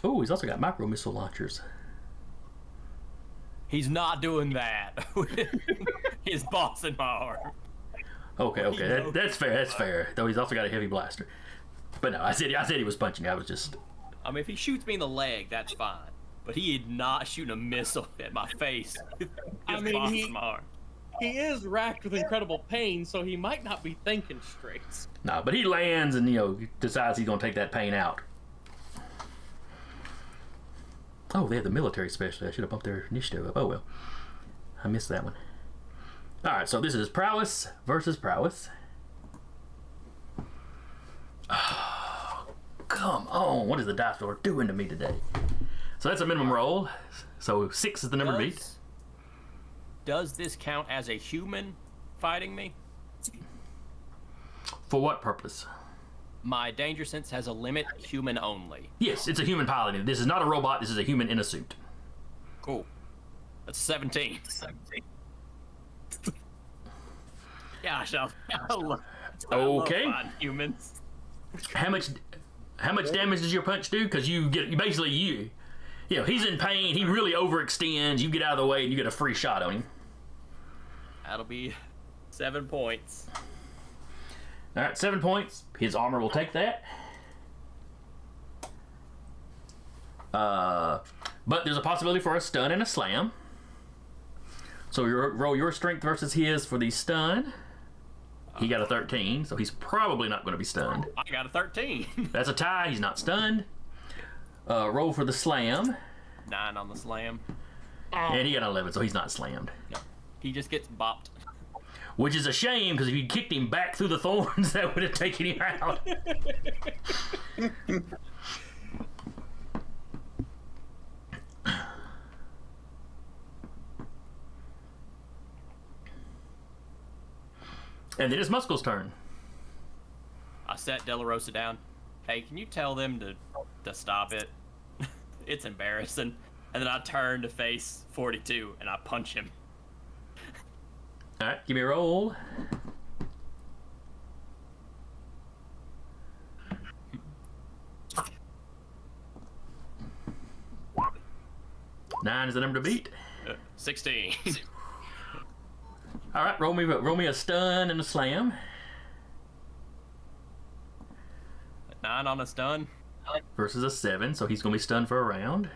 Oh, he's also got micro missile launchers. He's not doing that. His boss in my arm. Okay, that's fair. Though he's also got a heavy blaster. But no, I said he was punching. I was just. I mean, if he shoots me in the leg, that's fine. But he is not shooting a missile at my face. I mean, he is racked with incredible pain, so he might not be thinking straight. No, but he lands and decides he's gonna take that pain out. Oh, they have the military specialty. I should have bumped their initiative up. Oh well, I missed that one. All right, so this is prowess versus prowess. Oh, come on! What is the dice roller doing to me today? So that's a minimum roll. So 6 is the number to beat. Does this count as a human fighting me? For what purpose? My danger sense has a limit, human only. Yes, it's a human piloting. This is not a robot. This is a human in a suit. Cool. That's 17. Gosh, I love Okay. fine humans. How much damage does your punch do? Because you basically he's in pain. He really overextends. You get out of the way, and you get a free shot on him. That'll be 7 points. All right, 7 points. His armor will take that. But there's a possibility for a stun and a slam. So you roll your strength versus his for the stun. He got a 13, so he's probably not going to be stunned. I got a 13. That's a tie. He's not stunned. Roll for the slam. 9 on the slam. And he got an 11, so he's not slammed. No. He just gets bopped. Which is a shame, because if you kicked him back through the thorns, that would have taken him out. And then it's Muscle's turn. I sat De La Rosa down. Hey, can you tell them to stop it? It's embarrassing. And then I turn to face 42 and I punch him. Alright, give me a roll. Nine is the number to beat. 16. Alright, roll me a stun and a slam. 9 on a stun. Versus a 7, so he's going to be stunned for a round.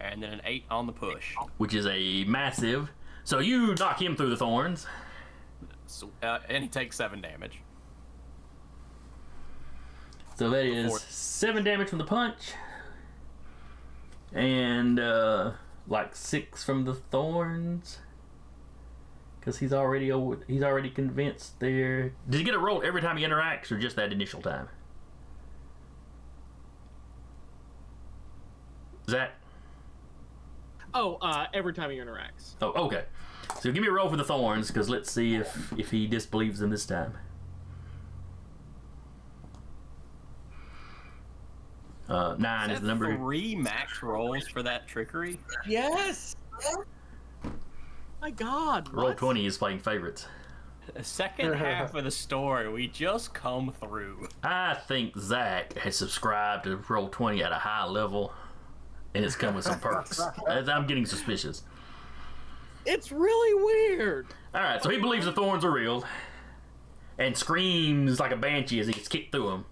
And then an 8 on the push. Which is a massive. So you knock him through the thorns. So, and he takes 7 damage. So that is 7 damage from the punch. And like 6 from the thorns. Because he's already convinced there. Does he get a roll every time he interacts, or just that initial time? Is that? Oh, every time he interacts. Oh, okay. So give me a roll for the thorns, because let's see if he disbelieves them this time. Nine is the number. 3 max rolls for that trickery. Yes. My God. Roll what? 20 is playing favorites. The second half of the story, we just come through. I think Zach has subscribed to Roll 20 at a high level, and it's come with some perks. I'm getting suspicious. It's really weird. All right, so he believes the thorns are real, and screams like a banshee as he gets kicked through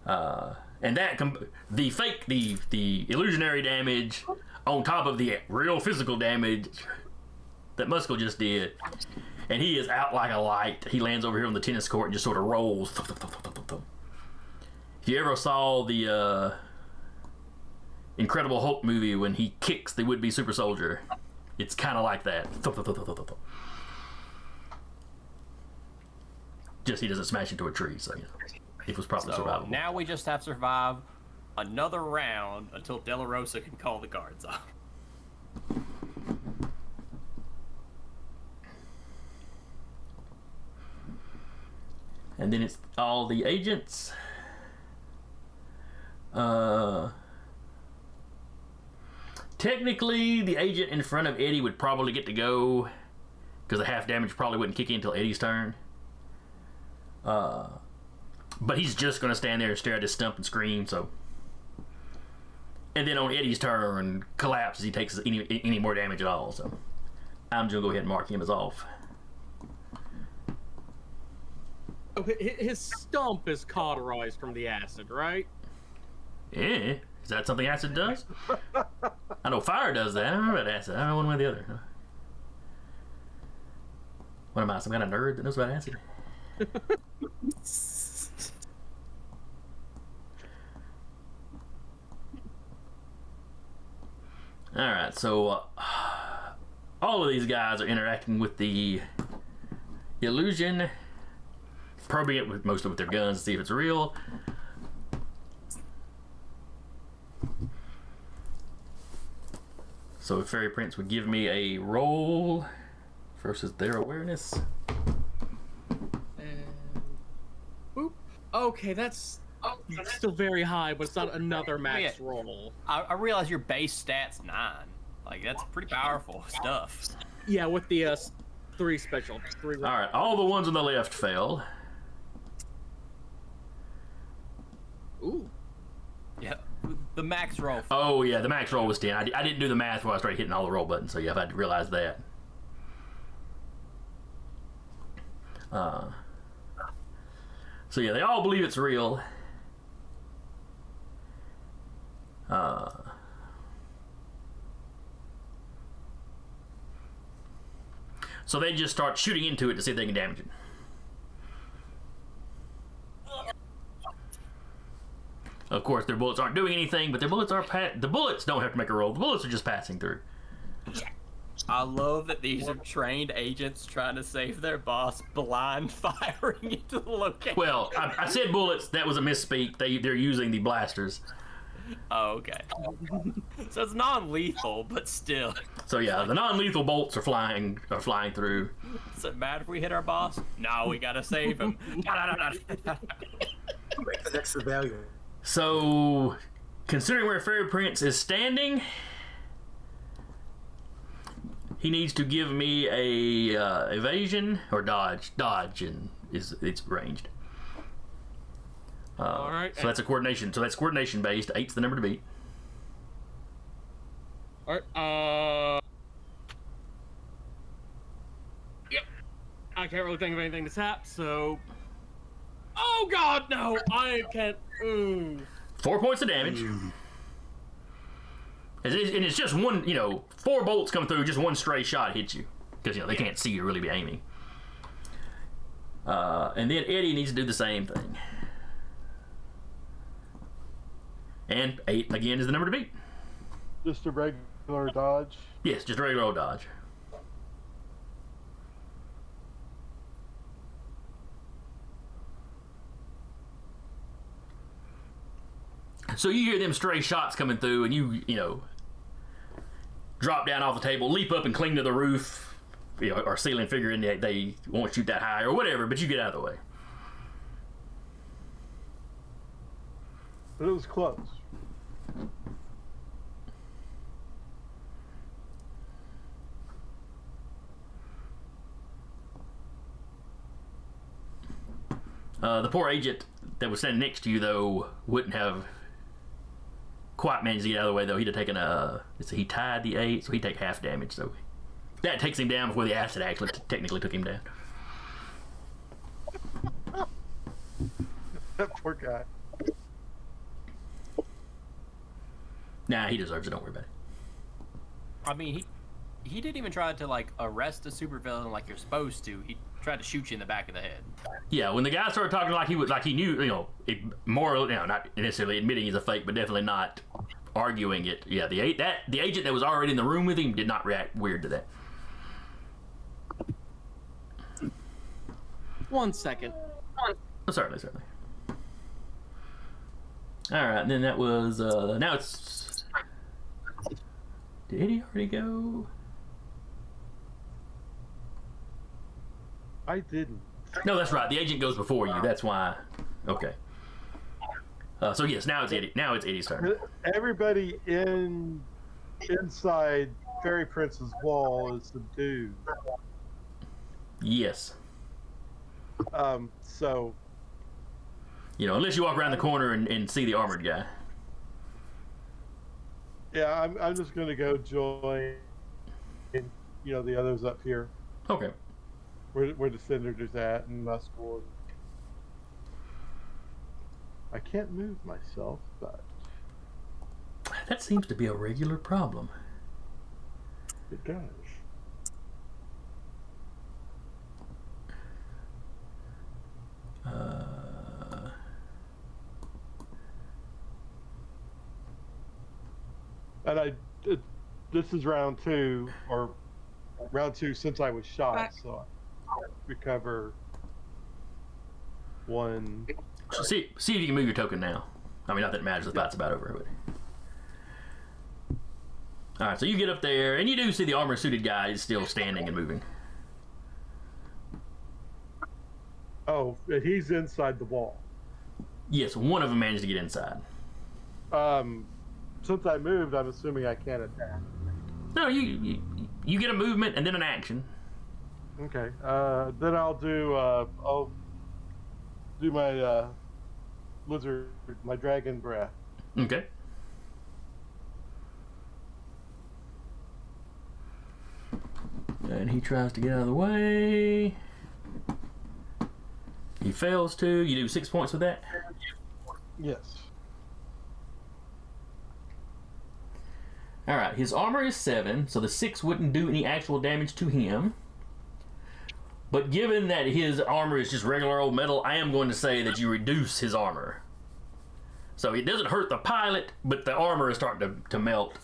them. And that the illusionary damage on top of the real physical damage that Muscle just did, and he is out like a light. He lands over here on the tennis court and just sort of rolls. If you ever saw the Incredible Hulk movie when he kicks the would-be super soldier, it's kind of like that. Just he doesn't smash into a tree, so you know, it was probably survivable. Now we just have to survive another round until De La Rosa can call the guards off. And then it's all the agents. Technically, the agent in front of Eddie would probably get to go, because the half damage probably wouldn't kick in until Eddie's turn. But he's just going to stand there and stare at his stump and scream, so. And then on Eddie's turn, collapses, he takes any more damage at all, so. I'm just going to go ahead and mark him as off. Oh, his stump is cauterized from the acid, right? Yeah. Is that something acid does? I know fire does that. I don't know about acid. I don't know one way or the other. What am I, some kind of nerd that knows about acid? Alright, so all of these guys are interacting with the illusion, probing it with mostly with their guns to see if it's real. So if Fairy Prince would give me a roll versus their awareness. Okay, that's still very high, but it's not another max roll. I realize your base stat's 9. Like, that's pretty powerful stuff. Yeah, with the 3 special. 3 All right, all the ones on the left fail. Ooh. Yeah, the max roll. Oh yeah, the max roll was 10. I didn't do the math while I started hitting all the roll buttons, so yeah, I've had to realize that. So yeah, they all believe it's real. So they just start shooting into it to see if they can damage it. Of course, their bullets aren't doing anything, but their bullets are the bullets don't have to make a roll. The bullets are just passing through. I love that these are trained agents trying to save their boss, blind firing into the location. Well, I said bullets. That was a misspeak. They're using the blasters. Oh, okay. So it's non-lethal, but still. So yeah, the non-lethal bolts are flying through. Does it matter if we hit our boss? No, we gotta save him. That's the value. So, considering where Fairy Prince is standing, he needs to give me a evasion or dodge. Dodge, and it's ranged. All right. So that's a coordination. So that's coordination based. 8's the number to beat. All right. Yep. I can't really think of anything to tap, so. Oh God, no! I can't. 4 points of damage. And it's just one. 4 bolts come through. Just one stray shot hits you because they can't see you really be aiming. And then Eddie needs to do the same thing. And 8 again is the number to beat. Just a regular dodge. Yes, just a regular old dodge. So you hear them stray shots coming through, and you drop down off the table, leap up and cling to the roof, or ceiling, figuring they won't shoot that high or whatever, but you get out of the way. But it was close. The poor agent that was standing next to you, though, wouldn't have quite managed to get out of the way, though. He'd have taken he tied the 8, so he'd take half damage, so that takes him down before the acid actually technically took him down. That poor guy. Nah, he deserves it, don't worry about it. I mean, he didn't even try to arrest a supervillain like you're supposed to. He tried to shoot you in the back of the head. Yeah, when the guy started talking like he knew, more, not necessarily admitting he's a fake, but definitely not arguing it. Yeah, the agent that was already in the room with him did not react weird to that. 1 second. Oh, certainly. All right, and then that was now it's. Did he already go? I didn't. No, that's right. The agent goes before you. That's why. Okay. So yes, now it's Eddie. Now it's Eddie's turn. Everybody inside Fairy Prince's wall is subdued. Yes. So. Unless you walk around the corner and see the armored guy. Yeah, I'm just gonna go join. The others up here. Okay. Where the senators at and Muscle. I can't move myself, but That seems to be a regular problem. it does. And this is round 2 since I was shot, so I recover 1. See if you can move your token now. I mean, not that it matters. The fight's about over. But... All right, so you get up there, and you do see the armor-suited guy is still standing and moving. Oh, he's inside the wall. Yes, one of them managed to get inside. Since I moved, I'm assuming I can't attack. No, you get a movement and then an action. Okay. Then I'll do my lizard, my dragon breath. Okay. And he tries to get out of the way. He fails to. You do 6 points with that. Yes. All right. His armor is 7, so the 6 wouldn't do any actual damage to him. But given that his armor is just regular old metal, I am going to say that you reduce his armor. So it doesn't hurt the pilot, but the armor is starting to melt.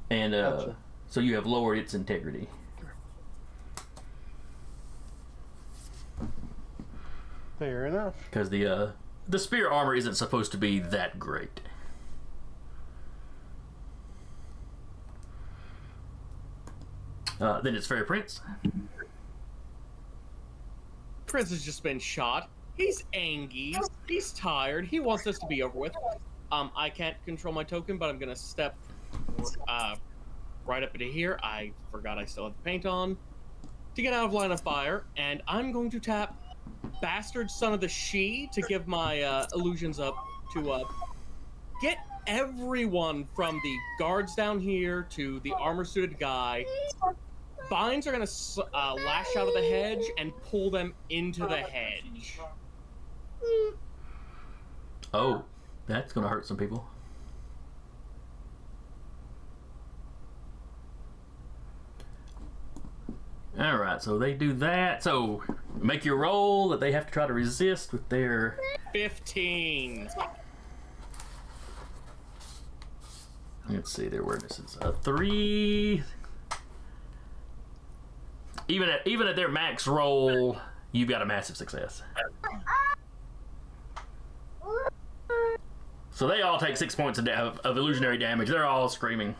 And Gotcha. so you have lowered its integrity. Fair enough. Because the S.P.E.A.R armor isn't supposed to be that great. Then it's Fairy Prince. Prince has just been shot. He's angry. He's tired. He wants this to be over with. I can't control my token, but I'm gonna step right up into here. I forgot I still have the paint on to get out of line of fire, and I'm going to tap Bastard Son of the She to give my illusions up to get everyone from the guards down here to the armor-suited guy. Vines are going to lash out of the hedge and pull them into the hedge. Oh, that's going to hurt some people. Alright, so they do that. So, make your roll that they have to try to resist with their... 15. Let's see, their awareness is 3. Even at their max roll, you've got a massive success. So they all take 6 points of illusionary damage. They're all screaming.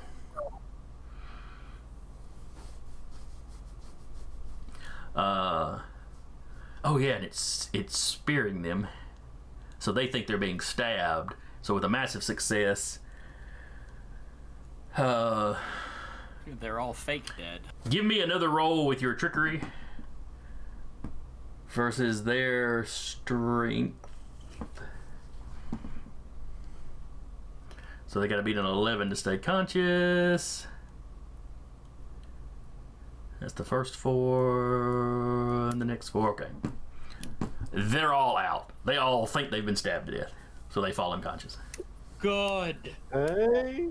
Oh yeah, and it's spearing them. So they think they're being stabbed. So with a massive success, They're all fake dead. give me another roll with your trickery versus their strength. So they got to beat an 11 to stay conscious. That's the first 4, and the next 4. Okay. They're all out. They all think they've been stabbed to death, so they fall unconscious. Good. Hey.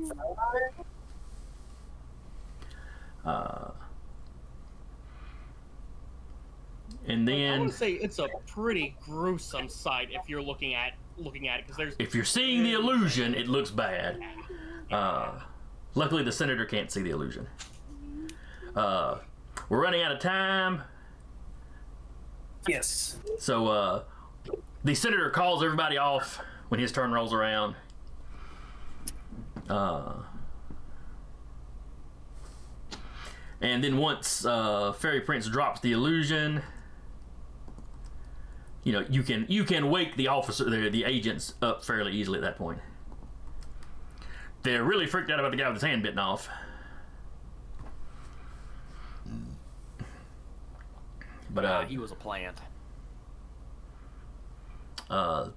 And I then, want to say it's a pretty gruesome sight if you're looking at it, because there's. if you're seeing the illusion, it looks bad. Luckily, the senator can't see the illusion. We're running out of time. Yes. So, the senator calls everybody off when his turn rolls around. And then once Fairy Prince drops the illusion, you know, you can wake the officer, the agents up fairly easily at that point. They're really freaked out about the guy with his hand bitten off. But He was a plant.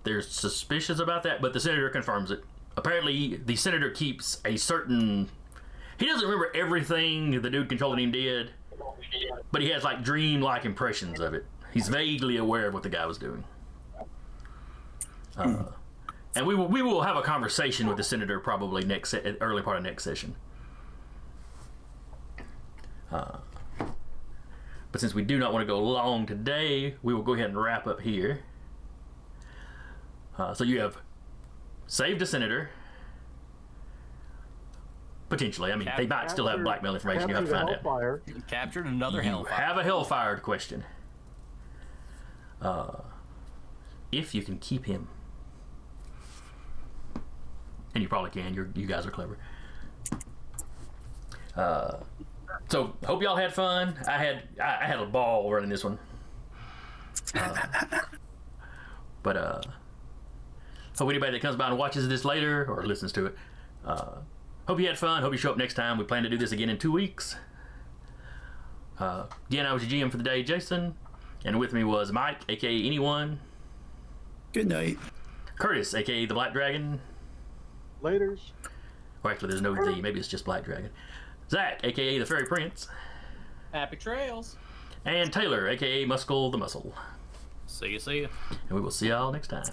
they're suspicious about that, but the senator confirms it. Apparently, the senator keeps a certain... He doesn't remember everything the dude controlling him did, but he has like dream-like impressions of it. He's vaguely aware of what the guy was doing. And we will have a conversation with the senator probably early part of next session. But since we do not want to go long today, we will go ahead and wrap up here. So you have saved a senator. Potentially. I mean, they might still have blackmail information. You have to find out. Hellfire. Captured another You Hellfire. have a Hellfire question. If you can keep him. And you probably can. You guys are clever. So, hope y'all had fun. I had a ball running this one. But Hope anybody that comes by and watches this later or listens to it, hope you had fun. Hope you show up next time. We plan to do this again in 2 weeks. Again, I was your GM for the day, Jason, and with me was Mike, aka Anyone. Good night. Curtis, aka the Black Dragon. Laters. Or actually, there's no D. Maybe it's just Black Dragon. Zach, aka the Fairy Prince. Happy trails. And Taylor, aka Muscle the Muscle. See ya, see ya. And we will see y'all next time.